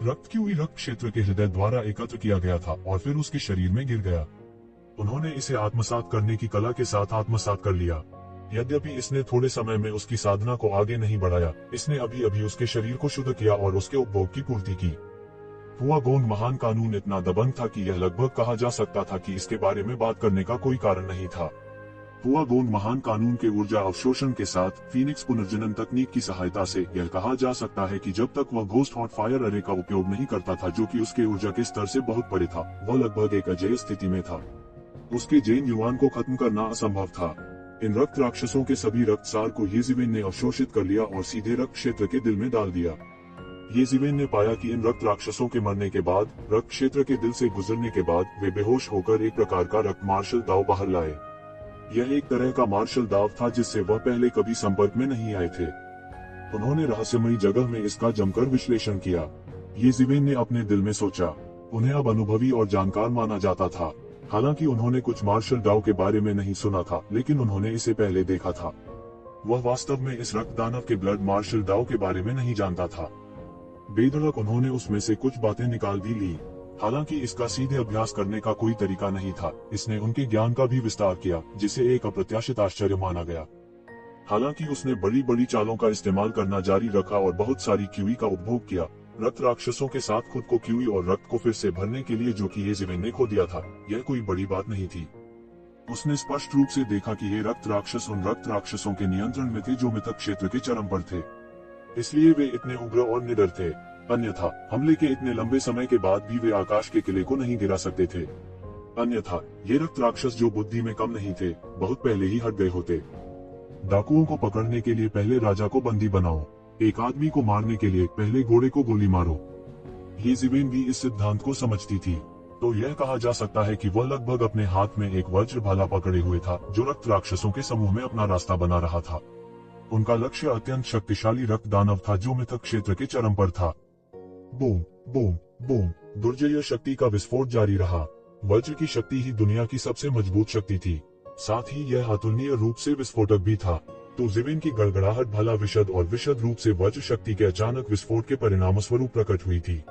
रक्त क्यूई रक्त क्षेत्र के हृदय द्वारा एकत्र किया गया था और फिर उसके शरीर में गिर गया। उन्होंने इसे आत्मसात करने की कला के साथ आत्मसात कर लिया। यद्यपि इसने थोड़े समय में उसकी साधना को आगे नहीं बढ़ाया, इसने अभी अभी उसके शरीर को शुद्ध किया और उसके उपभोग की पूर्ति की। हुआगोंग महान कानून इतना दबंग था कि यह लगभग कहा जा सकता था कि इसके बारे में बात करने का कोई कारण नहीं था। हुआगोंग महान कानून के ऊर्जा अवशोषण के साथ फीनिक्स पुनर्जनन तकनीक की सहायता से यह कहा जा सकता है कि जब तक वह घोस्ट हॉट फायर अरे का उपयोग नहीं करता था, जो कि उसके ऊर्जा के स्तर से बहुत बड़े था, वह लगभग एक अजेय स्थिति में था। उसके जैन युवान को खत्म करना असंभव था। इन रक्त राक्षसों के सभी रक्तसार को येज़िवेन ने अवशोषित कर लिया और सीधे रक्त क्षेत्र के दिल में डाल दिया। येज़िवेन ने पाया कि इन रक्त राक्षसों के मरने के बाद, रक्त क्षेत्र के दिल से गुजरने के बाद, वे बेहोश होकर एक प्रकार का रक्त मार्शल दाव बाहर लाए। यह एक तरह का मार्शल दाव था जिससे वह पहले कभी संपर्क में नहीं आए थे। उन्होंने रहस्यमयी जगह में इसका जमकर विश्लेषण किया। येज़िवेन ने अपने दिल में सोचा, उन्हें अब अनुभवी और जानकार माना जाता था। हालांकि उन्होंने कुछ मार्शल दाव के बारे में नहीं सुना था, लेकिन उन्होंने इसे पहले देखा था। वह वास्तव में इस रक्त दानव के ब्लड मार्शल दाव के बारे में नहीं जानता था। बेधड़क उन्होंने उसमें से कुछ बातें निकाल भी ली। हालांकि इसका सीधे अभ्यास करने का कोई तरीका नहीं था। इसने उनके ज्ञान का भी विस्तार किया, जिसे एक अप्रत्याशित आश्चर्य माना गया। हालांकि उसने बड़ी बड़ी चालों का इस्तेमाल करना जारी रखा और बहुत सारी क्यूई का उपभोग किया, रक्त राक्षसों के साथ खुद को क्यूई और रक्त को फिर से भरने के लिए, जो कि येज़िवेन ने खो दिया था। यह कोई बड़ी बात नहीं थी। उसने स्पष्ट रूप से देखा कि ये रक्त राक्षस उन रक्त राक्षसों के नियंत्रण में थे जो मिथक क्षेत्र के चरम पर थे। इसलिए वे इतने उग्र और निडर थे। अन्यथा हमले के इतने लंबे समय के बाद भी वे आकाश के किले को नहीं गिरा सकते थे। अन्यथा ये रक्त राक्षस जो बुद्धि में कम नहीं थे, बहुत पहले ही हट गए होते। डाकुओं को पकड़ने के लिए पहले राजा को बंदी बनाओ। एक आदमी को मारने के लिए पहले घोड़े को गोली मारो। येज़िवेन भी इस सिद्धांत को समझती थी। तो यह कहा जा सकता है कि वह लगभग अपने हाथ में एक वज्र भाला पकड़े हुए था, जो रक्त राक्षसों के समूह में अपना रास्ता बना रहा था। उनका लक्ष्य अत्यंत शक्तिशाली रक्त दानव था जो मिथक क्षेत्र के चरम पर था। Boom boom boom! दुर्जय शक्ति का विस्फोट जारी रहा। वज्र की शक्ति ही दुनिया की सबसे मजबूत शक्ति थी। साथ ही यह अतुलनीय रूप से विस्फोटक भी था। तो येज़िवेन की गड़गड़ाहट भला विशद और विशद रूप से वज्र शक्ति के अचानक विस्फोट के परिणाम स्वरूप प्रकट हुई थी।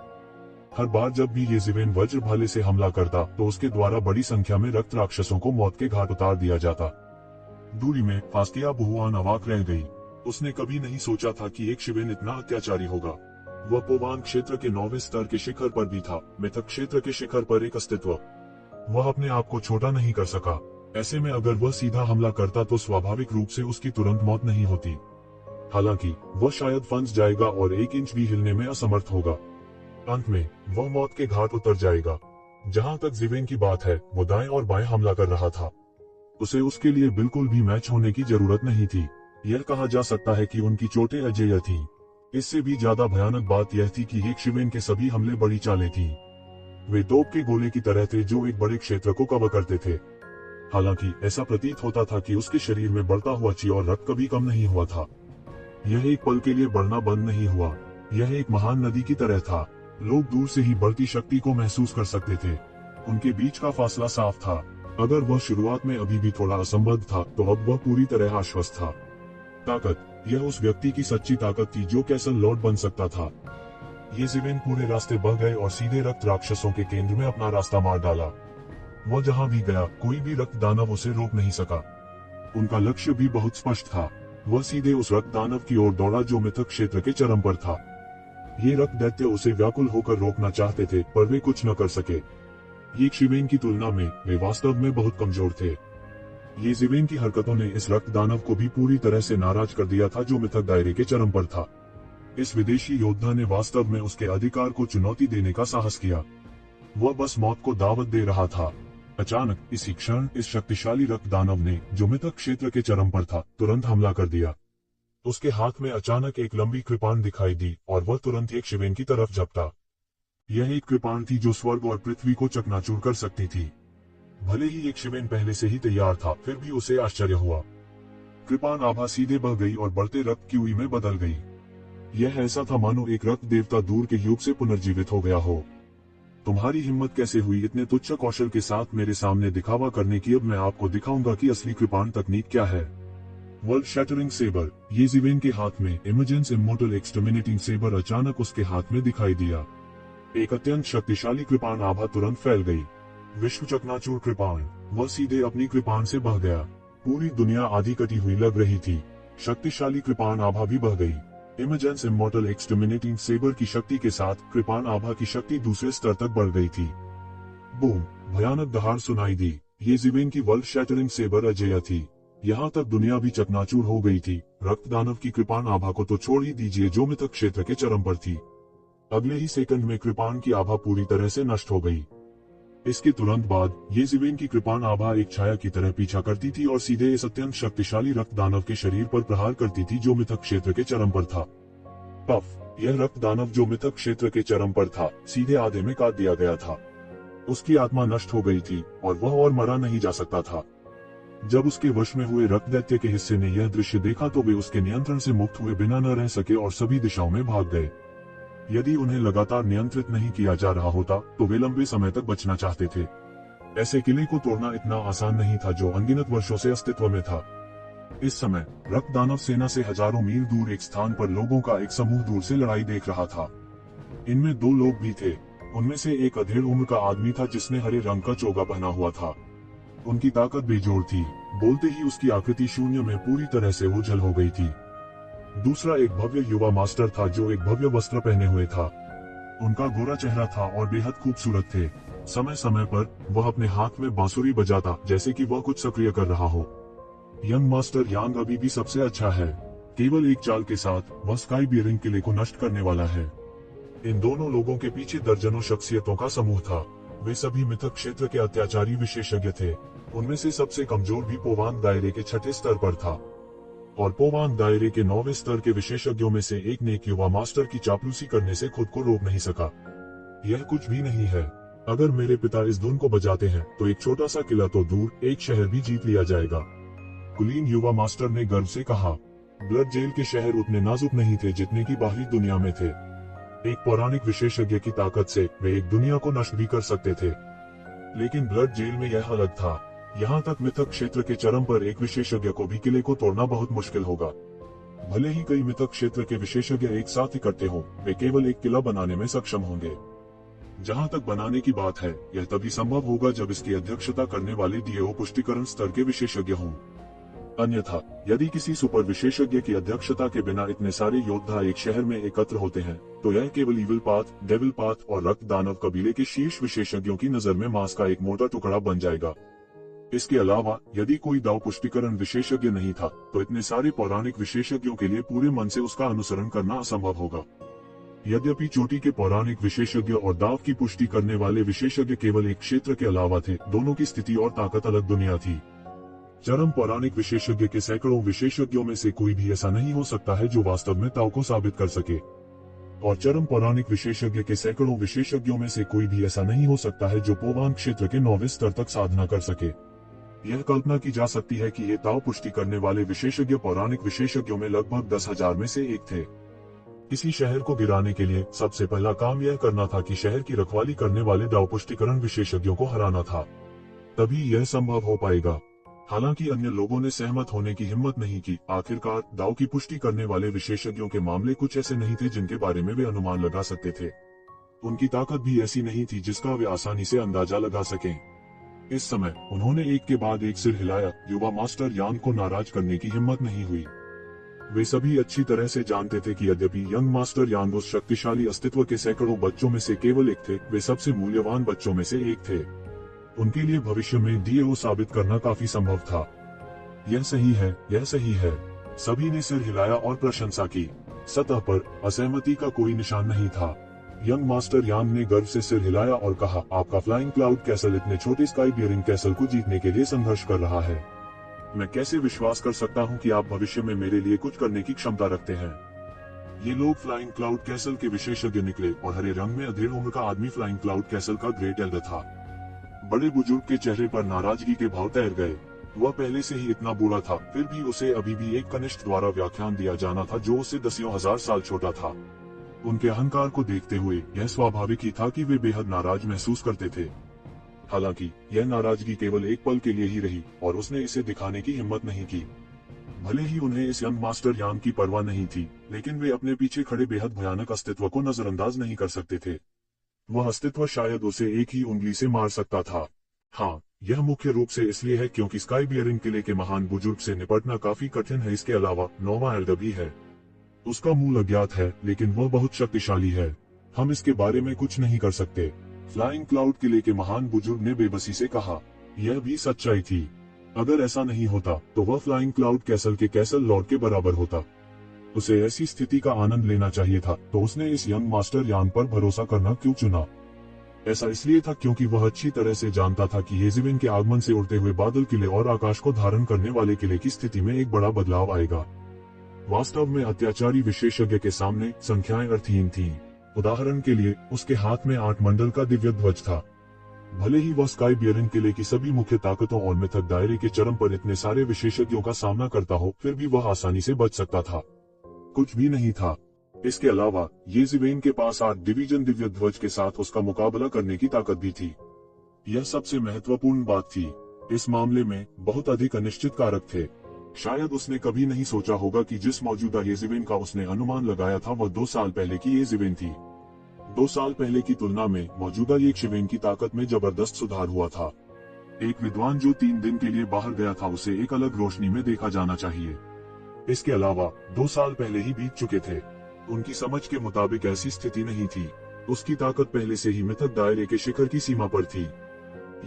हर बार जब भी येज़िवेन वज्र भाले से हमला करता, तो उसके द्वारा बड़ी संख्या में रक्त राक्षसों को मौत के घाट उतार दिया जाता। दूरी में फास्तिया बहुआन अवाक रह गई। उसने कभी नहीं सोचा था कि येज़िवेन इतना अत्याचारी होगा। वह पोवान क्षेत्र के 9वें स्तर के शिखर पर भी था, मिथक क्षेत्र के शिखर पर एक अस्तित्व। वह अपने आप को छोटा नहीं कर सका। ऐसे में अगर वह सीधा हमला करता तो स्वाभाविक रूप से उसकी तुरंत मौत नहीं होती। हालांकि वह शायद फंस जाएगा और 1 इंच भी हिलने में असमर्थ होगा। अंत में वह मौत के घाट उतर जाएगा। जहां तक येज़िवेन की बात है, वो दाएं और बाएं हमला कर रहा था। उसे उसके लिए बिल्कुल भी मैच होने की जरूरत नहीं थी। यह कहा जा सकता है कि उनकी चोटें अजेय थीं। इससे भी ज्यादा भयानक बात यह थी कि येज़िवेन के सभी हमले बड़ी चालें थीं। वे तोप के गोले की तरह थे जो एक बड़े क्षेत्र को कवर करते थे। हालांकि ऐसा प्रतीत होता था कि उसके शरीर में बढ़ता हुआ ची और रक्त कभी कम नहीं हुआ था। यह एक पल के लिए बढ़ना बंद नहीं हुआ। यह एक महान नदी की तरह था। लोग दूर से ही बढ़ती शक्ति को महसूस कर सकते थे। उनके बीच का फासला साफ था। अगर वह शुरुआत में अभी भी थोड़ा असंबद्ध था, तो अब वह पूरी तरह आश्वस्त था। ताकत, यह उस व्यक्ति की सच्ची ताकत थी जो कैसल लॉर्ड बन सकता था। येज़िवेन पूरे रास्ते बह गए और सीधे रक्त राक्षसों के केंद्र में अपना रास्ता मार डाला। वह जहां भी गया, कोई भी रक्त दानव उसे रोक नहीं सका। उनका लक्ष्य भी बहुत स्पष्ट था। वह सीधे उस रक्त दानव की ओर दौड़ा जो मिथक क्षेत्र के चरम पर था। ये रक्त दैत्य उसे व्याकुल होकर रोकना चाहते थे, पर वे कुछ न कर सके। येज़िवेन की तुलना में वे वास्तव में बहुत कमजोर थे। ये जिवेन की हरकतों ने इस रक्त दानव को भी पूरी तरह से नाराज कर दिया था जो मिथक दायरे के चरम पर था। इस विदेशी योद्धा ने वास्तव में उसके अधिकार को चुनौती देने का साहस किया। वह बस मौत को दावत दे रहा था। अचानक इसी क्षण इस शक्तिशाली रक्त दानव ने, जो मिथक क्षेत्र के चरम पर था, तुरंत हमला कर दिया। उसके हाथ में अचानक एक लंबी कृपाण दिखाई दी और वह तुरंत एक शिवेन की तरफ झपटा। यह एक कृपाण थी जो स्वर्ग और पृथ्वी को चकनाचूर कर सकती थी। भले ही एक शिवेन पहले से ही तैयार था, फिर भी उसे आश्चर्य हुआ। कृपाण आभा सीधे बह गई और बढ़ते रक्त की उई में बदल गई। यह ऐसा था मानो एक रक्त देवता दूर के युग से पुनर्जीवित हो गया हो। तुम्हारी हिम्मत कैसे हुई इतने तुच्छ कौशल के साथ मेरे सामने दिखावा करने की? अब मैं आपको दिखाऊंगा कि असली कृपाण तकनीक क्या है। World shattering sabre. ये जिवेन के हाथ में इमर्जेंस इमोर्टल एक्सटर्मिनेटिंग सेबर अचानक उसके हाथ में दिखाई दिया। एक अत्यंत शक्तिशाली कृपाण आभा तुरंत फैल गई। विश्व चकनाचूर कृपाण। वह सीधे अपनी कृपाण से बह गया। पूरी दुनिया आधी कटी हुई लग रही थी। शक्तिशाली कृपाण आभा भी बह गई। इमर्जेंस इमोर्टल एक्सटर्मिनेटिंग सेबर की शक्ति के साथ कृपाण आभा की शक्ति दूसरे स्तर तक बढ़ गई थी। बूम! भयानक दहाड़ सुनाई दी। ये जिवेन की वर्ल्ड शैटरिंग सेबर अजेय थी। यहाँ तक दुनिया भी चकनाचूर हो गई थी। रक्त दानव की कृपाण आभा को तो छोड़ ही दीजिए, जो मिथक क्षेत्र के चरम पर थी। अगले ही सेकंड में कृपाण की आभा पूरी तरह से नष्ट हो गई। इसके तुरंत बाद ये जिवेन की कृपाण आभा एक छाया की तरह पीछा करती थी और सीधे इस अत्यंत शक्तिशाली रक्त दानव के शरीर पर प्रहार करती थी जो मिथक क्षेत्र के चरम पर था। पफ! यह रक्त दानव जो मिथक क्षेत्र के चरम पर था, सीधे आधे में काट दिया गया था। उसकी आत्मा नष्ट हो गई थी और वह और मरा नहीं जा सकता था। जब उसके वश में हुए रक्त दैत्य के हिस्से ने यह दृश्य देखा तो वे उसके नियंत्रण से मुक्त हुए बिना न रह सके और सभी दिशाओं में भाग गए। यदि उन्हें लगातार नियंत्रित नहीं किया जा रहा होता तो वे लंबे समय तक बचना चाहते थे। ऐसे किले को तोड़ना इतना आसान नहीं था जो अनगिनत वर्षों से अस्तित्व में था। इस समय रक्त दानव सेना से हजारों मील दूर एक स्थान पर लोगों का एक समूह दूर से लड़ाई देख रहा था। इनमें 2 लोग भी थे। उनमें से एक अधेड़ उम्र का आदमी था जिसने हरे रंग का चोगा पहना हुआ था। उनकी ताकत बेजोड़ थी। बोलते ही उसकी आकृति शून्य में पूरी तरह से ओझल हो गई थी। दूसरा एक भव्य युवा मास्टर था जो एक भव्य वस्त्र पहने हुए था। उनका गोरा चेहरा था और बेहद खूबसूरत थे। समय समय पर वह अपने हाथ में बांसुरी बजाता, जैसे कि वह कुछ सक्रिय कर रहा हो। यंग मास्टर यांग अभी भी सबसे अच्छा है। केवल एक चाल के साथ वह स्काई बियरिंग किले को नष्ट करने वाला है। इन दोनों लोगों के पीछे दर्जनों शख्सियतों का समूह था। वे सभी मिथक क्षेत्र के अत्याचारी विशेषज्ञ थे। उनमें से सबसे कमजोर भी पोवांग दायरे के 6ठे स्तर पर था और पोवांग दायरे के 9वें स्तर के विशेषज्ञों में से एक ने एक युवा मास्टर की चापलूसी करने से खुद को रोक नहीं सका। यह कुछ भी नहीं है। अगर मेरे पिता इस धुन को बजाते हैं तो एक छोटा सा किला तो दूर, एक शहर भी जीत लिया जाएगा। कुलीन युवा मास्टर ने गर्व से कहा। ब्लड जेल के शहर उतने नाजुक नहीं थे जितने की बाहरी दुनिया में थे। एक पौराणिक विशेषज्ञ की ताकत से वे एक दुनिया को नष्ट भी कर सकते थे, लेकिन ब्लड जेल में यह अलग था। यहाँ तक मिथक क्षेत्र के चरम पर एक विशेषज्ञ को भी किले को तोड़ना बहुत मुश्किल होगा। भले ही कई मिथक क्षेत्र के विशेषज्ञ एक साथ इकट्ठे हों, वे केवल एक किला बनाने में सक्षम होंगे। जहाँ तक बनाने की बात है, यह तभी संभव होगा जब इसकी अध्यक्षता करने वाले डीएओ पुष्टिकरण स्तर के विशेषज्ञ हों। अन्यथा यदि किसी सुपर विशेषज्ञ की अध्यक्षता के बिना इतने सारे योद्धा एक शहर में एकत्र होते हैं तो यह केवल ईविल पाथ, डेविल पाथ और रक्त दानव कबीले के शीर्ष विशेषज्ञों की नजर में मांस का एक मोटा टुकड़ा बन जाएगा। इसके अलावा यदि कोई दाव पुष्टिकरण विशेषज्ञ नहीं था तो इतने सारे पौराणिक विशेषज्ञों के लिए पूरे मन से उसका अनुसरण करना असंभव होगा। यद्यपि चोटी के पौराणिक विशेषज्ञ और दाव की पुष्टि करने वाले विशेषज्ञ केवल एक क्षेत्र के अलावा थे, दोनों की स्थिति और ताकत अलग दुनिया थी। चरम पौराणिक विशेषज्ञ के सैकड़ों विशेषज्ञों में से कोई भी ऐसा नहीं हो सकता है जो वास्तव में ताव को साबित कर सके, और चरम पौराणिक विशेषज्ञ के सैकड़ों विशेषज्ञों में से कोई भी ऐसा नहीं हो सकता है जो पोवांग क्षेत्र के 9वें स्तर तक साधना कर सके। यह कल्पना की जा सकती है कि ये ताव पुष्टि करने वाले विशेषज्ञ पौराणिक विशेषज्ञों में लगभग 10,000 में से एक थे। किसी शहर को गिराने के लिए सबसे पहला काम यह करना था कि शहर की रखवाली करने वाले दाव पुष्टिकरण विशेषज्ञों को हराना था, तभी यह संभव हो पाएगा। हालांकि अन्य लोगों ने सहमत होने की हिम्मत नहीं की। आखिरकार दाव की पुष्टि करने वाले विशेषज्ञों के मामले कुछ ऐसे नहीं थे जिनके बारे में वे अनुमान लगा सकते थे। उनकी ताकत भी ऐसी नहीं थी जिसका वे आसानी से अंदाजा लगा सकें। इस समय उन्होंने एक के बाद एक सिर हिलाया। युवा मास्टर यांग को नाराज करने की हिम्मत नहीं हुई। वे सभी अच्छी तरह से जानते थे कि यद्यपि यंग मास्टर यांग उस शक्तिशाली अस्तित्व के सैकड़ों बच्चों में से केवल एक थे, वे सबसे मूल्यवान बच्चों में से एक थे। उनके लिए भविष्य में डीएओ साबित करना काफी संभव था। यह सही है, यह सही है। सभी ने सिर हिलाया और प्रशंसा की। सतह पर असहमति का कोई निशान नहीं था। यंग मास्टर यान ने गर्व से सिर हिलाया और कहा, आपका फ्लाइंग क्लाउड कैसल इतने छोटे स्काई बियरिंग कैसल को जीतने के लिए संघर्ष कर रहा है। मैं कैसे विश्वास कर सकता हूं कि आप भविष्य में मेरे लिए कुछ करने की क्षमता रखते हैं। ये लोग फ्लाइंग क्लाउड कैसल के विशेषज्ञ निकले और हरे रंग में अधेड़ उम्र का आदमी फ्लाइंग क्लाउड कैसल का ग्रेट एल्डर था। बड़े बुजुर्ग के चेहरे पर नाराजगी के भाव तैर गए। वह पहले से ही इतना बूढ़ा था, फिर भी उसे अभी भी एक कनिष्ठ द्वारा व्याख्यान दिया जाना था जो उससे दसियों हजार साल छोटा था। उनके अहंकार को देखते हुए यह स्वाभाविक ही था कि वे बेहद नाराज महसूस करते थे। हालांकि यह नाराजगी केवल एक पल के लिए ही रही और उसने इसे दिखाने की हिम्मत नहीं की। भले ही उन्हें इस यंग मास्टर यान की परवाह नहीं थी, लेकिन वे अपने पीछे खड़े बेहद भयानक अस्तित्व को नजरअंदाज नहीं कर सकते थे। वह अस्तित्व शायद उसे एक ही उंगली से मार सकता था। हाँ, यह मुख्य रूप से इसलिए है क्योंकि स्काई बियरिंग किले के महान बुजुर्ग से निपटना काफी कठिन है। इसके अलावा नोवा एल्डर भी है। उसका मूल अज्ञात है, लेकिन वह बहुत शक्तिशाली है। हम इसके बारे में कुछ नहीं कर सकते। फ्लाइंग क्लाउड किले के महान बुजुर्ग ने बेबसी से कहा। यह भी सच्चाई थी। अगर ऐसा नहीं होता तो वह फ्लाइंग क्लाउड कैसल के कैसल लॉर्ड के बराबर होता। उसे ऐसी स्थिति का आनंद लेना चाहिए था, तो उसने इस यंग मास्टर यान पर भरोसा करना क्यों चुना? ऐसा इसलिए था क्योंकि वह अच्छी तरह से जानता था कि येज़िविन के आगमन से उड़ते हुए बादल किले और आकाश को धारण करने वाले किले की स्थिति में एक बड़ा बदलाव आएगा। वास्तव में अत्याचारी विशेषज्ञ के सामने संख्याएं अर्थहीन थीं। उदाहरण के लिए उसके हाथ में 8 मंडल का दिव्य ध्वज था। भले ही वह स्काई बियरिंग किले की सभी मुख्य ताकतों और मिथक दायरे के चरम पर इतने सारे विशेषज्ञों का सामना करता हो, फिर भी वह आसानी से बच सकता था। कुछ भी नहीं था। इसके अलावा येज़िवेन के पास 8 डिवीजन दिव्य ध्वज के साथ उसका मुकाबला करने की ताकत भी थी। यह सबसे महत्वपूर्ण बात थी। इस मामले में बहुत अधिक अनिश्चित कारक थे। शायद उसने कभी नहीं सोचा होगा कि जिस मौजूदा येज़िवेन का उसने अनुमान लगाया था वह 2 साल पहले की येज़िवेन थी। 2 साल पहले की तुलना में मौजूदा येज़िवेन की ताकत में जबरदस्त सुधार हुआ था। एक विद्वान जो 3 दिन के लिए बाहर गया था उसे एक अलग रोशनी में देखा जाना चाहिए। इसके अलावा 2 साल पहले ही बीत चुके थे। उनकी समझ के मुताबिक ऐसी स्थिति नहीं थी। उसकी ताकत पहले से ही मिथक दायरे के शिखर की सीमा पर थी।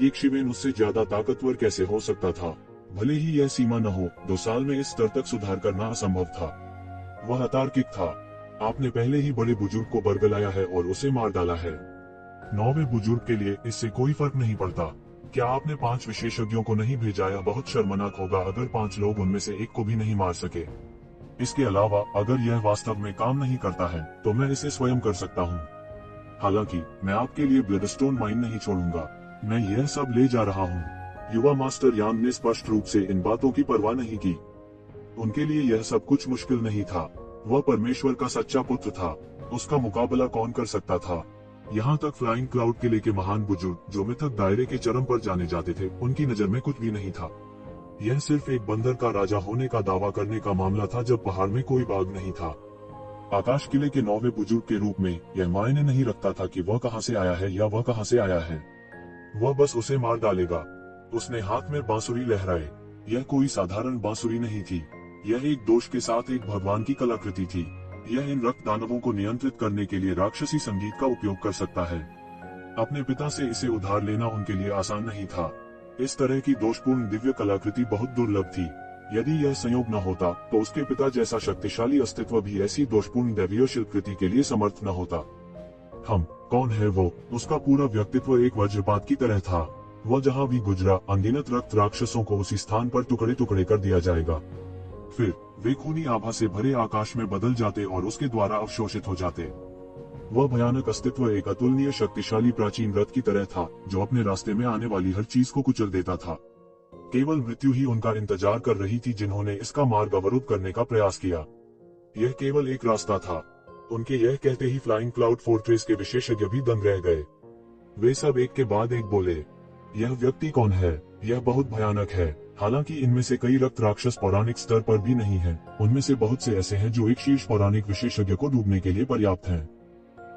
येज़िवेन उससे ज्यादा ताकतवर कैसे हो सकता था? भले ही यह सीमा न हो, 2 साल में इस स्तर तक सुधार करना असंभव था। वह अतार्किक था। आपने पहले ही बड़े बुजुर्ग को बरगलाया है और उसे मार डाला है। 9वें बुजुर्ग के लिए इससे कोई फर्क नहीं पड़ता। क्या आपने 5 विशेषज्ञों को नहीं भेजा? यह बहुत शर्मनाक होगा अगर 5 लोग उनमें से एक को भी नहीं मार सके। इसके अलावा अगर यह वास्तव में काम नहीं करता है तो मैं इसे स्वयं कर सकता हूँ। हालांकि मैं आपके लिए ब्लडस्टोन माइन नहीं छोड़ूंगा। मैं यह सब ले जा रहा हूँ। युवा मास्टर यान ने स्पष्ट रूप से इन बातों की परवाह नहीं की। उनके लिए यह सब कुछ मुश्किल नहीं था। वह परमेश्वर का सच्चा पुत्र था। उसका मुकाबला कौन कर सकता था? यहाँ तक फ्लाइंग क्लाउड किले के महान बुजुर्ग जो मिथक दायरे के चरम पर जाने जाते थे, उनकी नजर में कुछ भी नहीं था। यह सिर्फ एक बंदर का राजा होने का दावा करने का मामला था जब पहाड़ में कोई बाग नहीं था। आकाश किले के 9वें बुजुर्ग के रूप में यह मायने नहीं रखता था कि वह कहाँ से आया है या वह कहाँ से आया है। वह बस उसे मार डालेगा। उसने हाथ में बांसुरी लहराए। यह कोई साधारण बांसुरी नहीं थी। यह एक दोष के साथ एक भगवान की कलाकृति थी। यह इन रक्त दानवों को नियंत्रित करने के लिए राक्षसी संगीत का उपयोग कर सकता है। अपने पिता से इसे उधार लेना उनके लिए आसान नहीं था। इस तरह की दोषपूर्ण दिव्य कलाकृति बहुत दुर्लभ थी। यदि यह संयोग न होता तो उसके पिता जैसा शक्तिशाली अस्तित्व भी ऐसी दोषपूर्ण दैवीय शिल्पकृति के लिए समर्थ न होता। कौन है वो? उसका पूरा व्यक्तित्व एक वज्रपात की तरह था। वह जहाँ भी गुजरा अनगिनत रक्त राक्षसों को उसी स्थान पर टुकड़े टुकड़े कर दिया जाएगा। फिर वे खूनी आभा से भरे आकाश में बदल जाते और उसके द्वारा अवशोषित हो जाते। वह भयानक अस्तित्व एक अतुलनीय शक्तिशाली प्राचीन रथ की तरह था जो अपने रास्ते में आने वाली हर चीज को कुचल देता था। केवल मृत्यु ही उनका इंतजार कर रही थी जिन्होंने इसका मार्ग अवरुद्ध करने का प्रयास किया। यह केवल एक रास्ता था। उनके यह कहते ही फ्लाइंग क्लाउड फोर्ट्रेस के विशेषज्ञ भी दंग रह गए। वे सब एक के बाद एक बोले, यह व्यक्ति कौन है? यह बहुत भयानक है। हालांकि इनमें से कई रक्त राक्षस पौराणिक स्तर पर भी नहीं हैं, उनमें से बहुत से ऐसे हैं जो एक शीर्ष पौराणिक विशेषज्ञ को डूबने के लिए पर्याप्त हैं।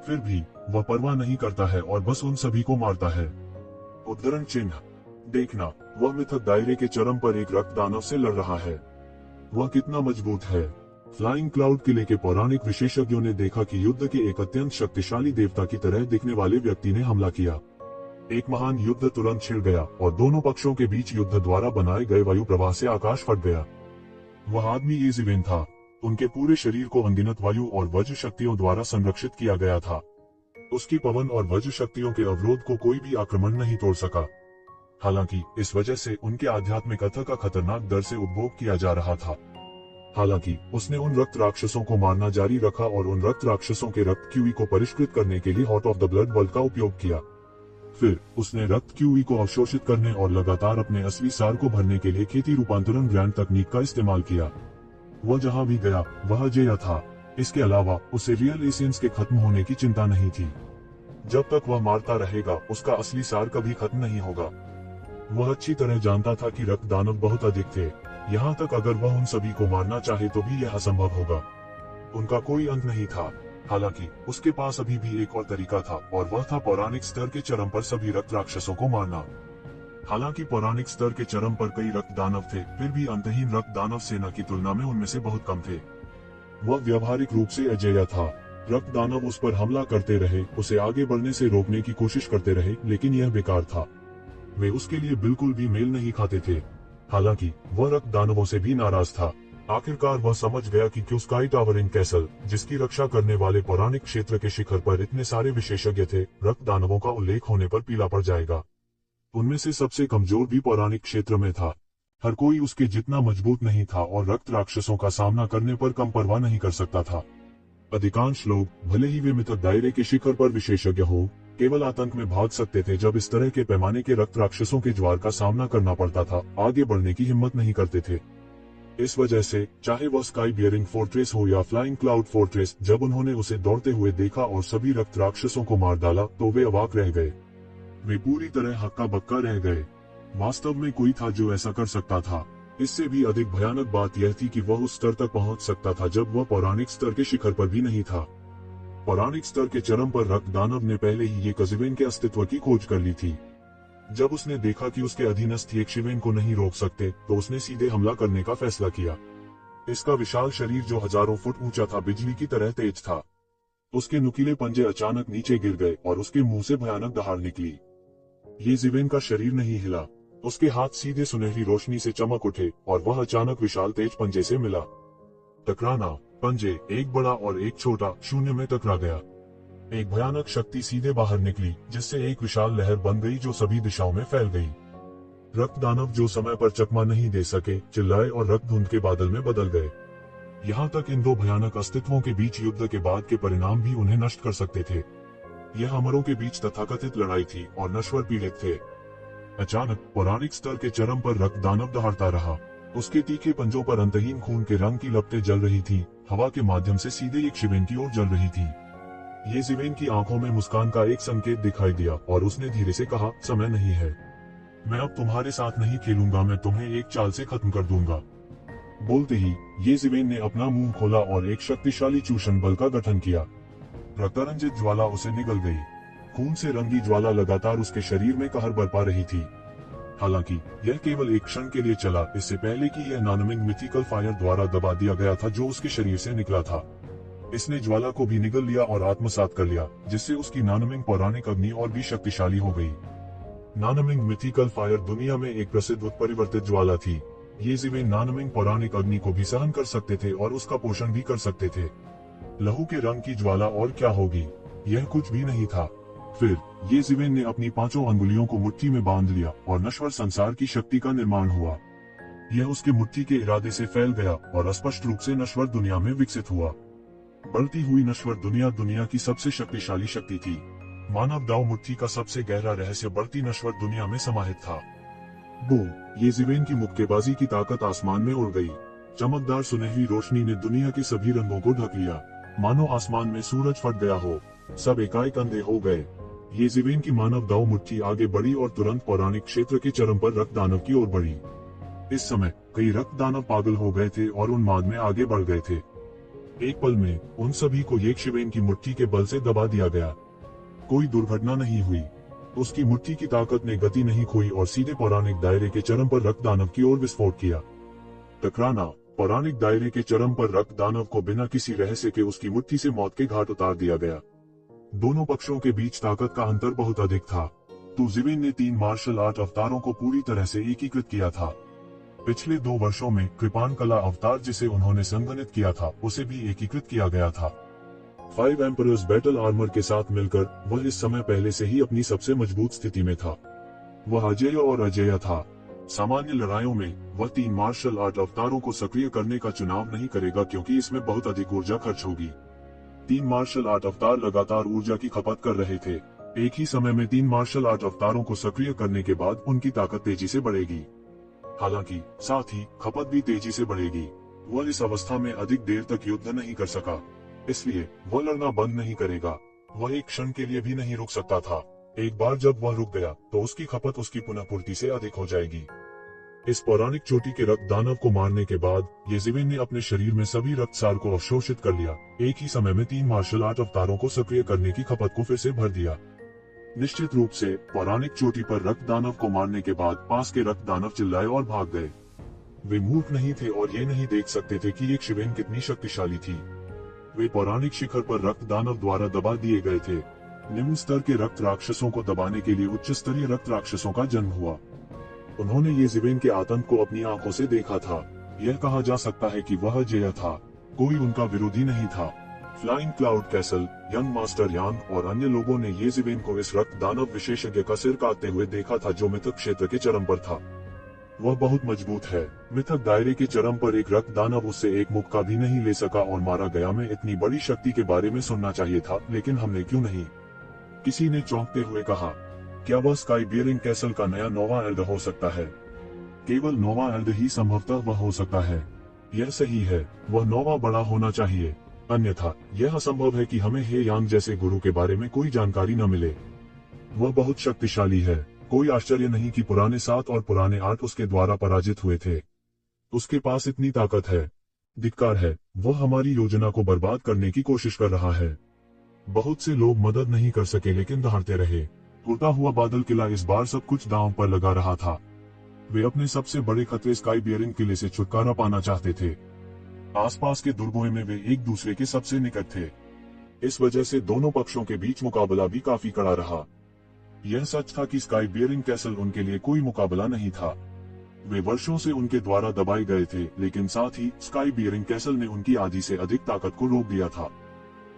फिर भी वह परवाह नहीं करता है और बस उन सभी को मारता है। उद्धरण चिन्ह देखना, वह मिथक दायरे के चरम पर एक रक्त दानव से लड़ रहा है। वह कितना मजबूत है। फ्लाइंग क्लाउड किले के पौराणिक विशेषज्ञों ने देखा कि युद्ध के एक अत्यंत शक्तिशाली देवता की तरह दिखने वाले व्यक्ति ने हमला किया। एक महान युद्ध तुरंत छिड़ गया और दोनों पक्षों के बीच युद्ध द्वारा बनाए गए वायु प्रवाह से आकाश फट गया। वह आदमी येज़ेबेल था। उनके पूरे शरीर को अनगिनत वायु और वज्र शक्तियों द्वारा संरक्षित किया गया था। उसकी पवन और वज्र शक्तियों के अवरोध को कोई भी आक्रमण नहीं तोड़ सका। हालांकि इस वजह से उनके आध्यात्मिक अर्थ का खतरनाक दर से उपभोग किया जा रहा था। हालांकि उसने उन रक्त राक्षसों को मारना जारी रखा और उन रक्त राक्षसों के रक्त क्यूई को परिष्कृत करने के लिए hot of the blood bulb का उपयोग किया। फिर उसने रक्त क्यूई को अवशोषित करने और लगातार अपने असली सार को भरने के लिए खेती रूपांतरण ग्रैंड तकनीक का इस्तेमाल किया। वह जहां भी गया वह अजेय था। इसके अलावा उसे रियल एसेंस के खत्म होने की चिंता नहीं थी। जब तक वह मारता रहेगा उसका असली सार कभी खत्म नहीं होगा। वह अच्छी तरह जानता था कि रक्त दानव बहुत अधिक थे, यहाँ तक अगर वह उन सभी को मारना चाहे तो भी यह असंभव होगा। उनका कोई अंत नहीं था। हालांकि उसके पास अभी भी एक और तरीका था और वह था पौराणिक स्तर के चरम पर सभी रक्त राक्षसों को मारना। हालांकि पौराणिक स्तर के चरम पर कई रक्त दानव थे, फिर भी अंतहीन रक्त दानव सेना की तुलना में उनमें से बहुत कम थे। वह व्यावहारिक रूप से अजेय था। रक्त दानव उस पर हमला करते रहे, उसे आगे बढ़ने से रोकने की कोशिश करते रहे, लेकिन यह बेकार था। वे उसके लिए बिल्कुल भी मेल नहीं खाते थे। हालांकि वह रक्त दानवों से भी नाराज था। आखिरकार वह समझ गया कि क्यों स्काई टावरिंग कैसल, जिसकी रक्षा करने वाले पौराणिक क्षेत्र के शिखर पर इतने सारे विशेषज्ञ थे, रक्त दानवों का उल्लेख होने पर पीला पड़ जाएगा। उनमें से सबसे कमजोर भी पौराणिक क्षेत्र में था। हर कोई उसके जितना मजबूत नहीं था और रक्त राक्षसों का सामना करने पर कम परवाह नहीं कर सकता था। अधिकांश लोग, भले ही वे मिथक दायरे के शिखर पर विशेषज्ञ हो, केवल आतंक में भाग सकते थे जब इस तरह के पैमाने के रक्त राक्षसों के ज्वार का सामना करना पड़ता था, आगे बढ़ने की हिम्मत नहीं करते थे। इस वजह से चाहे वह स्काई बियरिंग फोर्ट्रेस हो या फ्लाइंग क्लाउड फोर्ट्रेस, जब उन्होंने उसे दौड़ते हुए देखा और सभी रक्त राक्षसों को मार डाला तो वे अवाक रह गए। वे पूरी तरह हक्का बक्का रह गए। वास्तव में कोई था जो ऐसा कर सकता था। इससे भी अधिक भयानक बात यह थी कि वह उस स्तर तक पहुंच सकता था जब वह पौराणिक स्तर के शिखर पर भी नहीं था। पौराणिक स्तर के चरम पर रक्त दानव ने पहले ही येज़ेबेल के अस्तित्व की खोज कर ली थी। जब उसने देखा कि उसके अधीनस्थ येज़ेबेल को नहीं रोक सकते, तो उसने सीधे हमला करने का फैसला किया। इसका विशाल शरीर जो हजारों फुट ऊंचा था, बिजली की तरह तेज था। उसके नुकीले पंजे अचानक नीचे गिर गए और उसके मुंह से भयानक दहाड़ निकली। येज़ेबेल का शरीर नहीं हिला। उसके हाथ सीधे सुनहरी रोशनी से चमक उठे और वह अचानक विशाल तेज पंजे से मिला। टकराना, पंजे, एक बड़ा और एक छोटा, शून्य में टकरा गया। एक भयानक शक्ति सीधे बाहर निकली, जिससे एक विशाल लहर बन गई जो सभी दिशाओं में फैल गई। रक्त दानव जो समय पर चकमा नहीं दे सके, चिल्लाए और रक्त धुंध के बादल में बदल गए। यहाँ तक इन दो भयानक अस्तित्वों के बीच युद्ध के बाद के परिणाम भी उन्हें नष्ट कर सकते थे। यह अमरों के बीच तथाकथित लड़ाई थी और नश्वर पीड़ित थे। अचानक पौराणिक स्तर के चरम पर रक्त दानव दहाड़ता रहा। उसके तीखे पंजों पर अंतहीन खून के रंग की लपटें जल रही थी, हवा के माध्यम से सीधे येज़ेबेल की ओर जल रही थी। येज़ेबेल की आंखों में मुस्कान का एक संकेत दिखाई दिया और उसने धीरे से कहा, समय नहीं है। मैं अब तुम्हारे साथ नहीं खेलूंगा, मैं तुम्हें एक चाल से खत्म कर दूंगा। बोलते ही येज़ेबेल ने अपना मुंह खोला और एक शक्तिशाली चूषण बल का गठन किया। रक्तरंजित ज्वाला उसे निगल गई। खून से रंगी ज्वाला लगातार उसके शरीर में कहर बरपा रही थी। हालांकि यह केवल एक क्षण के लिए चला, इससे पहले कि यह नॉनमिंग मिथिकल फायर द्वारा दबा दिया गया था जो उसके शरीर से निकला था। इसने ज्वाला को भी निगल लिया और आत्मसात कर लिया, जिससे उसकी नॉनमिंग पौराणिक अग्नि और भी शक्तिशाली हो गई। नॉनमिंग मिथिकल फायर दुनिया में एक प्रसिद्ध उत्परिवर्तित ज्वाला थी। येज़ेबेल नॉनमिंग पौराणिक अग्नि को भी सहन कर सकते थे और उसका पोषण भी कर सकते थे। लहू के रंग की ज्वाला और क्या होगी, यह कुछ भी नहीं था। फिर येज़ेबेल ने अपनी 5 अंगुलियों को मुट्ठी में बांध लिया और नश्वर संसार की शक्ति का निर्माण हुआ। यह उसके मुट्ठी के इरादे से फैल गया और स्पष्ट रूप से नश्वर दुनिया में विकसित हुआ। बढ़ती हुई नश्वर दुनिया दुनिया की सबसे शक्तिशाली शक्ति थी। मानव दाव मुट्ठी का सबसे गहरा रहस्य बढ़ती नश्वर दुनिया में समाहित था। बूम! येज़ेबेल की मुक्केबाजी की ताकत आसमान में उड़ गई। चमकदार सुनहरी रोशनी ने दुनिया के सभी रंगों को ढक लिया, मानो आसमान में सूरज फट गया हो। सब एकाएक अंधे हो गए। येज़ेबेल की मानव दाव मुट्ठी आगे बढ़ी और तुरंत पौराणिक क्षेत्र के चरम पर रक्त दानव की ओर बढ़ी। इस समय कई रक्त दानव पागल हो गए थे और उन्माद में आगे बढ़ गए थे। एक पल में उन सभी को येज़ेबेल की मुट्ठी के बल से दबा दिया गया। कोई दुर्घटना नहीं हुई। उसकी मुट्ठी की ताकत ने गति नहीं खोई और सीधे पौराणिक दायरे के चरम पर रक्त दानव की ओर विस्फोट किया। टकराना, पौराणिक दायरे के चरम पर रक्त दानव को बिना किसी रहस्य के उसकी मुट्ठी से मौत के घाट उतार दिया गया। दोनों पक्षों के बीच ताकत का अंतर बहुत अधिक था। तो जिवेन ने 3 मार्शल आर्ट अवतारों को पूरी तरह से एकीकृत किया था। पिछले 2 वर्षों में कृपान कला अवतार जिसे उन्होंने संघनित किया था उसे भी एकीकृत किया गया था। 5 एम्परर्स बैटल आर्मर के साथ मिलकर वह इस समय पहले से ही अपनी सबसे मजबूत स्थिति में था। वह अजेय और अजेय था। सामान्य लड़ाइयों में वह 3 मार्शल आर्ट अवतारों को सक्रिय करने का चुनाव नहीं करेगा क्योंकि इसमें बहुत अधिक ऊर्जा खर्च होगी। 3 मार्शल आर्ट अवतार लगातार ऊर्जा की खपत कर रहे थे। एक ही समय में 3 मार्शल आर्ट अवतारों को सक्रिय करने के बाद उनकी ताकत तेजी से बढ़ेगी। हालांकि साथ ही खपत भी तेजी से बढ़ेगी। वह इस अवस्था में अधिक देर तक युद्ध नहीं कर सका, इसलिए वह लड़ना बंद नहीं करेगा। वह एक क्षण के लिए भी नहीं रुक सकता था। एक बार जब वह रुक गया तो उसकी खपत उसकी पुनः पूर्ति से अधिक हो जाएगी। इस पौराणिक चोटी के रक्त दानव को मारने के बाद येज़िवेन ने अपने शरीर में सभी रक्तसार को अवशोषित कर लिया। एक ही समय में 3 मार्शल आर्ट अवतारों को सक्रिय करने की खपत को फिर से भर दिया। निश्चित रूप से पौराणिक चोटी पर रक्त दानव को मारने के बाद पास के रक्त दानव चिल्लाए और भाग गए। वे मूर्ख नहीं थे और ये नहीं देख सकते थे कि एक शिवेन कितनी शक्तिशाली थी। वे पौराणिक शिखर पर रक्त दानव द्वारा दबा दिए गए थे। निम्न स्तर के रक्त राक्षसों को दबाने के लिए उच्च स्तरीय रक्त राक्षसों का जन्म हुआ। उन्होंने येज़िवेन के आतंक को अपनी आंखों से देखा था। यह कहा जा सकता है कि वह अजेय था, कोई उनका विरोधी नहीं था। Flying cloud castle, young master Yang और अन्य लोगों ने येज़िवेन को इस रक्त दानव विशेषज्ञ का सिर काटते हुए देखा था जो मिथक क्षेत्र के चरम पर था। वह बहुत मजबूत है। मिथक दायरे के चरम पर एक रक्त दानव उससे एक मुक्का भी नहीं ले सका और मारा गया। में इतनी बड़ी शक्ति के बारे में सुनना चाहिए था, लेकिन हमने क्यों नहीं? किसी ने चौंकते हुए कहा, क्या वह स्काई बियरिंग कैसल का नया नोवा एल्ड हो सकता है? केवल नोवा एल्ड ही संभवतः वह हो सकता है। यह सही है, वह नोवा बड़ा होना चाहिए, अन्यथा यह असंभव है कि हमें हे यांग जैसे गुरु के बारे में कोई जानकारी न मिले। वह बहुत शक्तिशाली है। कोई आश्चर्य नहीं कि पुराने 7 और पुराने 8 उसके द्वारा पराजित हुए थे। उसके पास इतनी ताकत है। धिक्कार है, वह हमारी योजना को बर्बाद करने की कोशिश कर रहा है। बहुत से लोग मदद नहीं कर सके लेकिन दहाड़ते रहे। उड़ता हुआ बादल किला इस बार सब कुछ दांव पर लगा रहा था। वे अपने सबसे बड़े खतरे स्काई बियरिंग किले से छुटकारा पाना चाहते थे। आसपास के दुर्गों में वे एक दूसरे के सबसे निकट थे। इस वजह से दोनों पक्षों के बीच मुकाबला भी काफी कड़ा रहा। यह सच था कि स्काई बियरिंग कैसल उनके लिए कोई मुकाबला नहीं था। वे वर्षों से उनके द्वारा दबाए गए थे, लेकिन साथ ही स्काई बियरिंग कैसल ने उनकी आधी से अधिक ताकत को रोक दिया था।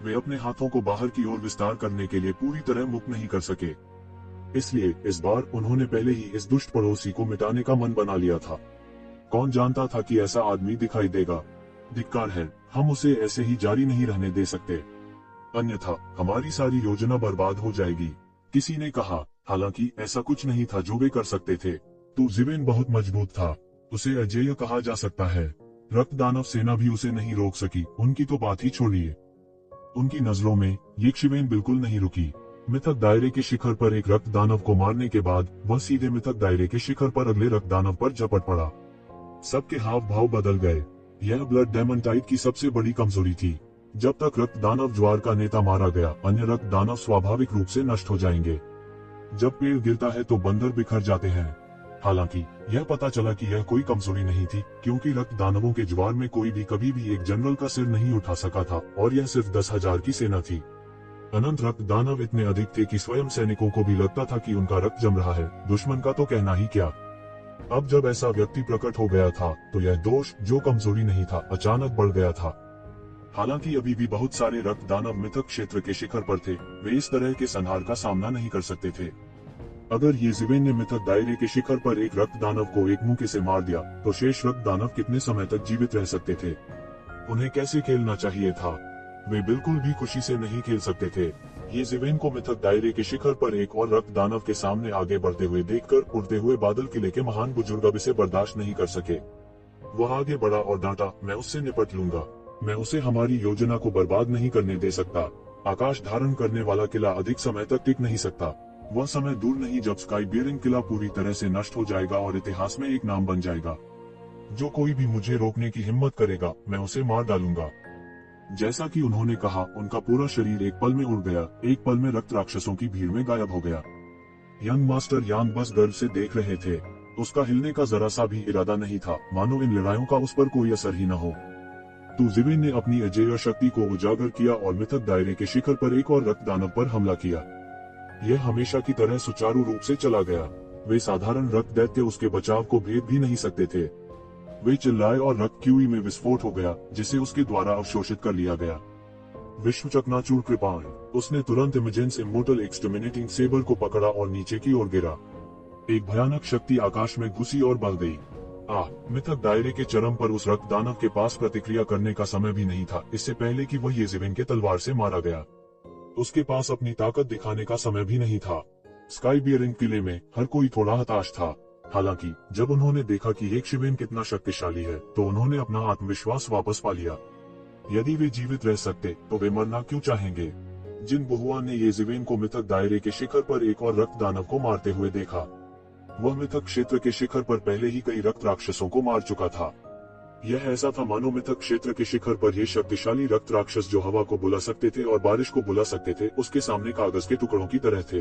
वे अपने हाथों को बाहर की ओर विस्तार करने के लिए पूरी तरह मुक्त नहीं कर सके। इसलिए इस बार उन्होंने पहले ही इस दुष्ट पड़ोसी को मिटाने का मन बना लिया था। कौन जानता था कि ऐसा आदमी दिखाई देगा? धिक्कार है, हम उसे ऐसे ही जारी नहीं रहने दे सकते, अन्यथा हमारी सारी योजना बर्बाद हो जाएगी। किसी ने कहा, हालांकि ऐसा कुछ नहीं था जो वे कर सकते थे। तो जिवेन बहुत मजबूत था, उसे अजेय कहा जा सकता है। रक्त दानव सेना भी उसे नहीं रोक सकी, उनकी तो बात ही छोड़िए। उनकी नजरों में येज़िवेन बिल्कुल नहीं रुकी। मिथक दायरे के शिखर पर एक रक्त दानव को मारने के बाद वह सीधे मिथक दायरे के शिखर पर अगले रक्त दानव पर झपट पड़ा। सबके हाव भाव बदल गए। यह ब्लड डेमन टाइप की सबसे बड़ी कमजोरी थी। जब तक रक्त दानव ज्वार का नेता मारा गया, अन्य रक्त दानव स्वाभाविक रूप से नष्ट हो जाएंगे। जब पेड़ गिरता है तो बंदर बिखर जाते हैं। हालांकि यह पता चला कि यह कोई कमजोरी नहीं थी, क्योंकि रक्त दानवों के ज्वार में कोई भी कभी भी एक जनरल का सिर नहीं उठा सका था, और यह सिर्फ 10,000 की सेना थी। अनंत रक्त दानव इतने अधिक थे कि स्वयं सैनिकों को भी लगता था कि उनका रक्त जम रहा है, दुश्मन का तो कहना ही क्या। अब जब ऐसा व्यक्ति प्रकट हो गया था तो यह दोष, जो कमजोरी नहीं था, अचानक बढ़ गया था। हालांकि अभी भी बहुत सारे रक्त दानव मिथक क्षेत्र के शिखर पर थे, वे इस तरह के संहार का सामना नहीं कर सकते थे। अगर येज़िवेन ने मिथक दायरे के शिखर पर एक रक्त दानव को एक मुक्के से मार दिया तो शेष रक्त दानव कितने समय तक जीवित रह सकते थे? उन्हें कैसे खेलना चाहिए था? वे बिल्कुल भी खुशी से नहीं खेल सकते थे। येज़िवेन को मिथक दायरे के शिखर पर एक और रक्त दानव के सामने आगे बढ़ते हुए देखकर उड़ते हुए बादल किले के महान बुजुर्ग अब इसे बर्दाश्त नहीं कर सके। वह आगे बढ़ा और डांटा, मैं उससे निपट लूंगा। मैं उसे हमारी योजना को बर्बाद नहीं करने दे सकता। आकाश धारण करने वाला किला अधिक समय तक टिक नहीं सकता। वह समय दूर नहीं जब स्काई बियरिंग किला पूरी तरह से नष्ट हो जाएगा और इतिहास में एक नाम बन जाएगा। जो कोई भी मुझे रोकने की हिम्मत करेगा, मैं उसे मार डालूंगा। जैसा कि उन्होंने कहा, उनका पूरा शरीर एक पल में उड़ गया। एक पल में रक्त राक्षसों की भीड़ में गायब हो गया। यंग मास्टर यांग बस गर्व से देख रहे थे। उसका हिलने का जरा सा भी इरादा नहीं था, मानो इन लड़ाइयों का उस पर कोई असर ही न हो। तो जिवेन ने अपनी अजेय शक्ति को उजागर किया और मिथक दायरे के शिखर पर एक और रक्त दानव पर हमला किया। यह हमेशा की तरह सुचारू रूप से चला गया। वे साधारण रक्त दैत्य उसके बचाव को भेद भी नहीं सकते थे। वे चिल्लाए और रक्त क्यूई में विस्फोट हो गया, जिसे उसके द्वारा अवशोषित कर लिया गया। विश्व चकनाचूर कृपाण। उसने तुरंत इमेजेंस इमोर्टल एक्सटर्मिनेटिंग सेबर को पकड़ा और नीचे की ओर गिरा। एक भयानक शक्ति आकाश में घुसी और बह गई। मिथक दायरे के चरम पर उस रक्त दानव के पास प्रतिक्रिया करने का समय भी नहीं था, इससे पहले कि वह येज़ेविन के तलवार से मारा गया। उसके पास अपनी ताकत दिखाने का समय भी नहीं था। स्काई बियरिंग किले में हर कोई थोड़ा हताश था। हालांकि जब उन्होंने देखा कि येज़ेविन कितना शक्तिशाली है, तो उन्होंने अपना आत्मविश्वास वापस पा लिया। यदि वे जीवित रह सकते तो वे मरना क्यों चाहेंगे। जिन बहुआ ने येज़ेविन को मिथक दायरे के शिखर पर एक और रक्त दानव को मारते हुए देखा। वह मिथक क्षेत्र के शिखर पर पहले ही कई रक्त राक्षसों को मार चुका था। यह ऐसा था मानो मिथक क्षेत्र के शिखर पर ये शक्तिशाली रक्त राक्षस, जो हवा को बुला सकते थे और बारिश को बुला सकते थे, उसके सामने कागज के टुकड़ों की तरह थे।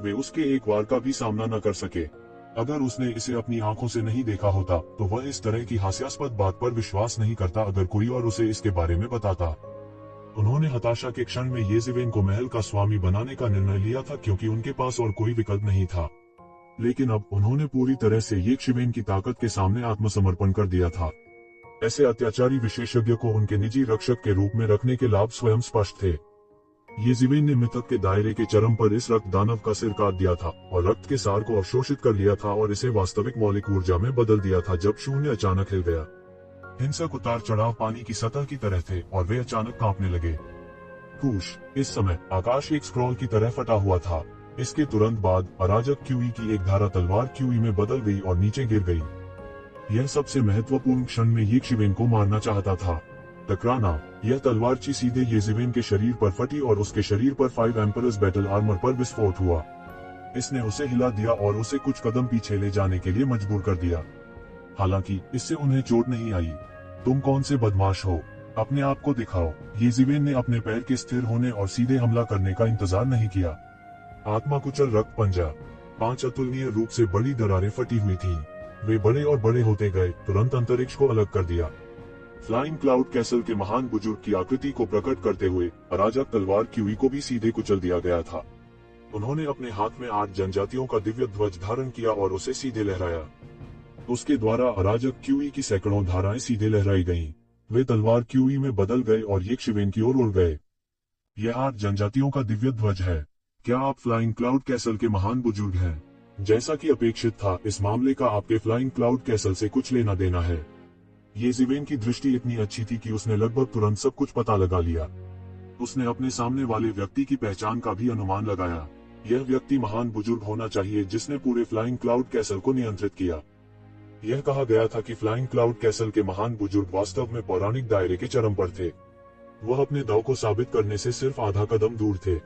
वे उसके एक वार का भी सामना न कर सके। अगर उसने इसे अपनी आंखों से नहीं देखा होता तो वह इस तरह की हास्यास्पद बात पर विश्वास नहीं करता अगर कोई और उसे इसके बारे में बताता। उन्होंने हताशा के क्षण में येज़ेविन को महल का स्वामी बनाने का निर्णय लिया था, क्योंकि उनके पास और कोई विकल्प नहीं था। लेकिन अब उन्होंने पूरी तरह से येज़ेविन की ताकत के सामने आत्मसमर्पण कर दिया था। ऐसे अत्याचारी विशेषज्ञ को उनके निजी रक्षक के रूप में रखने के लाभ स्वयं स्पष्ट थे। येज़ेविन ने मिथक के दायरे के चरम पर इस रक्त दानव का सिर काट दिया था और रक्त के सार को अवशोषित कर लिया था और इसे वास्तविक मौलिक ऊर्जा में बदल दिया था। जब शून्य अचानक हिल गया, हिंसक उतार चढ़ाव पानी की सतह की तरह थे और वे अचानक कांपने लगे। हुश! इस समय आकाश एक स्क्रॉल की तरह फटा हुआ था। इसके तुरंत बाद अराजक क्यूई की एक धारा तलवार क्यूई में बदल गई और नीचे गिर गई। यह सबसे महत्वपूर्ण क्षण में येज़ेविन को मारना चाहता था। टकराना। यह तलवारची सीधे येज़ेविन के शरीर पर फटी और उसके शरीर पर 5 एम्परर्स बैटल आर्मर पर विस्फोट हुआ। इसने उसे हिला दिया और उसे कुछ कदम पीछे ले जाने के लिए मजबूर कर दिया। हालांकि इससे उन्हें चोट नहीं आई। तुम कौन से बदमाश हो? अपने आप को दिखाओ। येज़ेविन ने अपने पैर के स्थिर होने और सीधे हमला करने का इंतजार नहीं किया। आत्मा कुचल रक्त पंजा। 5 अतुलनीय रूप से बड़ी दरारें फटी हुई थीं। वे बड़े और बड़े होते गए, तुरंत अंतरिक्ष को अलग कर दिया। फ्लाइंग क्लाउड कैसल के महान बुजुर्ग की आकृति को प्रकट करते हुए अराजक तलवार क्यूई को भी सीधे कुचल दिया गया था। उन्होंने अपने हाथ में 8 जनजातियों का दिव्य ध्वज धारण किया और उसे सीधे लहराया। उसके द्वारा अराजक क्यूई की सैकड़ों धाराएं सीधे लहराई गईं। वे तलवार क्यूई में बदल गए और येज़ेविन की ओर उड़ गए। यह 8 जनजातियों का दिव्य ध्वज है। क्या आप फ्लाइंग क्लाउड कैसल के महान बुजुर्ग हैं? जैसा कि अपेक्षित था, इस मामले का आपके फ्लाइंग क्लाउड कैसल से कुछ लेना देना है। येज़ेविन की दृष्टि इतनी अच्छी थी कि उसने लगभग तुरंत सब कुछ पता लगा लिया। उसने अपने सामने वाले व्यक्ति की पहचान का भी अनुमान लगाया। यह व्यक्ति महान बुजुर्ग होना चाहिए जिसने पूरे फ्लाइंग क्लाउड कैसल को नियंत्रित किया। यह कहा गया था कि फ्लाइंग क्लाउड कैसल के महान बुजुर्ग वास्तव में पौराणिक दायरे के चरम पर थे। वह अपने दाव को साबित करने से सिर्फ आधा कदम दूर थे।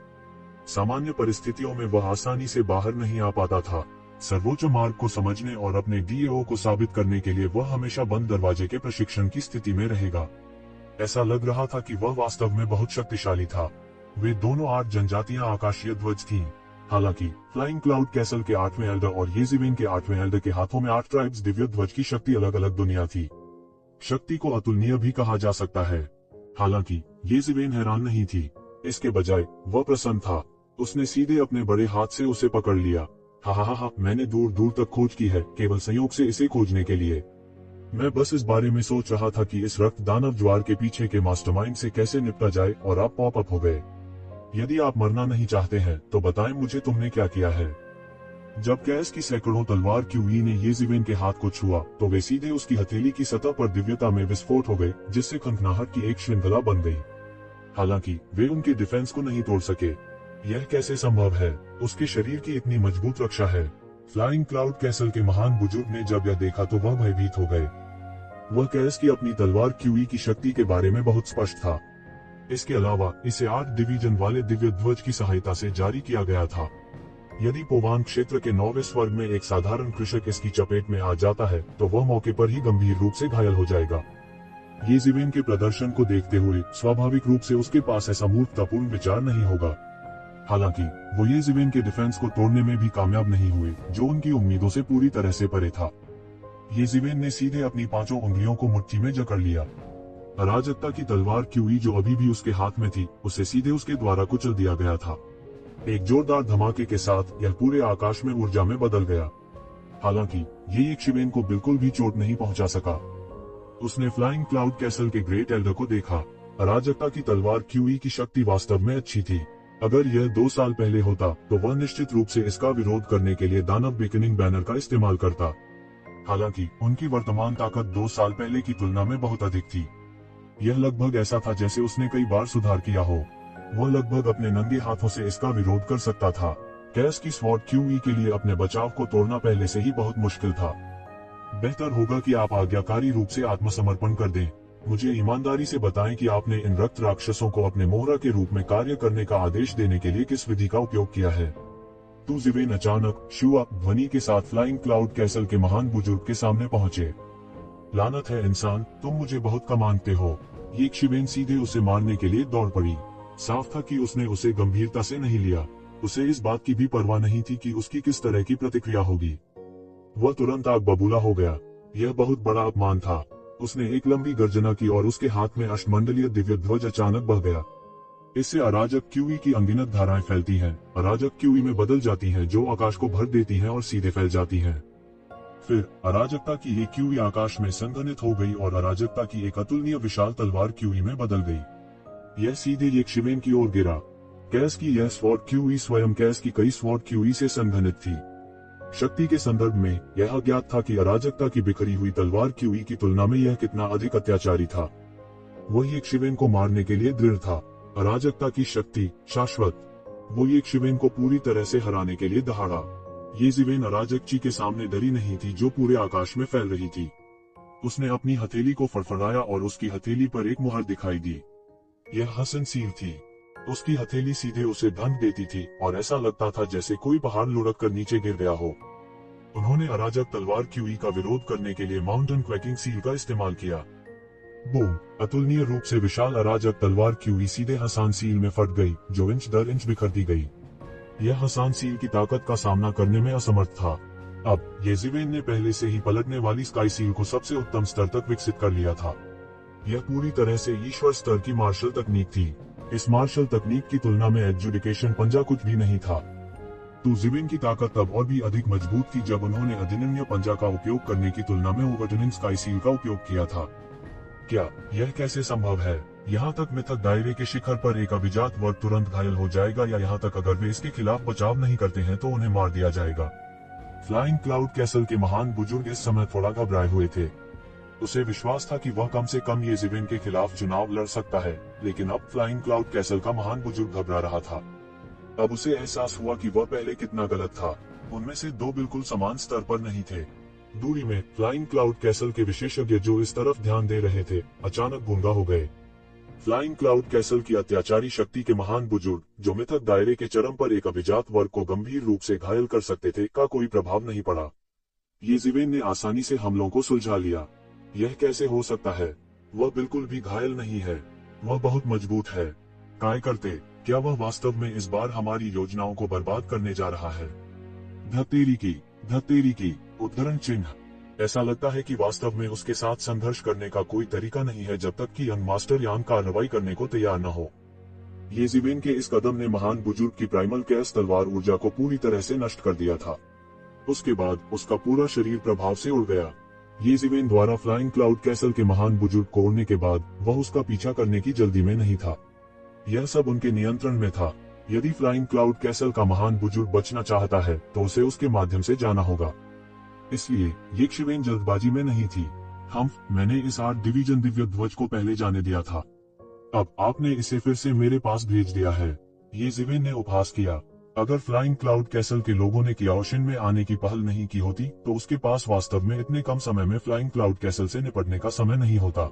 सामान्य परिस्थितियों में वह आसानी से बाहर नहीं आ पाता था। सर्वोच्च मार्ग को समझने और अपने डीएओ को साबित करने के लिए वह हमेशा बंद दरवाजे के प्रशिक्षण की स्थिति में रहेगा। ऐसा लग रहा था कि वह वास्तव में बहुत शक्तिशाली था। वे दोनों 8 जनजातियां आकाशीय ध्वज थीं। हालांकि फ्लाइंग क्लाउड कैसल के 8वें एल्डर और येज़ेविन के 8वें एल्डर के हाथों में 8 ट्राइब्स दिव्य ध्वज की शक्ति अलग अलग दुनिया थी। शक्ति को अतुलनीय भी कहा जा सकता है। हालांकि येज़ेविन हैरान नहीं थी, इसके बजाय वह प्रसन्न था। उसने सीधे अपने बड़े हाथ से उसे पकड़ लिया। हा, मैंने दूर दूर तक खोज की है, केवल संयोग से इसे खोजने के लिए। मैं बस इस बारे में सोच रहा था कि इस रक्त दानव ज्वार के पीछे के मास्टरमाइंड से कैसे निपटा जाए और आप पॉप अप हो गए। यदि आप मरना नहीं चाहते हैं तो बताएं मुझे तुमने क्या किया है। जब कैस की सैकड़ों तलवार क्यूई ने येज़ेविन के हाथ को छुआ तो वे सीधे उसकी हथेली की सतह पर दिव्यता में विस्फोट हो गए, जिससे खनखनाहट की एक श्रृंखला बन गई। हालांकि वे उनके डिफेंस को नहीं तोड़ सके। यह कैसे संभव है? उसके शरीर की इतनी मजबूत रक्षा है। फ्लाइंग क्लाउड कैसल के महान बुजुर्ग ने जब यह देखा तो वह भयभीत हो गए। वह कैस की अपनी तलवार क्यूई की शक्ति के बारे में बहुत स्पष्ट था। इसके अलावा इसे 8 डिवीजन वाले दिव्य ध्वज की सहायता से जारी किया गया था। यदि पोवान क्षेत्र के 9वें स्वर्ग में एक साधारण कृषक इसकी चपेट में आ जाता है तो वह मौके पर ही गंभीर रूप से घायल हो जाएगा। येज़ेविन के प्रदर्शन को देखते हुए स्वाभाविक रूप से उसके पास ऐसा मूर्खतापूर्ण विचार नहीं होगा। हालांकि वो येज़ेविन के डिफेंस को तोड़ने में भी कामयाब नहीं हुए, जो उनकी उम्मीदों से पूरी तरह से परे था। येज़ेविन ने सीधे अपनी 5 उंगलियों को मुट्ठी में जकड़ लिया। अराजकता की तलवार क्यूई जो अभी भी उसके हाथ में थी, उसे सीधे उसके द्वारा कुचल दिया गया था। एक जोरदार धमाके के साथ यह पूरे आकाश में ऊर्जा में बदल गया। हालांकि ये एक शिवेन को बिल्कुल भी चोट नहीं पहुंचा सका। उसने फ्लाइंग क्लाउड कैसल के ग्रेट एल्डर को देखा। अराजकता की तलवार क्यूई की शक्ति वास्तव में अच्छी थी। अगर यह 2 साल पहले होता तो वह निश्चित रूप से इसका विरोध करने के लिए दानव बिकनिंग बैनर का इस्तेमाल करता। हालांकि उनकी वर्तमान ताकत 2 साल पहले की तुलना में बहुत अधिक थी। यह लगभग ऐसा था जैसे उसने कई बार सुधार किया हो। वह लगभग अपने नंगे हाथों से इसका विरोध कर सकता था। कैस की स्वॉर्ड क्यूई के लिए अपने बचाव को तोड़ना पहले से ही बहुत मुश्किल था। बेहतर होगा कि आप आज्ञाकारी रूप से आत्मसमर्पण कर दें। मुझे ईमानदारी से बताएं कि आपने इन रक्त राक्षसों को अपने मोहरा के रूप में कार्य करने का आदेश देने के लिए किस विधि का उपयोग किया है। तू जिवेन अचानक शुआ ध्वनि के साथ फ्लाइंग क्लाउड कैसल के महान बुजुर्ग के सामने पहुंचे। लानत है इंसान, तुम मुझे बहुत कम मानते हो। ये शिवेन सीधे उसे मारने के लिए दौड़ पड़ी। साफ था कि उसने उसे गंभीरता से नहीं लिया। उसे इस बात की भी परवाह नहीं थी कि उसकी किस तरह की प्रतिक्रिया होगी। वह तुरंत आग बबूला हो गया। यह बहुत बड़ा अपमान था। उसने एक लंबी गर्जना की और उसके हाथ में अष्टमंडलीय दिव्य ध्वज अचानक बह गया। इससे अराजक क्यूई की अनगिनत धाराएं फैलती हैं। अराजक क्यूई में बदल जाती हैं, जो आकाश को भर देती हैं और सीधे फैल जाती हैं। फिर अराजकता की एक क्यूई आकाश में संघनित हो गई और अराजकता की एक अतुलनीय विशाल तलवार क्यूई में बदल गई। यह सीधे एक शिवेन की ओर गिरा। कैस की यह स्वॉर्ड क्यूई स्वयं कैस की कई स्वॉर्ड क्यूई से संघनित थी। शक्ति के संदर्भ में यह अज्ञात था कि अराजकता की बिखरी हुई तलवार क्यूई की तुलना में यह कितना अधिक अत्याचारी था। वही एक शिवेन को मारने के लिए दृढ़ था। अराजकता की शक्ति शाश्वत। वो एक शिवेन को पूरी तरह से हराने के लिए दहाड़ा। ये जिवेन अराजकची के सामने डरी नहीं थी, जो पूरे आकाश में फैल रही थी। उसने अपनी हथेली को फड़फड़ाया और उसकी हथेली पर एक मुहर दिखाई दी। यह हसनसील थी। उसकी हथेली सीधे उसे ढंक देती थी और ऐसा लगता था जैसे कोई पहाड़ लुढ़क कर नीचे गिर गया हो। उन्होंने अराजक तलवार क्यूई का विरोध करने के लिए माउंटेन क्वैकिंग सील का इस्तेमाल किया। बूम! अतुलनीय रूप से विशाल अराजक तलवार क्यूई सीधे हसान सील में फट गई, जो इंच दर इंच बिखर दी गई। यह हसान सील की ताकत का सामना करने में असमर्थ था। अब ये जिवेन ने पहले से ही पलटने वाली स्काई सील को सबसे उत्तम स्तर तक विकसित कर लिया था। यह पूरी तरह से ईश्वर स्तर की मार्शल तकनीक थी। इस मार्शल तकनीक की तुलना में एजुकेशन पंजा कुछ भी नहीं था। तो जिवेन की ताकत तब और भी अधिक मजबूत थी जब उन्होंने अधिनियम पंजा का उपयोग करने की तुलना में ओवरटर्निंग स्काई सील का उपयोग किया था। क्या यह कैसे संभव है? यहाँ तक मिथक दायरे के शिखर पर एक अभिजात वर्ग तुरंत घायल हो जाएगा, या यहाँ तक अगर वे इसके खिलाफ बचाव नहीं करते हैं तो उन्हें मार दिया जाएगा। फ्लाइंग क्लाउड कैसल के महान बुजुर्ग इस समय थोड़ा घबराए हुए थे। उसे विश्वास था कि वह कम से कम ये जिवेन के खिलाफ चुनाव लड़ सकता है, लेकिन अब फ्लाइंग क्लाउड कैसल का महान बुजुर्ग घबरा रहा था। अब उसे एहसास हुआ कि वह पहले कितना गलत था। उनमें से दो बिल्कुल समान स्तर पर नहीं थे। दूरी में फ्लाइंग क्लाउड कैसल के विशेषज्ञ जो इस तरफ ध्यान दे रहे थे, अचानक गूंगा हो गए। फ्लाइंग क्लाउड कैसल की अत्याचारी शक्ति के महान बुजुर्ग, जो मिथक दायरे के चरम पर एक अभिजात वर्ग को गंभीर रूप से घायल कर सकते थे, का कोई प्रभाव नहीं पड़ा। ये जिवेन ने आसानी से हमलों को सुलझा लिया। यह कैसे हो सकता है? वह बिल्कुल भी घायल नहीं है। वह बहुत मजबूत है। काय करते, क्या वह वास्तव में इस बार हमारी योजनाओं को बर्बाद करने जा रहा है? धतेरी की उद्धरण चिन्ह। ऐसा लगता है कि वास्तव में उसके साथ संघर्ष करने का कोई तरीका नहीं है जब तक कि यंग मास्टर यांग कार्रवाई करने को तैयार न हो। ये जिवेन के इस कदम ने महान बुजुर्ग की प्राइमल कैस तलवार ऊर्जा को पूरी तरह से नष्ट कर दिया था। उसके बाद उसका पूरा शरीर प्रभाव से उड़ गया। ये जिवेन द्वारा फ्लाइंग क्लाउड कैसल के महान बुजुर्ग को उड़ने के बाद वह उसका पीछा करने की जल्दी में नहीं था। यह सब उनके नियंत्रण में था। यदि फ्लाइंग क्लाउड कैसल का महान बुजुर्ग बचना चाहता है तो उसे उसके माध्यम से जाना होगा। इसलिए ये शिवेन जल्दबाजी में नहीं थी। मैंने इस 8 डिवीजन दिव्य ध्वज को पहले जाने दिया था। अब आपने इसे फिर से मेरे पास भेज दिया है। ये जिवेन ने उपहास किया। अगर फ्लाइंग क्लाउड कैसल के लोगों ने कियाओशिन में आने की पहल नहीं की होती तो उसके पास वास्तव में इतने कम समय में फ्लाइंग क्लाउड कैसल से निपटने का समय नहीं होता।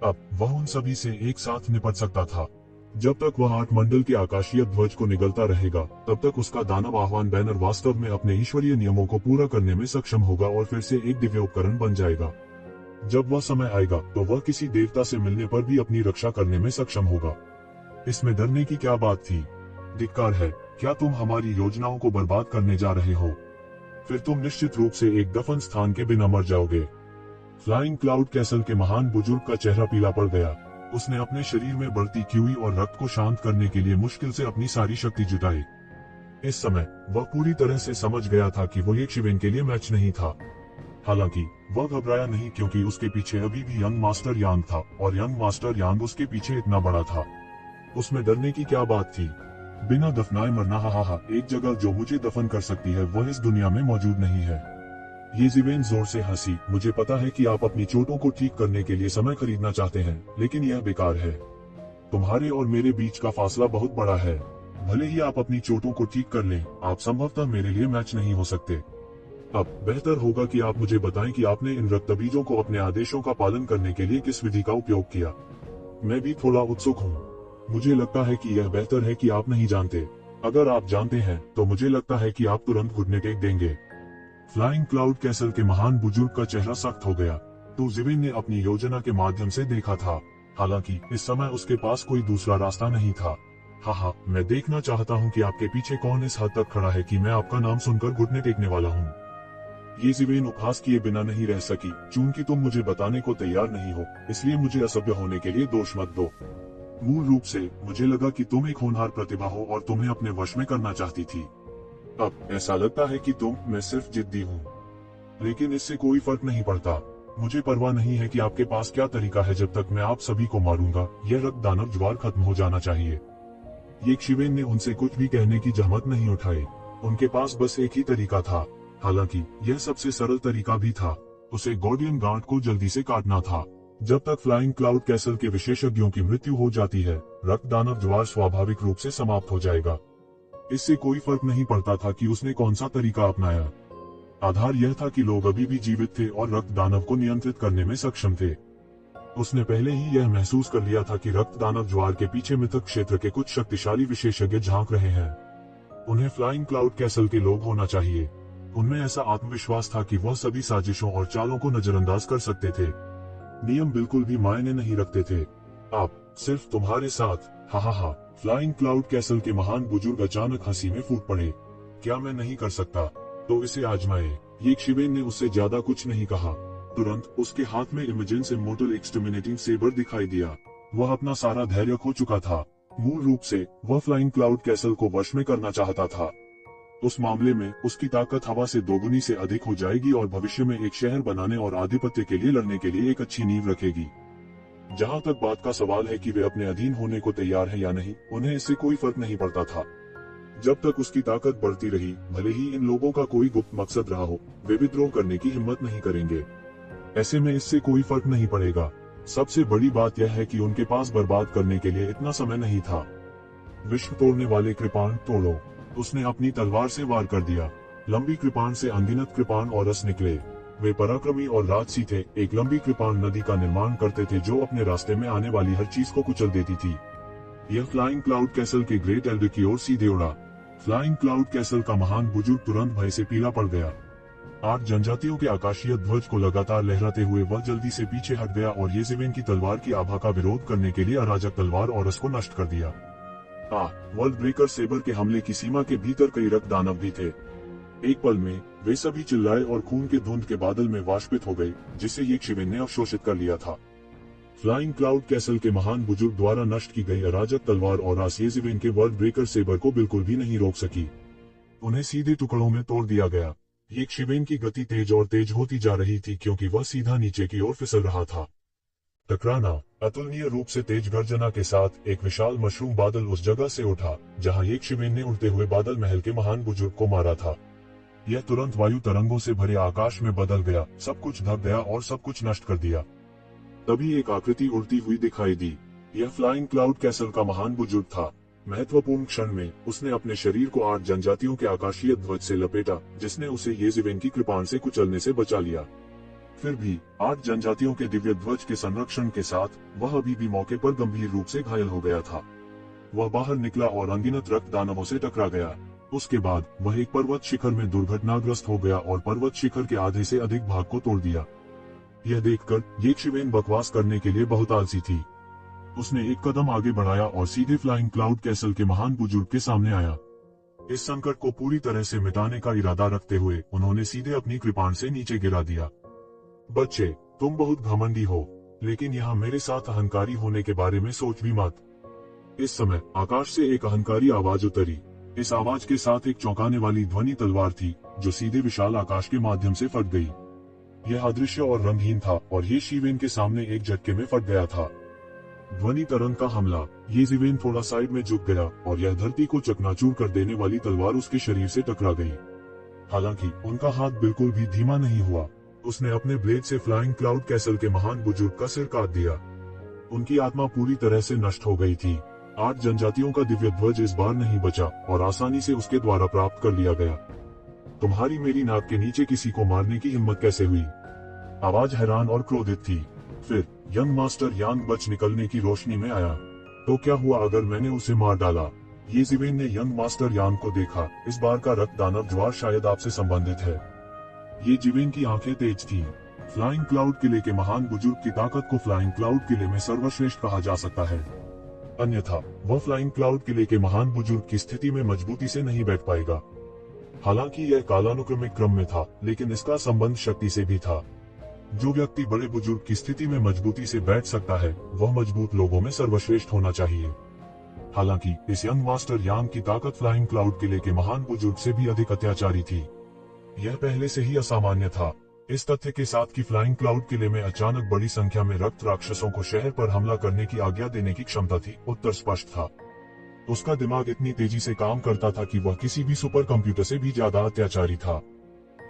अब वह उन सभी से एक साथ निपट सकता था। जब तक वह 8 मंडल के आकाशीय ध्वज को निगलता रहेगा, तब तक उसका दानव आह्वान बैनर वास्तव में अपने ईश्वरीय नियमों को पूरा करने में सक्षम होगा और फिर से एक दिव्य उपकरण बन जाएगा। जब वह समय आएगा तो वह किसी देवता से मिलने पर भी अपनी रक्षा करने में सक्षम होगा। इसमें डरने की क्या बात थी? धिक्कार है। क्या तुम हमारी योजनाओं को बर्बाद करने जा रहे हो? फिर तुम निश्चित रूप से एक दफन स्थान के बिना मर जाओगे। फ्लाइंग क्लाउड कैसल के महान बुजुर्ग का चेहरा पीला पड़ गया। उसने अपने शरीर में बढ़ती क्यूई और रक्त को शांत करने के लिए मुश्किल से अपनी सारी शक्ति जुटाई। इस समय वह पूरी तरह से समझ गया था कि वो ये शिवेन के लिए मैच नहीं था। हालांकि वह घबराया नहीं, क्योंकि उसके पीछे अभी भी यंग मास्टर यांग था और यंग मास्टर यांग उसके पीछे इतना बड़ा था। उसमें डरने की क्या बात थी? बिना दफनाए मरना, हा, एक जगह जो मुझे दफन कर सकती है वह इस दुनिया में मौजूद नहीं है। ये जिवेन जोर से हंसी। मुझे पता है कि आप अपनी चोटों को ठीक करने के लिए समय खरीदना चाहते हैं, लेकिन यह बेकार है। तुम्हारे और मेरे बीच का फासला बहुत बड़ा है। भले ही आप अपनी चोटों को ठीक कर लें, आप संभवतः मेरे लिए मैच नहीं हो सकते। अब बेहतर होगा कि आप मुझे बताएं कि आपने इन रक्तबीजों को अपने आदेशों का पालन करने के लिए किस विधि का उपयोग किया। मैं भी थोड़ा उत्सुक हूँ। मुझे लगता है कि यह बेहतर है कि आप नहीं जानते। अगर आप जानते हैं तो मुझे लगता है कि आप तुरंत घुटने टेक देंगे। फ्लाइंग क्लाउड कैसल के महान बुजुर्ग का चेहरा सख्त हो गया। तो जिवेन ने अपनी योजना के माध्यम से देखा था। हालांकि इस समय उसके पास कोई दूसरा रास्ता नहीं था। हाँ, मैं देखना चाहता हूँ कि आपके पीछे कौन इस हद तक खड़ा है कि मैं आपका नाम सुनकर घुटने टेकने वाला हूँ। ये जिवेन उपहास किए बिना नहीं रह सकी। चूंकि तुम मुझे बताने को तैयार नहीं हो, इसलिए मुझे असभ्य होने के लिए दोष मत दो। मूल रूप से मुझे लगा कि तुम एक होनहार प्रतिभा हो और तुम्हें अपने वश में करना चाहती थी। अब ऐसा लगता है कि मैं सिर्फ जिद्दी हूँ। लेकिन इससे कोई फर्क नहीं पड़ता। मुझे परवाह नहीं है कि आपके पास क्या तरीका है। जब तक मैं आप सभी को मारूंगा, यह रक्त दानव ज्वार खत्म हो जाना चाहिए। ये शिवेन ने उनसे कुछ भी कहने की जहमत नहीं उठाई। उनके पास बस एक ही तरीका था। हालांकि यह सबसे सरल तरीका भी था। उसे गार्डियन गार्ड को जल्दी से काटना था। जब तक फ्लाइंग क्लाउड कैसल के विशेषज्ञों की मृत्यु हो जाती है, रक्त दानव ज्वार स्वाभाविक रूप से समाप्त हो जाएगा। इससे कोई फर्क नहीं पड़ता था कि उसने कौन सा तरीका अपनाया। आधार यह था कि लोग अभी भी जीवित थे और रक्त दानव को नियंत्रित करने में सक्षम थे। उसने पहले ही यह महसूस कर लिया था कि रक्त दानव ज्वार के पीछे मिथक क्षेत्र के कुछ शक्तिशाली विशेषज्ञ झांक रहे हैं। उन्हें फ्लाइंग क्लाउड कैसल के लोग होना चाहिए। उनमें ऐसा आत्मविश्वास था कि वह सभी साजिशों और चालों को नजरअंदाज कर सकते थे। नियम बिल्कुल भी मायने नहीं रखते थे। आप सिर्फ तुम्हारे साथ, हा। फ्लाइंग क्लाउड कैसल के महान बुजुर्ग अचानक हंसी में फूट पड़े। क्या मैं नहीं कर सकता? तो इसे आजमाए। ये शिवेन ने उससे ज्यादा कुछ नहीं कहा। तुरंत उसके हाथ में इमेजिन से मोटल एक्सटर्मिनेटिंग सेबर दिखाई दिया। वह अपना सारा धैर्य खो चुका था। मूल रूप से वह फ्लाइंग क्लाउड कैसल को वश में करना चाहता था। उस मामले में उसकी ताकत हवा से दोगुनी से अधिक हो जाएगी और भविष्य में एक शहर बनाने और आधिपत्य के लिए लड़ने के लिए एक अच्छी नींव रखेगी। जहां तक बात का सवाल है कि वे अपने अधीन होने को तैयार हैं या नहीं, उन्हें इससे कोई फर्क नहीं पड़ता था। जब तक उसकी ताकत बढ़ती रही, भले ही इन लोगों का कोई गुप्त मकसद रहा हो, वे विद्रोह करने की हिम्मत नहीं करेंगे। ऐसे में इससे कोई फर्क नहीं पड़ेगा। सबसे बड़ी बात यह है कि उनके पास बर्बाद करने के लिए इतना समय नहीं था। विश्व तोड़ने वाले कृपाण तोड़ो। उसने अपनी तलवार से वार कर दिया। लंबी कृपाण से अनगिनत कृपाण और रस निकले। वे पराक्रमी और राजसी थे। एक लंबी कृपाण नदी का निर्माण करते थे जो अपने रास्ते में आने वाली हर चीज को कुचल देती थी। यह फ्लाइंग क्लाउड कैसल के ग्रेट एल्डर की ओर सीधे उड़ा। फ्लाइंग क्लाउड कैसल का महान बुजुर्ग तुरंत भय से पीला पड़ गया। 8 जनजातियों के आकाशीय ध्वज को लगातार लहराते हुए वह जल्दी से पीछे हट गया और येजिवेन की तलवार की आभा का विरोध करने के लिए अराजक तलवार और रस को नष्ट कर दिया। वर्ल्ड ब्रेकर सेबर के हमले की सीमा के भीतर कई रक्त दानव भी थे। एक पल में वे सभी चिल्लाए और खून के धुंध के बादल में वाष्पित हो गए, जिसे ये शिवेन ने अवशोषित कर लिया था। फ्लाइंग क्लाउड कैसल के महान बुजुर्ग द्वारा नष्ट की गई अराजक तलवार और रास येजिवेन के वर्ल्ड ब्रेकर सेबर को बिल्कुल भी नहीं रोक सकी। उन्हें सीधे टुकड़ों में तोड़ दिया गया। ये शिवेन की गति तेज और तेज होती जा रही थी, क्योंकि वह सीधा नीचे की ओर फिसल रहा था। टकराना। अतुलनीय रूप से तेज गर्जना के साथ एक विशाल मशरूम बादल उस जगह से उठा जहां एक शिवेन ने उड़ते हुए बादल महल के महान बुजुर्ग को मारा था। यह तुरंत वायु तरंगों से भरे आकाश में बदल गया। सब कुछ ढक गया और सब कुछ नष्ट कर दिया। तभी एक आकृति उड़ती हुई दिखाई दी। यह फ्लाइंग क्लाउड कैसल का महान बुजुर्ग था। महत्वपूर्ण क्षण में उसने अपने शरीर को 8 जनजातियों के आकाशीय ध्वज से लपेटा, जिसने उसे येजिवेन की कृपाण से कुचलने से बचा लिया। फिर भी 8 जनजातियों के दिव्य ध्वज के संरक्षण के साथ वह अभी भी मौके पर गंभीर रूप से घायल हो गया था। वह बाहर निकला और अनगिनत रक्त दानवों से टकरा गया। उसके बाद वह एक पर्वत शिखर में दुर्घटनाग्रस्त हो गया और पर्वत शिखर के आधे से अधिक भाग को तोड़ दिया। यह देखकर ये शिवेन बकवास करने के लिए बहुत आलसी थी। उसने एक कदम आगे बढ़ाया और सीधे फ्लाइंग क्लाउड कैसल के महान बुजुर्ग के सामने आया। इस संकट को पूरी तरह से मिटाने का इरादा रखते हुए उन्होंने सीधे अपनी कृपाण से नीचे गिरा दिया। बच्चे, तुम बहुत घमंडी हो, लेकिन यहाँ मेरे साथ अहंकारी होने के बारे में सोच भी मत। इस समय आकाश से एक अहंकारी आवाज उतरी। इस आवाज के साथ एक चौंकाने वाली ध्वनि तलवार थी जो सीधे विशाल आकाश के माध्यम से फट गई। यह अदृश्य और रंगहीन था और ये शिवेन के सामने एक झटके में फट गया था। ध्वनि तरंग का हमला। ये शिवेन थोड़ा साइड में झुक गया और यह धरती को चकनाचूर कर देने वाली तलवार उसके शरीर से टकरा गई। हालांकि उनका हाथ बिल्कुल भी धीमा नहीं हुआ। उसने अपने ब्लेड से फ्लाइंग क्लाउड कैसल के महान बुजुर्ग का सिर काट दिया। उनकी आत्मा पूरी तरह से नष्ट हो गई थी। 8 जनजातियों का दिव्य ध्वज इस बार नहीं बचा और आसानी से उसके द्वारा प्राप्त कर लिया गया। तुम्हारी मेरी नाक के नीचे किसी को मारने की हिम्मत कैसे हुई? आवाज हैरान और क्रोधित थी। फिर यंग मास्टर यांग बच निकलने की रोशनी में आया। तो क्या हुआ अगर मैंने उसे मार डाला? ये शिवेन ने यंग मास्टर यांग को देखा। इस बार का रक्त दानव ज्वार शायद आपसे संबंधित है। ये शिवेन की आंखें तेज थीं। फ्लाइंग क्लाउड किले के महान बुजुर्ग की ताकत को फ्लाइंग क्लाउड किले में सर्वश्रेष्ठ कहा जा सकता है। अन्यथा वह फ्लाइंग क्लाउड किले के महान बुजुर्ग की स्थिति में मजबूती से नहीं बैठ पाएगा। हालांकि यह कालानुक्रमिक क्रम में था, लेकिन इसका संबंध शक्ति से भी था। जो व्यक्ति बड़े बुजुर्ग की स्थिति में मजबूती से बैठ सकता है, वह मजबूत लोगों में सर्वश्रेष्ठ होना चाहिए। हालांकि इस यंग मास्टर यांग की ताकत फ्लाइंग क्लाउड किले के महान बुजुर्ग से भी अधिक अत्याचारी थी। यह पहले से ही असामान्य था। इस तथ्य के साथ कि फ्लाइंग क्लाउड किले में अचानक बड़ी संख्या में रक्त राक्षसों को शहर पर हमला करने की आज्ञा देने की क्षमता थी, उत्तर स्पष्ट था। उसका दिमाग इतनी तेजी से काम करता था कि वह किसी भी सुपर कंप्यूटर से भी ज्यादा अत्याचारी था।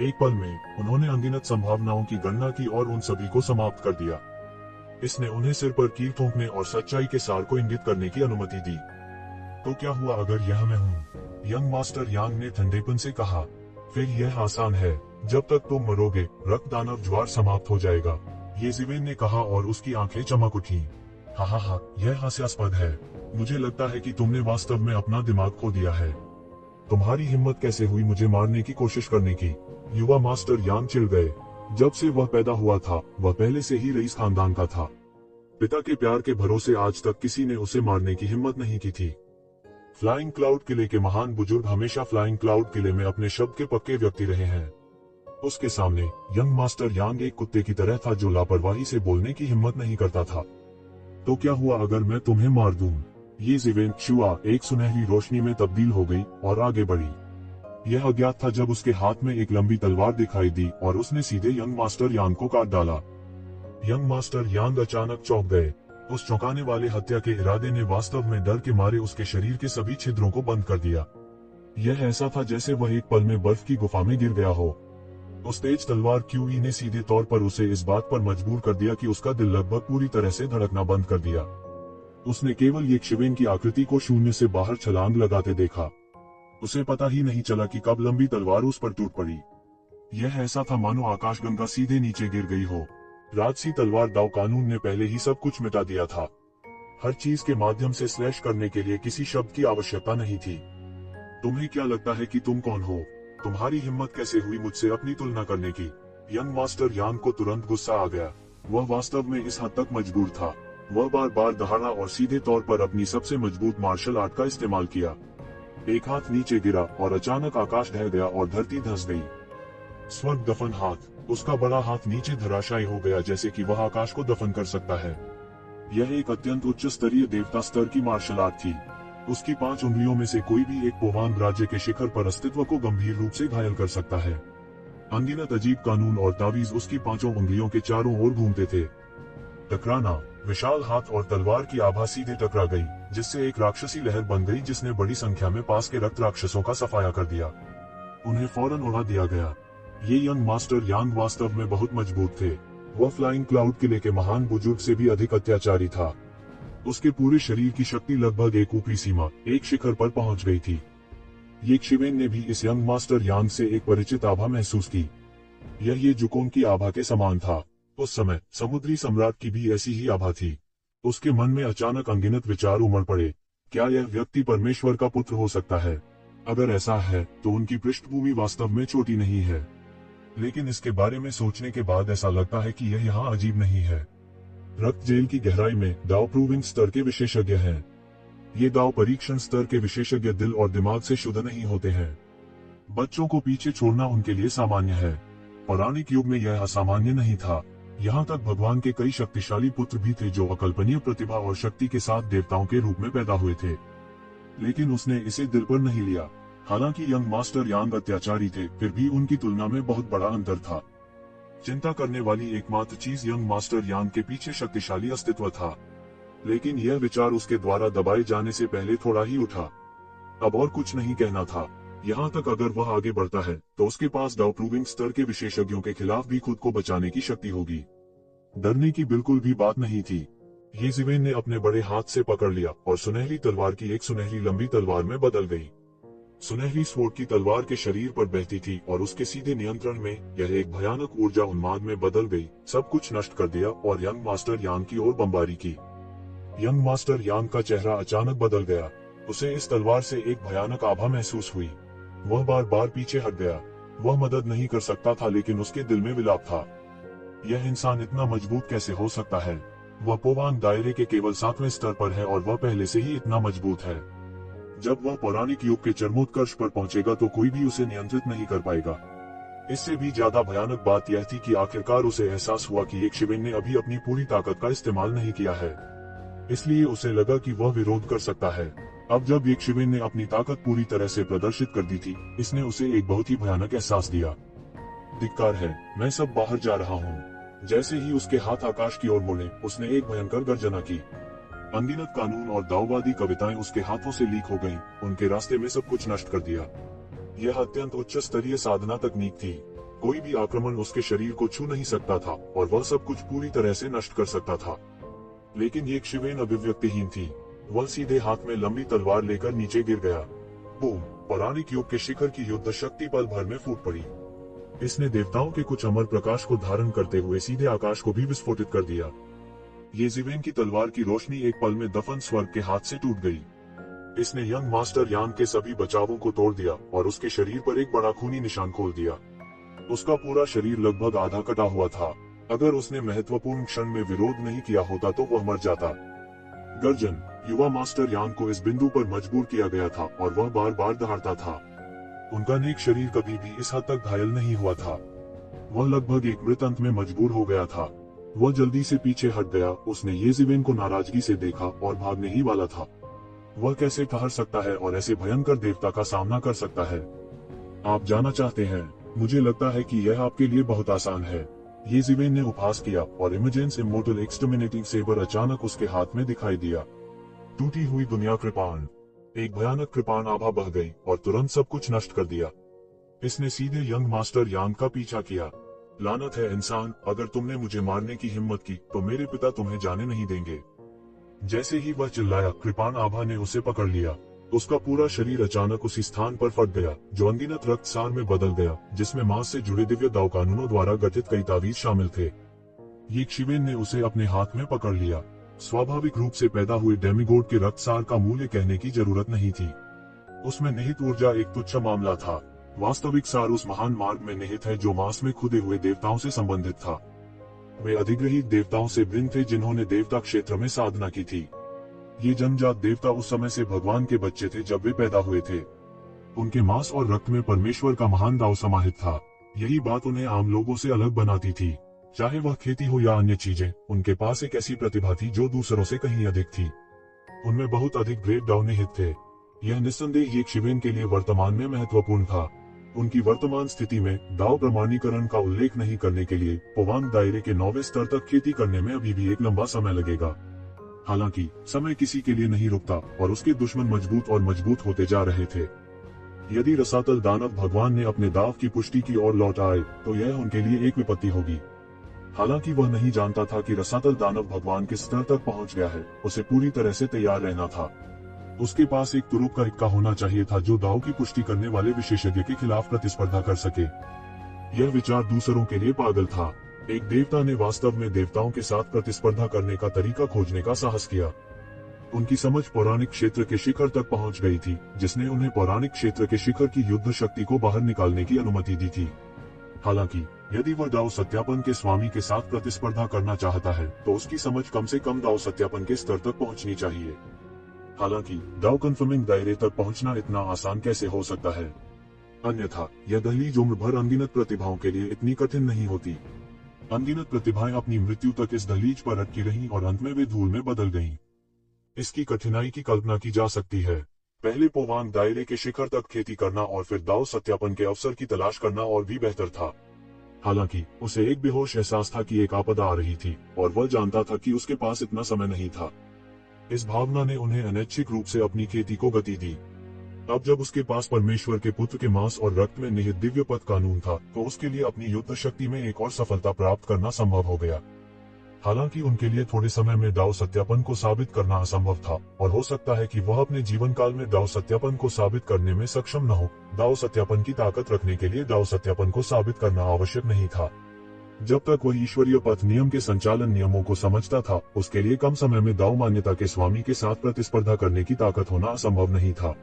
एक पल में उन्होंने अनगिनत संभावनाओं की गणना की और उन सभी को समाप्त कर दिया। इसने उन्हें सिर पर कील ठोंकने और सच्चाई के सार को इंगित करने की अनुमति दी। तो क्या हुआ अगर यह मैं हूँ? यंग मास्टर यांग ने ठंडेपन से कहा। फिर यह आसान है। जब तक तुम मरोगे, रक्त दानव ज्वार समाप्त हो जाएगा, ये शिवेन ने कहा और उसकी आंखें चमक उठी। हा, यह हास्यास्पद है। मुझे लगता है कि तुमने वास्तव में अपना दिमाग खो दिया है। तुम्हारी हिम्मत कैसे हुई मुझे मारने की कोशिश करने की? युवा मास्टर यांग चिढ़ गए। जब से वह पैदा हुआ था, वह पहले से ही रईस खानदान का था। पिता के प्यार के भरोसे आज तक किसी ने उसे मारने की हिम्मत नहीं की थी। फ्लाइंग क्लाउड किले के महान बुजुर्ग हमेशा फ्लाइंग क्लाउड किले में अपने शब्द के पक्के व्यक्ति रहे हैं। उसके सामने यंग मास्टर यांग एक कुत्ते की तरह था जो लापरवाही से बोलने की हिम्मत नहीं करता था। तो क्या हुआ अगर मैं तुम्हें मार दूं? ये शिवेन शुआ एक सुनहरी रोशनी में तब्दील हो गई और आगे बढ़ी। यह अज्ञात था जब उसके हाथ में एक लंबी तलवार दिखाई दी और उसने सीधे यंग मास्टर यांग को काट डाला। यंग मास्टर यांग अचानक चौंक गए। उस चौंकाने वाले हत्या के इरादे ने वास्तव में डर के मारे उसके शरीर के सभी छिद्रों को बंद कर दिया। यह ऐसा था जैसे वह एक पल में बर्फ की गुफा में गिर गया हो। उस तेज तलवार क्यूई ने सीधे तौर पर उसे इस बात पर मजबूर कर दिया कि उसका दिल लगभग पूरी तरह से धड़कना बंद कर दिया। उसने केवल एक शिवेन की आकृति को शून्य से बाहर छलांग लगाते देखा। उसे पता ही नहीं चला कि कब लंबी तलवार उस पर टूट पड़ी। यह ऐसा था मानो आकाशगंगा सीधे नीचे गिर गई हो। राजसी तलवार दाव कानून ने पहले ही सब कुछ मिटा दिया था। हर चीज के माध्यम से स्लैश करने के लिए किसी शब्द की आवश्यकता नहीं थी। तुम्हें क्या लगता है कि तुम कौन हो? तुम्हारी हिम्मत कैसे हुई मुझसे अपनी तुलना करने की? यंग मास्टर यांग को तुरंत गुस्सा आ गया। वह वास्तव में इस हद तक मजबूर था। वह बार बार दहाड़ा और सीधे तौर पर अपनी सबसे मजबूत मार्शल आर्ट का इस्तेमाल किया। एक हाथ नीचे गिरा और अचानक आकाश ढह गया और धरती धंस गई। स्वर्ग दफन हाथ। उसका बड़ा हाथ नीचे धराशायी हो गया जैसे कि वह आकाश को दफन कर सकता है। यह एक अत्यंत उच्च स्तरीय देवता स्तर की मार्शल आर्ट थी। उसकी 5 उंगलियों में से कोई भी एक पोवांग राज्य के शिखर पर अस्तित्व को गंभीर रूप से घायल कर सकता है। अनगिनत अजीब कानून और तावीज उसकी 5 उंगलियों के चारों ओर घूमते थे। टकराना। विशाल हाथ और तलवार की आभा सीधे टकरा गई, जिससे एक राक्षसी लहर बन गई जिसने बड़ी संख्या में पास के रक्त राक्षसों का सफाया कर दिया। उन्हें फौरन उड़ा दिया गया। ये यंग मास्टर यांग वास्तव में बहुत मजबूत थे। वह फ्लाइंग क्लाउड किले के महान बुजुर्ग से भी अधिक अत्याचारी था। उसके पूरे शरीर की शक्ति लगभग एक ऊपरी सीमा, एक शिखर पर पहुंच गई थी। ये शिवेन ने भी इस यंग मास्टर यांग से एक परिचित आभा महसूस की। यह ये जुकोंग की आभा के समान था। उस समय समुद्री सम्राट की भी ऐसी ही आभा थी। उसके मन में अचानक अनगिनत विचार उमड़ पड़े। क्या यह व्यक्ति परमेश्वर का पुत्र हो सकता है? अगर ऐसा है तो उनकी पृष्ठभूमि वास्तव में छोटी नहीं है। लेकिन इसके बारे में सोचने के बाद ऐसा लगता है कि यह यहाँ अजीब नहीं है। रक्त जेल की गहराई में दाव प्रूविंग स्तर के विशेषज्ञ हैं। ये दाव परीक्षण स्तर के विशेषज्ञ दिल और दिमाग से शुद्ध नहीं होते हैं। बच्चों को पीछे छोड़ना उनके लिए सामान्य है। पौराणिक युग में यह असामान्य नहीं था। यहाँ तक भगवान के कई शक्तिशाली पुत्र भी थे जो अकल्पनीय प्रतिभा और शक्ति के साथ देवताओं के रूप में पैदा हुए थे। लेकिन उसने इसे दिल पर नहीं लिया। हालांकि यंग मास्टर यांग अत्याचारी थे, फिर भी उनकी तुलना में बहुत बड़ा अंतर था। चिंता करने वाली एकमात्र चीज यंग मास्टर यांग के पीछे शक्तिशाली अस्तित्व था, लेकिन यह विचार उसके द्वारा दबाए जाने से पहले थोड़ा ही उठा। अब और कुछ नहीं कहना था। यहाँ तक अगर वह आगे बढ़ता है तो उसके पास डाउ प्रूविंग स्तर के विशेषज्ञों के खिलाफ भी खुद को बचाने की शक्ति होगी। डरने की बिल्कुल भी बात नहीं थी। ये जिवेन ने अपने बड़े हाथ से पकड़ लिया और सुनहरी तलवार की एक सुनहरी लंबी तलवार में बदल गई। सुनहरी स्वॉर्ड की तलवार के शरीर पर बहती थी और उसके सीधे नियंत्रण में यह एक भयानक ऊर्जा उन्माद में बदल गई, सब कुछ नष्ट कर दिया और यंग मास्टर यांग की ओर बमबारी की। यंग मास्टर यांग का चेहरा अचानक बदल गया। उसे इस तलवार से एक भयानक आभा महसूस हुई। वह बार बार पीछे हट गया। वह मदद नहीं कर सकता था, लेकिन उसके दिल में विलाप था। यह इंसान इतना मजबूत कैसे हो सकता है? वह पोवांग दायरे के केवल 7वें स्तर पर है और वह पहले से ही इतना मजबूत है। जब वह पौराणिक युग के चरमोत्कर्ष पर पहुंचेगा तो कोई भी उसे नियंत्रित नहीं कर पाएगा। इससे भी ज्यादा भयानक बात यह थी कि आखिरकार उसे एहसास हुआ कि एक शिवेन ने अभी अपनी पूरी ताकत का इस्तेमाल नहीं किया है, इसलिए उसे लगा कि वह विरोध कर सकता है। अब जब एक शिवेन ने अपनी ताकत पूरी तरह से प्रदर्शित कर दी थी, इसने उसे एक बहुत ही भयानक एहसास दिया। धिक्कार है, मैं सब बाहर जा रहा हूँ। जैसे ही उसके हाथ आकाश की ओर मुड़े, उसने एक भयंकर गर्जना की। अनगिनत कानून और दाववादी कविताएं उसके हाथों से लीक हो गईं, उनके रास्ते में सब कुछ नष्ट कर दिया। यह अत्यंत उच्च स्तरीय साधना तकनीक थी। कोई भी आक्रमण उसके शरीर को छू नहीं सकता था और वह सब कुछ पूरी तरह से नष्ट कर सकता था। लेकिन ये शिवेन अभिव्यक्तिहीन थी। वह सीधे हाथ में लंबी तलवार लेकर नीचे गिर गया। बूम! पौराणिक युग के शिखर की युद्ध शक्ति पल भर में फूट पड़ी। इसने देवताओं के कुछ अमर प्रकाश को धारण करते हुए सीधे आकाश को भी विस्फोटित कर दिया। ये जिवेन की तलवार की रोशनी एक पल में दफन स्वर्ग के हाथ से टूट गई। इसने यंग मास्टर यांग के सभी बचावों को तोड़ दिया और उसके शरीर पर एक बड़ा खूनी निशान खोल दिया। उसका पूरा शरीर लगभग आधा कटा हुआ था। अगर उसने महत्वपूर्ण क्षण में विरोध नहीं किया होता तो वह मर जाता। गर्जन! युवा मास्टर यांग को इस बिंदु पर मजबूर किया गया था और वह बार बार दहाड़ता था। उनका नेक शरीर कभी भी इस हद तक घायल नहीं हुआ था। वह लगभग एक मृत अंत में मजबूर हो गया था। वह जल्दी से पीछे हट गया। उसने ये जिवेन को नाराजगी से देखा और भागने ही वाला था। वह कैसे ठहर सकता है और ऐसे भयंकर देवता का सामना कर सकता है? आप जाना चाहते हैं? मुझे लगता है कि यह आपके लिए बहुत आसान है। ये जिवेन ने उपहास किया और इमेजेंस इमोर्टल एक्सटर्मिनेटिंग सेबर अचानक उसके हाथ में दिखाई दिया। टूटी हुई दुनिया कृपाण। एक भयानक कृपाण आभा बह गई और तुरंत सब कुछ नष्ट कर दिया। इसने सीधे यंग मास्टर यांग का पीछा किया। लानत है इंसान, अगर तुमने मुझे मारने की हिम्मत की तो मेरे पिता तुम्हें जाने नहीं देंगे। जैसे ही वह चिल्लाया, कृपाण आभा ने उसे पकड़ लिया। उसका पूरा शरीर अचानक उसी स्थान पर फट गया जो अनगिनत रक्तसार में बदल गया, जिसमें मांस से जुड़े दिव्य दाव कानूनों द्वारा गठित कई तावीज शामिल थे। ये शिवेन ने उसे अपने हाथ में पकड़ लिया। स्वाभाविक रूप से पैदा हुए डेमिगोड के रक्तसार का मूल्य कहने की जरूरत नहीं थी। उसमें निहित ऊर्जा एक तुच्छ मामला था। वास्तविक सार उस महान मार्ग में निहित है जो मांस में खुदे हुए देवताओं से संबंधित था। वे अधिग्रहित देवताओं से भिन्न थे जिन्होंने देवता क्षेत्र में साधना की थी। ये जन्मजात देवता उस समय से भगवान के बच्चे थे जब वे पैदा हुए थे। उनके मांस और रक्त में परमेश्वर का महान दाव समाहित था। यही बात उन्हें आम लोगों से अलग बनाती थी। चाहे वह खेती हो या अन्य चीजें, उनके पास एक ऐसी प्रतिभा थी जो दूसरों से कहीं अधिक थी। उनमें बहुत अधिक ग्रेट दाव निहित थे। यह निस्संदेह एक शिवेन के लिए वर्तमान में महत्वपूर्ण था। उनकी वर्तमान स्थिति में दाव प्रमाणीकरण का उल्लेख नहीं करने के लिए पोवांग दायरे के 9वें स्तर तक खेती करने में अभी भी एक लंबा समय लगेगा। हालांकि समय किसी के लिए नहीं रुकता और उसके दुश्मन मजबूत और मजबूत होते जा रहे थे। यदि रसातल दानव भगवान ने अपने दाव की पुष्टि की ओर लौट आए तो यह उनके लिए एक विपत्ति होगी। हालांकि वह नहीं जानता था कि रसातल दानव भगवान किस स्तर तक पहुंच गया है। उसे पूरी तरह से तैयार रहना था। उसके पास एक तुरुप का इक्का होना चाहिए था जो दाव की पुष्टि करने वाले विशेषज्ञ के खिलाफ प्रतिस्पर्धा कर सके। यह विचार दूसरों के लिए पागल था। एक देवता ने वास्तव में देवताओं के साथ प्रतिस्पर्धा करने का तरीका खोजने का साहस किया। उनकी समझ पौराणिक क्षेत्र के शिखर तक पहुंच गई थी, जिसने उन्हें पौराणिक क्षेत्र के शिखर की युद्ध शक्ति को बाहर निकालने की अनुमति दी थी। हालांकि यदि वह दाव सत्यापन के स्वामी के साथ प्रतिस्पर्धा करना चाहता है तो उसकी समझ कम से कम दाव सत्यापन के स्तर तक पहुंचनी चाहिए। हालांकि दाव कन्फर्मिंग दायरे तक पहुंचना इतना आसान कैसे हो सकता है? अन्यथा यह दहलीज उम्र भर अनगिनत प्रतिभाओं के लिए इतनी कठिन नहीं होती। अनगिनत प्रतिभाएं अपनी मृत्यु तक इस दहलीज पर अटकी रहीं और अंत में वे धूल में बदल गईं। इसकी कठिनाई की कल्पना की जा सकती है। पहले पोवांग दायरे के शिखर तक खेती करना और फिर दाव सत्यापन के अवसर की तलाश करना और भी बेहतर था। हालांकि उसे एक बेहोश एहसास था कि एक आपदा आ रही थी और वह जानता था कि उसके पास इतना समय नहीं था। इस भावना ने उन्हें अनैच्छिक रूप से अपनी खेती को गति दी। अब जब उसके पास परमेश्वर के पुत्र के मांस और रक्त में निहित दिव्य पद कानून था, तो उसके लिए अपनी युद्ध शक्ति में एक और सफलता प्राप्त करना संभव हो गया। हालांकि उनके लिए थोड़े समय में दाव सत्यापन को साबित करना असंभव था और हो सकता है कि वह अपने जीवन काल में दाव सत्यापन को साबित करने में सक्षम न हो। दाव सत्यापन की ताकत रखने के लिए दाव सत्यापन को साबित करना आवश्यक नहीं था। जब तक वह ईश्वरीय पथ नियम के संचालन नियमों को समझता था, उसके लिए कम समय में दाव मान्यता के स्वामी के साथ प्रतिस्पर्धा करने की ताकत होना असंभव नहीं था।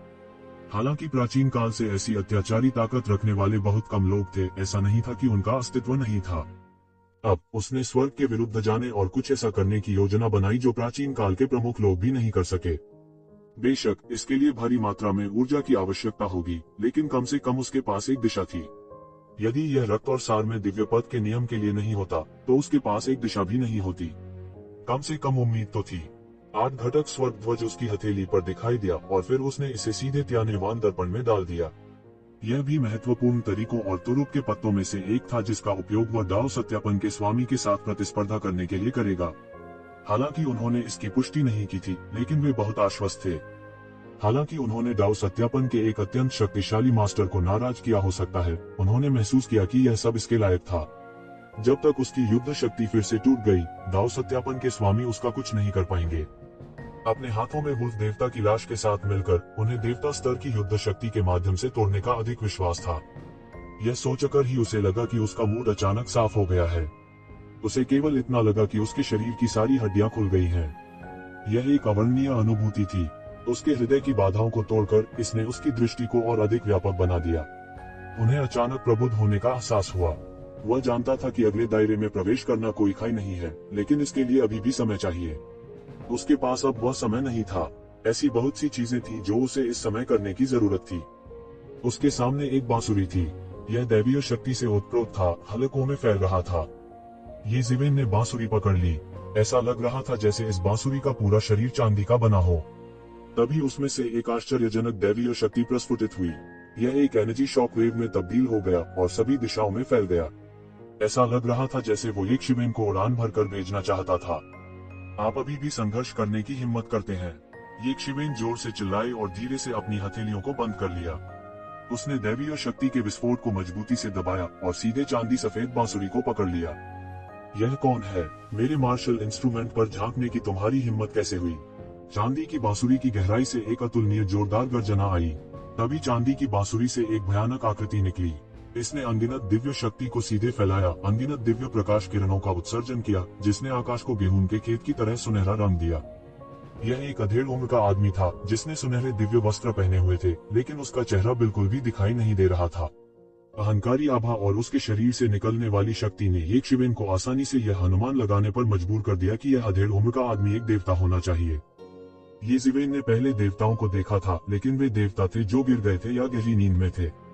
हालांकि प्राचीन काल से ऐसी अत्याचारी ताकत रखने वाले बहुत कम लोग थे, ऐसा नहीं था कि उनका अस्तित्व नहीं था। अब उसने स्वर्ग के विरुद्ध जाने और कुछ ऐसा करने की योजना बनाई जो प्राचीन काल के प्रमुख लोग भी नहीं कर सके। बेशक इसके लिए भारी मात्रा में ऊर्जा की आवश्यकता होगी, लेकिन कम से कम उसके पास एक दिशा थी। यदि यह रक्त और सार में दिव्य पद के नियम के लिए नहीं होता, तो उसके पास एक दिशा भी नहीं होती। कम से कम उम्मीद तो थी। 8 घटक स्वर्ग ध्वज उसकी हथेली पर दिखाई दिया और फिर उसने इसे सीधे त्यानेवान दर्पण में डाल दिया। यह भी महत्वपूर्ण तरीकों और तुरुप के पत्तों में से एक था जिसका उपयोग वह दाव सत्यापन के स्वामी के साथ प्रतिस्पर्धा करने के लिए करेगा। हालांकि उन्होंने इसकी पुष्टि नहीं की थी, लेकिन वे बहुत आश्वस्त थे। हालांकि उन्होंने दाव सत्यापन के एक अत्यंत शक्तिशाली मास्टर को नाराज किया हो सकता है, उन्होंने महसूस किया कि यह सब इसके लायक था। जब तक उसकी युद्ध शक्ति फिर से टूट गई, दाव सत्यापन के स्वामी उसका कुछ नहीं कर पाएंगे। अपने हाथों में वुल्फ देवता की लाश के साथ मिलकर उन्हें देवता स्तर की युद्ध शक्ति के माध्यम से तोड़ने का अधिक विश्वास था। यह सोचकर ही उसे लगा कि उसका मूड अचानक साफ हो गया है। उसे केवल इतना लगा कि उसके शरीर की सारी हड्डियां खुल गई हैं। यह एक अवर्णनीय अनुभूति थी। उसके हृदय की बाधाओं को तोड़कर इसने उसकी दृष्टि को और अधिक व्यापक बना दिया। उन्हें अचानक प्रबुद्ध होने का एहसास हुआ। वह जानता था कि अगले दायरे में प्रवेश करना कोई खाई नहीं है, लेकिन इसके लिए अभी भी समय चाहिए। उसके पास अब वह समय नहीं था। ऐसी बहुत सी चीजें थी जो उसे इस समय करने की जरूरत थी। उसके सामने एक बांसुरी थी। यह दैवीय शक्ति से ओतप्रोत था, हलकों में फैल रहा था। ये जिवेन ने बांसुरी पकड़ ली। ऐसा लग रहा था जैसे इस बांसुरी का पूरा शरीर चांदी का बना हो। तभी उसमें से एक आश्चर्यजनक दैवीय शक्ति प्रस्फुटित हुई। यह एक एनर्जी शॉक वेव में तब्दील हो गया और सभी दिशाओं में फैल गया। ऐसा लग रहा था जैसे वो एक शिवेन को उड़ान भरकर भेजना चाहता था। आप अभी भी संघर्ष करने की हिम्मत करते हैं। ये शिवेन जोर से चिल्लाई और धीरे से अपनी हथेलियों को बंद कर लिया। उसने दैवीय शक्ति के विस्फोट को मजबूती से दबाया और सीधे चांदी सफेद बांसुरी को पकड़ लिया। यह कौन है? मेरे मार्शल इंस्ट्रूमेंट पर झांकने की तुम्हारी हिम्मत कैसे हुई? चांदी की बांसुरी की गहराई से एक अतुलनीय जोरदार गर्जना आई। तभी चांदी की बांसुरी से एक भयानक आकृति निकली। इसने अनगिनत दिव्य शक्ति को सीधे फैलाया, अनगिनत दिव्य प्रकाश किरणों का उत्सर्जन किया, जिसने आकाश को गेहूं के खेत की तरह सुनहरा रंग दिया। यह एक अधेड़ उम्र का आदमी था जिसने सुनहरे दिव्य वस्त्र पहने हुए थे, लेकिन उसका चेहरा बिल्कुल भी दिखाई नहीं दे रहा था। अहंकारी आभा और उसके शरीर से निकलने वाली शक्ति ने एक शिवेन को आसानी से यह अनुमान लगाने पर मजबूर कर दिया कि यह अधेड़ उम्र का आदमी एक देवता होना चाहिए। ये जिवेन ने पहले देवताओं को देखा था, लेकिन वे देवता थे जो गिर गए थे या गहरी नींद में थे।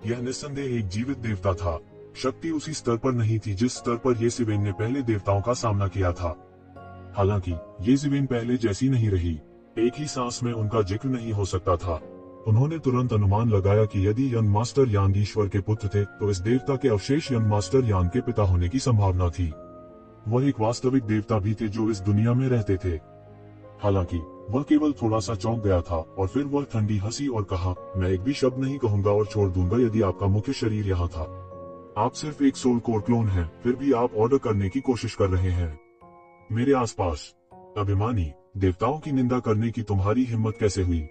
यह निस्संदेह एक जीवित देवता था। शक्ति उसी स्तर पर नहीं थी जिस स्तर पर ये जिवेन ने पहले देवताओं का सामना किया था। हालांकि ये जिवेन पहले जैसी नहीं रही। एक ही सांस में उनका जिक्र नहीं हो सकता था। उन्होंने तुरंत अनुमान लगाया कि यदि यंग मास्टर यांग ईश्वर के पुत्र थे, तो इस देवता के अवशेष यंग मास्टर यांग के पिता होने की संभावना थी। वह एक वास्तविक देवता भी थे जो इस दुनिया में रहते थे। हालांकि वह केवल थोड़ा सा चौंक गया था और फिर वह ठंडी हंसी और कहा, मैं एक भी शब्द नहीं कहूंगा और छोड़ दूंगा यदि आपका मुख्य शरीर यहाँ था। आप सिर्फ एक सोल कोर क्लोन हैं, फिर भी आप ऑर्डर करने की कोशिश कर रहे हैं मेरे आसपास। अभिमानी, देवताओं की निंदा करने की तुम्हारी हिम्मत कैसे हुई?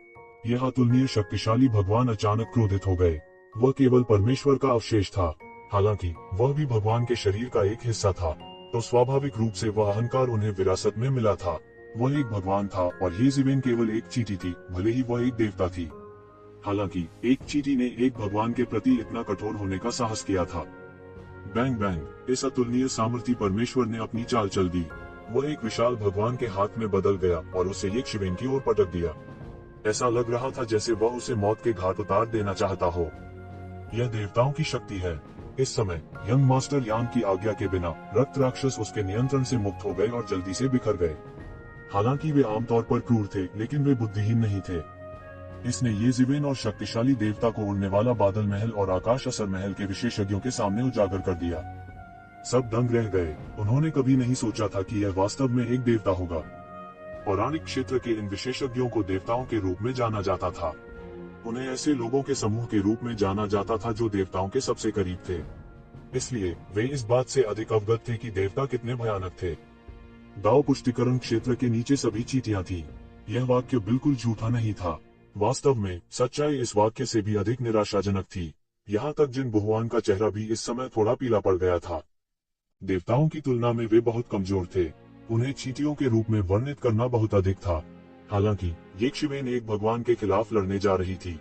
यह अतुलनीय शक्तिशाली भगवान अचानक क्रोधित हो गए। वह केवल परमेश्वर का अवशेष था, हालांकि वह भी भगवान के शरीर का एक हिस्सा था, तो स्वाभाविक रूप से वह अहंकार उन्हें विरासत में मिला था। वह एक भगवान था और ये जिवेन केवल एक चींटी थी, भले ही वह एक देवता थी। हालांकि एक चींटी ने एक भगवान के प्रति इतना कठोर होने का साहस किया था। बैंग बैंग, इस अतुलनीय सामर्थ्य परमेश्वर ने अपनी चाल चल दी। वह एक विशाल भगवान के हाथ में बदल गया और उसे एक शिवेन की ओर पटक दिया। ऐसा लग रहा था जैसे वह उसे मौत के घाट उतार देना चाहता हो। यह देवताओं की शक्ति है। इस समय यंग मास्टर यांग की आज्ञा के बिना रक्त राक्षस उसके नियंत्रण से मुक्त हो गए और जल्दी से बिखर गए। हालांकि वे आमतौर पर क्रूर थे, लेकिन वे बुद्धिहीन नहीं थे। इसने येज़िवेन और शक्तिशाली देवता को उड़ने वाला बादल महल और आकाश असर महल के विशेषज्ञों के सामने उजागर कर दिया। सब दंग रह गए। उन्होंने कभी नहीं सोचा था कि यह वास्तव में एक देवता होगा। पौराणिक क्षेत्र के इन विशेषज्ञों को देवताओं के रूप में जाना जाता था। उन्हें ऐसे लोगों के समूह के रूप में जाना जाता था जो देवताओं के सबसे करीब थे। इसलिए वे इस बात से अधिक अवगत थे कि देवता कितने भयानक थे। दाव पुष्टिकरण क्षेत्र के नीचे सभी चींटियां थी। यह वाक्य बिल्कुल झूठा नहीं था। वास्तव में सच्चाई इस वाक्य से भी अधिक निराशाजनक थी। यहाँ तक जिन बहुआन का चेहरा भी इस समय थोड़ा पीला पड़ गया था। देवताओं की तुलना में वे बहुत कमजोर थे। उन्हें चींटियों के रूप में वर्णित करना बहुत अधिक था। हालांकि येक्षिवेन एक भगवान के खिलाफ लड़ने जा रही थी।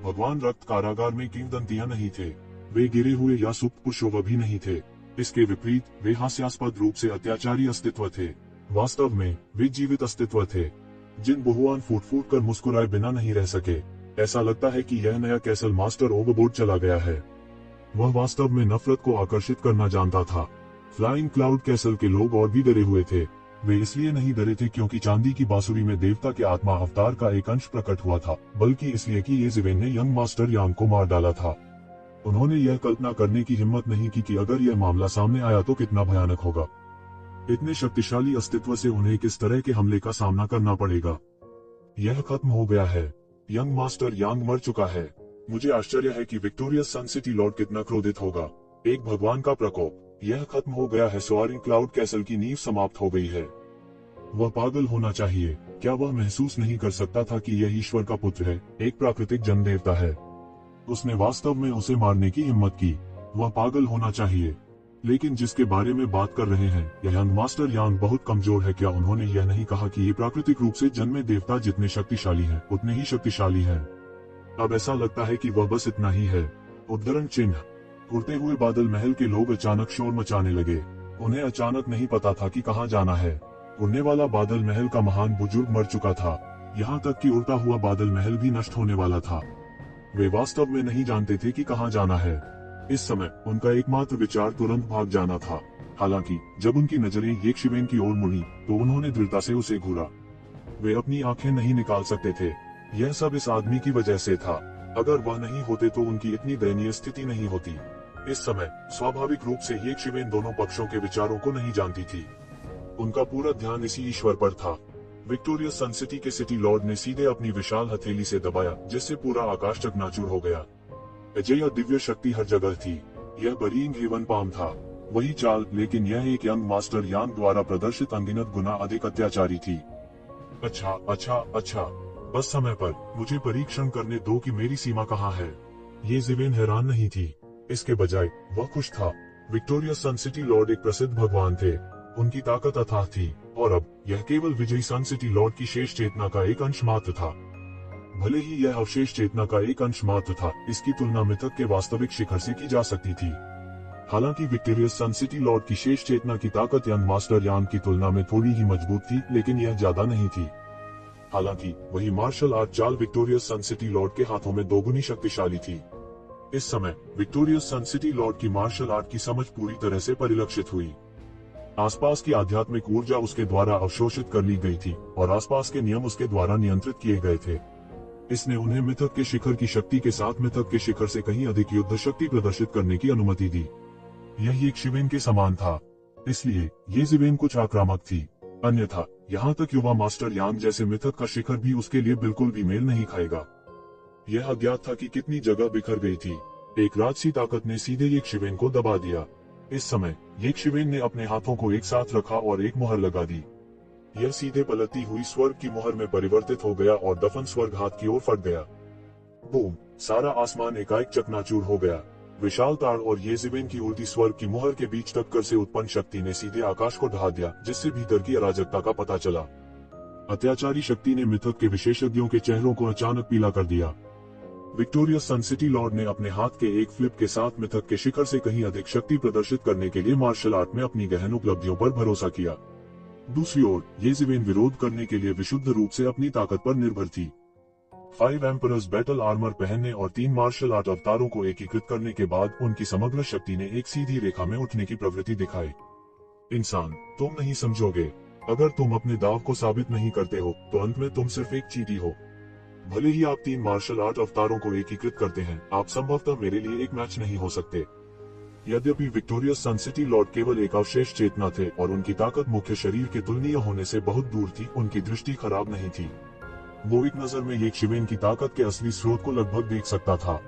भगवान रक्त कारागार में किंवदंतियां नहीं थे। वे गिरे हुए या सुप्त पुरुषों भी नहीं थे। इसके विपरीत वे हास्यास्पद रूप से अत्याचारी अस्तित्व थे। वास्तव में वे जीवित अस्तित्व थे, जिन बहुआन फूट फूट कर मुस्कुराए बिना नहीं रह सके। ऐसा लगता है कि यह नया कैसल मास्टर ओवरबोर्ड चला गया है। वह वास्तव में नफरत को आकर्षित करना जानता था। फ्लाइंग क्लाउड कैसल के लोग और भी डरे हुए थे। वे इसलिए नहीं डरे थे क्योंकि चांदी की बांसुरी में देवता के आत्मा अवतार का एक अंश प्रकट हुआ था, बल्कि इसलिए कि येज़िवेन ने यंग मास्टर यांग को मार डाला था। उन्होंने यह कल्पना करने की हिम्मत नहीं की कि अगर यह मामला सामने आया तो कितना भयानक होगा। इतने शक्तिशाली अस्तित्व से उन्हें किस तरह के हमले का सामना करना पड़ेगा। यह खत्म हो गया है। यंग मास्टर यांग मर चुका है। मुझे आश्चर्य है कि विक्टोरियस सन सिटी लॉर्ड कितना क्रोधित होगा। एक भगवान का प्रकोप। यह खत्म हो गया है। सोअरिंग क्लाउड कैसल की नींव समाप्त हो गई है। वह पागल होना चाहिए। क्या वह महसूस नहीं कर सकता था कि यह ईश्वर का पुत्र है, एक प्राकृतिक जन देवता है। उसने वास्तव में उसे मारने की हिम्मत की। वह पागल होना चाहिए। लेकिन जिसके बारे में बात कर रहे हैं, यह यंग मास्टर यांग बहुत कमजोर है। क्या उन्होंने यह नहीं कहा कि ये प्राकृतिक रूप से जन्मे देवता जितने शक्तिशाली हैं, उतने ही शक्तिशाली हैं? अब ऐसा लगता है कि वह बस इतना ही है। उद्धरण चिन्ह। उड़ते हुए बादल महल के लोग अचानक शोर मचाने लगे। उन्हें अचानक नहीं पता था कि कहाँ जाना है। उड़ने वाला बादल महल का महान बुजुर्ग मर चुका था। यहाँ तक कि उड़ता हुआ बादल महल भी नष्ट होने वाला था। वे वास्तव में नहीं जानते थे कि कहाँ जाना है। इस समय उनका एकमात्र विचार तुरंत भाग जाना था। हालांकि जब उनकी नजरें येक्षिवेन की ओर मुड़ी तो उन्होंने दृढ़ता से उसे घूरा। वे अपनी आंखें नहीं निकाल सकते थे। यह सब इस आदमी की वजह से था। अगर वह नहीं होते तो उनकी इतनी दयनीय स्थिति नहीं होती। इस समय स्वाभाविक रूप से येक्षिवेन दोनों पक्षों के विचारों को नहीं जानती थी। उनका पूरा ध्यान इसी ईश्वर पर था। विक्टोरियस सन सिटी के सिटी लॉर्ड ने सीधे अपनी विशाल हथेली से दबाया, जिससे पूरा आकाश चकनाचूर हो गया। अजय दिव्य शक्ति हर जगह थी। यह बरीइंग हेवन पाम था। वही चाल, लेकिन यह एक यंग मास्टर यांग द्वारा प्रदर्शित अनगिनत गुना अधिक अत्याचारी थी। अच्छा, बस समय पर मुझे परीक्षण करने दो कि मेरी सीमा कहाँ है। येज़िवेन हैरान नहीं थी। इसके बजाय वह खुश था। विक्टोरियस सन सिटी लॉर्ड एक प्रसिद्ध भगवान थे। उनकी ताकत अथाह थी, और अब यह केवल विजयी सन सिटी लॉर्ड की शेष चेतना का एक अंश मात्र था। भले ही यह अवशेष चेतना का एक अंश मात्र था, इसकी तुलना मिथक के वास्तविक शिखर से की जा सकती थी। हालांकि विक्टोरियस सन सिटी लॉर्ड की शेष चेतना की ताकत यंग मास्टर यांग की तुलना में थोड़ी ही मजबूत थी, लेकिन यह ज्यादा नहीं थी। हालांकि वही मार्शल आर्ट चाल विक्टोरियस सन सिटी लॉर्ड के हाथों में दोगुनी शक्तिशाली थी। इस समय विक्टोरियस सन सिटी लॉर्ड की मार्शल आर्ट की समझ पूरी तरह से परिलक्षित हुई। आसपास की आध्यात्मिक ऊर्जा उसके द्वारा अवशोषित कर ली गई थी और आसपास के नियम उसके द्वारा नियंत्रित किए गए थे। इसने उन्हें मिथक के शिखर की शक्ति के साथ मिथक के शिखर से कहीं अधिक युद्ध शक्ति प्रदर्शित करने की अनुमति दी। यह येक्षिवेन के समान था, इसलिए येज़िवेन कुछ आक्रामक थी। अन्यथा यहाँ तक युवा मास्टर यांग जैसे मिथक का शिखर भी उसके लिए बिल्कुल भी मेल नहीं खाएगा। यह अज्ञात था कि कितनी जगह बिखर गई थी। एक राजसी ताकत ने सीधे येक्षिवेन को दबा दिया। इस समय येक्षिवेन ने अपने हाथों को एक साथ रखा और एक मुहर लगा दी। यह सीधे पलटती हुई स्वर्ग की मुहर में परिवर्तित हो गया और दफन स्वर्ग हाथ की ओर फट गया। बूम! सारा आसमान एकाएक चकनाचूर हो गया। विशाल ताड़ और येज़िवेन की उल्टी स्वर्ग की मुहर के बीच टक्कर से उत्पन्न शक्ति ने सीधे आकाश को ढहा दिया, जिससे भीतर की अराजकता का पता चला। अत्याचारी शक्ति ने मिथक के विशेषज्ञों के चेहरों को अचानक पीला कर दिया। विक्टोरियस सन सिटी लॉर्ड ने अपने हाथ के एक फ्लिप के साथ मिथक के शिखर से कहीं अधिक शक्ति प्रदर्शित करने के लिए मार्शल आर्ट में अपनी गहन उपलब्धियों पर भरोसा किया। दूसरी ओर येज़िवेन विरोध करने के लिए विशुद्ध रूप से अपनी ताकत पर निर्भर थी। 5 एम्परर्स बैटल आर्मर पहनने और 3 मार्शल आर्ट अवतारों को एकीकृत करने के बाद उनकी समग्र शक्ति ने एक सीधी रेखा में उठने की प्रवृत्ति दिखाई। इंसान, तुम नहीं समझोगे। अगर तुम अपने दाव को साबित नहीं करते हो तो अंत में तुम सिर्फ एक चींटी हो। भले ही आप 3 मार्शल आर्ट अवतारों को एकीकृत करते हैं, आप संभवतः मेरे लिए एक मैच नहीं हो सकते। यद्यपि विक्टोरियस सन सिटी लॉर्ड केवल एक अवशेष चेतना थे और उनकी ताकत मुख्य शरीर के तुलनीय होने से बहुत दूर थी, उनकी दृष्टि खराब नहीं थी। वो एक नजर में ये शिवेन की ताकत के असली स्रोत को लगभग देख सकता था।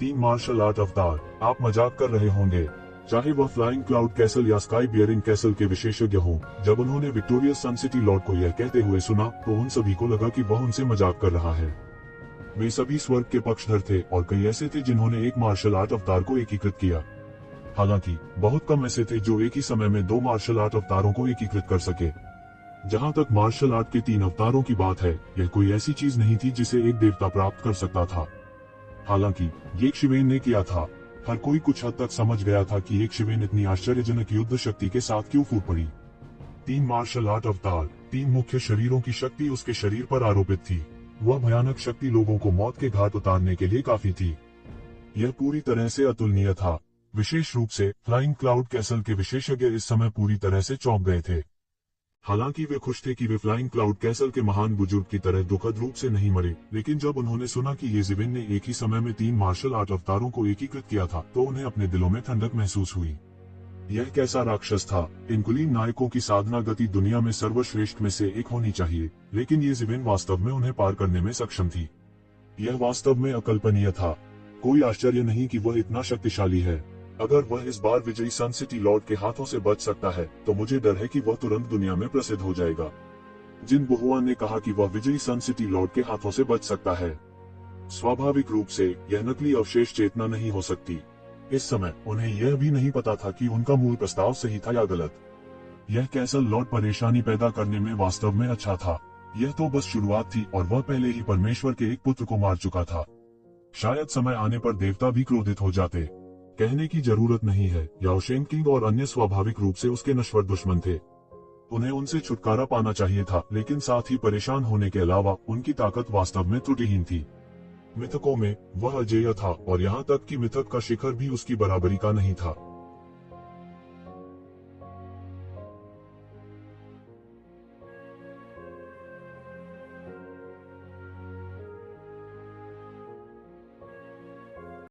3 मार्शल आर्ट अवतार, आप मजाक कर रहे होंगे, चाहे वह फ्लाइंग क्लाउड कैसल या स्काई बियरिंग कैसल के विशेषज्ञ हों। जब उन्होंने विक्टोरियस सन सिटी लॉर्ड को यह कहते हुए सुना तो उन सभी को लगा कि वह उनसे मजाक कर रहा है। वे सभी स्वर्ग के पक्षधर थे और कई ऐसे थे जिन्होंने एक मार्शल आर्ट अवतार को एकीकृत किया। हालांकि बहुत कम ऐसे थे जो एक ही समय में 2 मार्शल आर्ट अवतारों को एकीकृत कर सके। जहां तक मार्शल आर्ट के 3 अवतारों की बात है, यह कोई ऐसी चीज नहीं थी जिसे एक देवता प्राप्त कर सकता था। हालांकि ये शिवेन ने किया था। हर कोई कुछ हद तक समझ गया था कि एक शिवेन इतनी आश्चर्यजनक युद्ध शक्ति के साथ क्यों फूट पड़ी। 3 मार्शल आर्ट अवतार, 3 मुख्य शरीरों की शक्ति उसके शरीर पर आरोपित थी। वह भयानक शक्ति लोगों को मौत के घाट उतारने के लिए काफी थी। यह पूरी तरह से अतुलनीय था। विशेष रूप से फ्लाइंग क्लाउड कैसल के विशेषज्ञ इस समय पूरी तरह से चौंक गए थे। हालांकि वे खुश थे कि वे फ्लाइंग क्लाउड कैसल के महान बुजुर्ग की तरह दुखद रूप से नहीं मरे, लेकिन जब उन्होंने सुना कि ये शिवेन ने एक ही समय में 3 मार्शल आर्ट अवतारों को एकीकृत किया था तो उन्हें अपने दिलों में ठंडक महसूस हुई। यह कैसा राक्षस था। इन कुलीन नायकों की साधना गति दुनिया में सर्वश्रेष्ठ में से एक होनी चाहिए, लेकिन ये शिवेन वास्तव में उन्हें पार करने में सक्षम थी। यह वास्तव में अकल्पनीय था। कोई आश्चर्य नहीं कि वह इतना शक्तिशाली है। अगर वह इस बार विजयी सन सिटी लॉर्ड के हाथों से बच सकता है तो मुझे डर है कि वह तुरंत दुनिया में प्रसिद्ध हो जाएगा। जिन बहुआ ने कहा कि वह विजयी सन सिटी लॉर्ड के हाथों से बच सकता है। स्वाभाविक रूप से यह नकली अवशेष चेतना नहीं हो सकती। इस समय उन्हें यह भी नहीं पता था कि उनका मूल प्रस्ताव सही था या गलत। यह कैसल लॉर्ड परेशानी पैदा करने में वास्तव में अच्छा था। यह तो बस शुरुआत थी और वह पहले ही परमेश्वर के एक पुत्र को मार चुका था। शायद समय आने पर देवता भी क्रोधित हो जाते। कहने की जरूरत नहीं है, याओशेंग किंग और अन्य स्वाभाविक रूप से उसके नश्वर दुश्मन थे। उन्हें उनसे छुटकारा पाना चाहिए था, लेकिन साथ ही परेशान होने के अलावा उनकी ताकत वास्तव में त्रुटिहीन थी। मिथकों में वह अजेय था और यहाँ तक कि मिथक का शिखर भी उसकी बराबरी का नहीं था।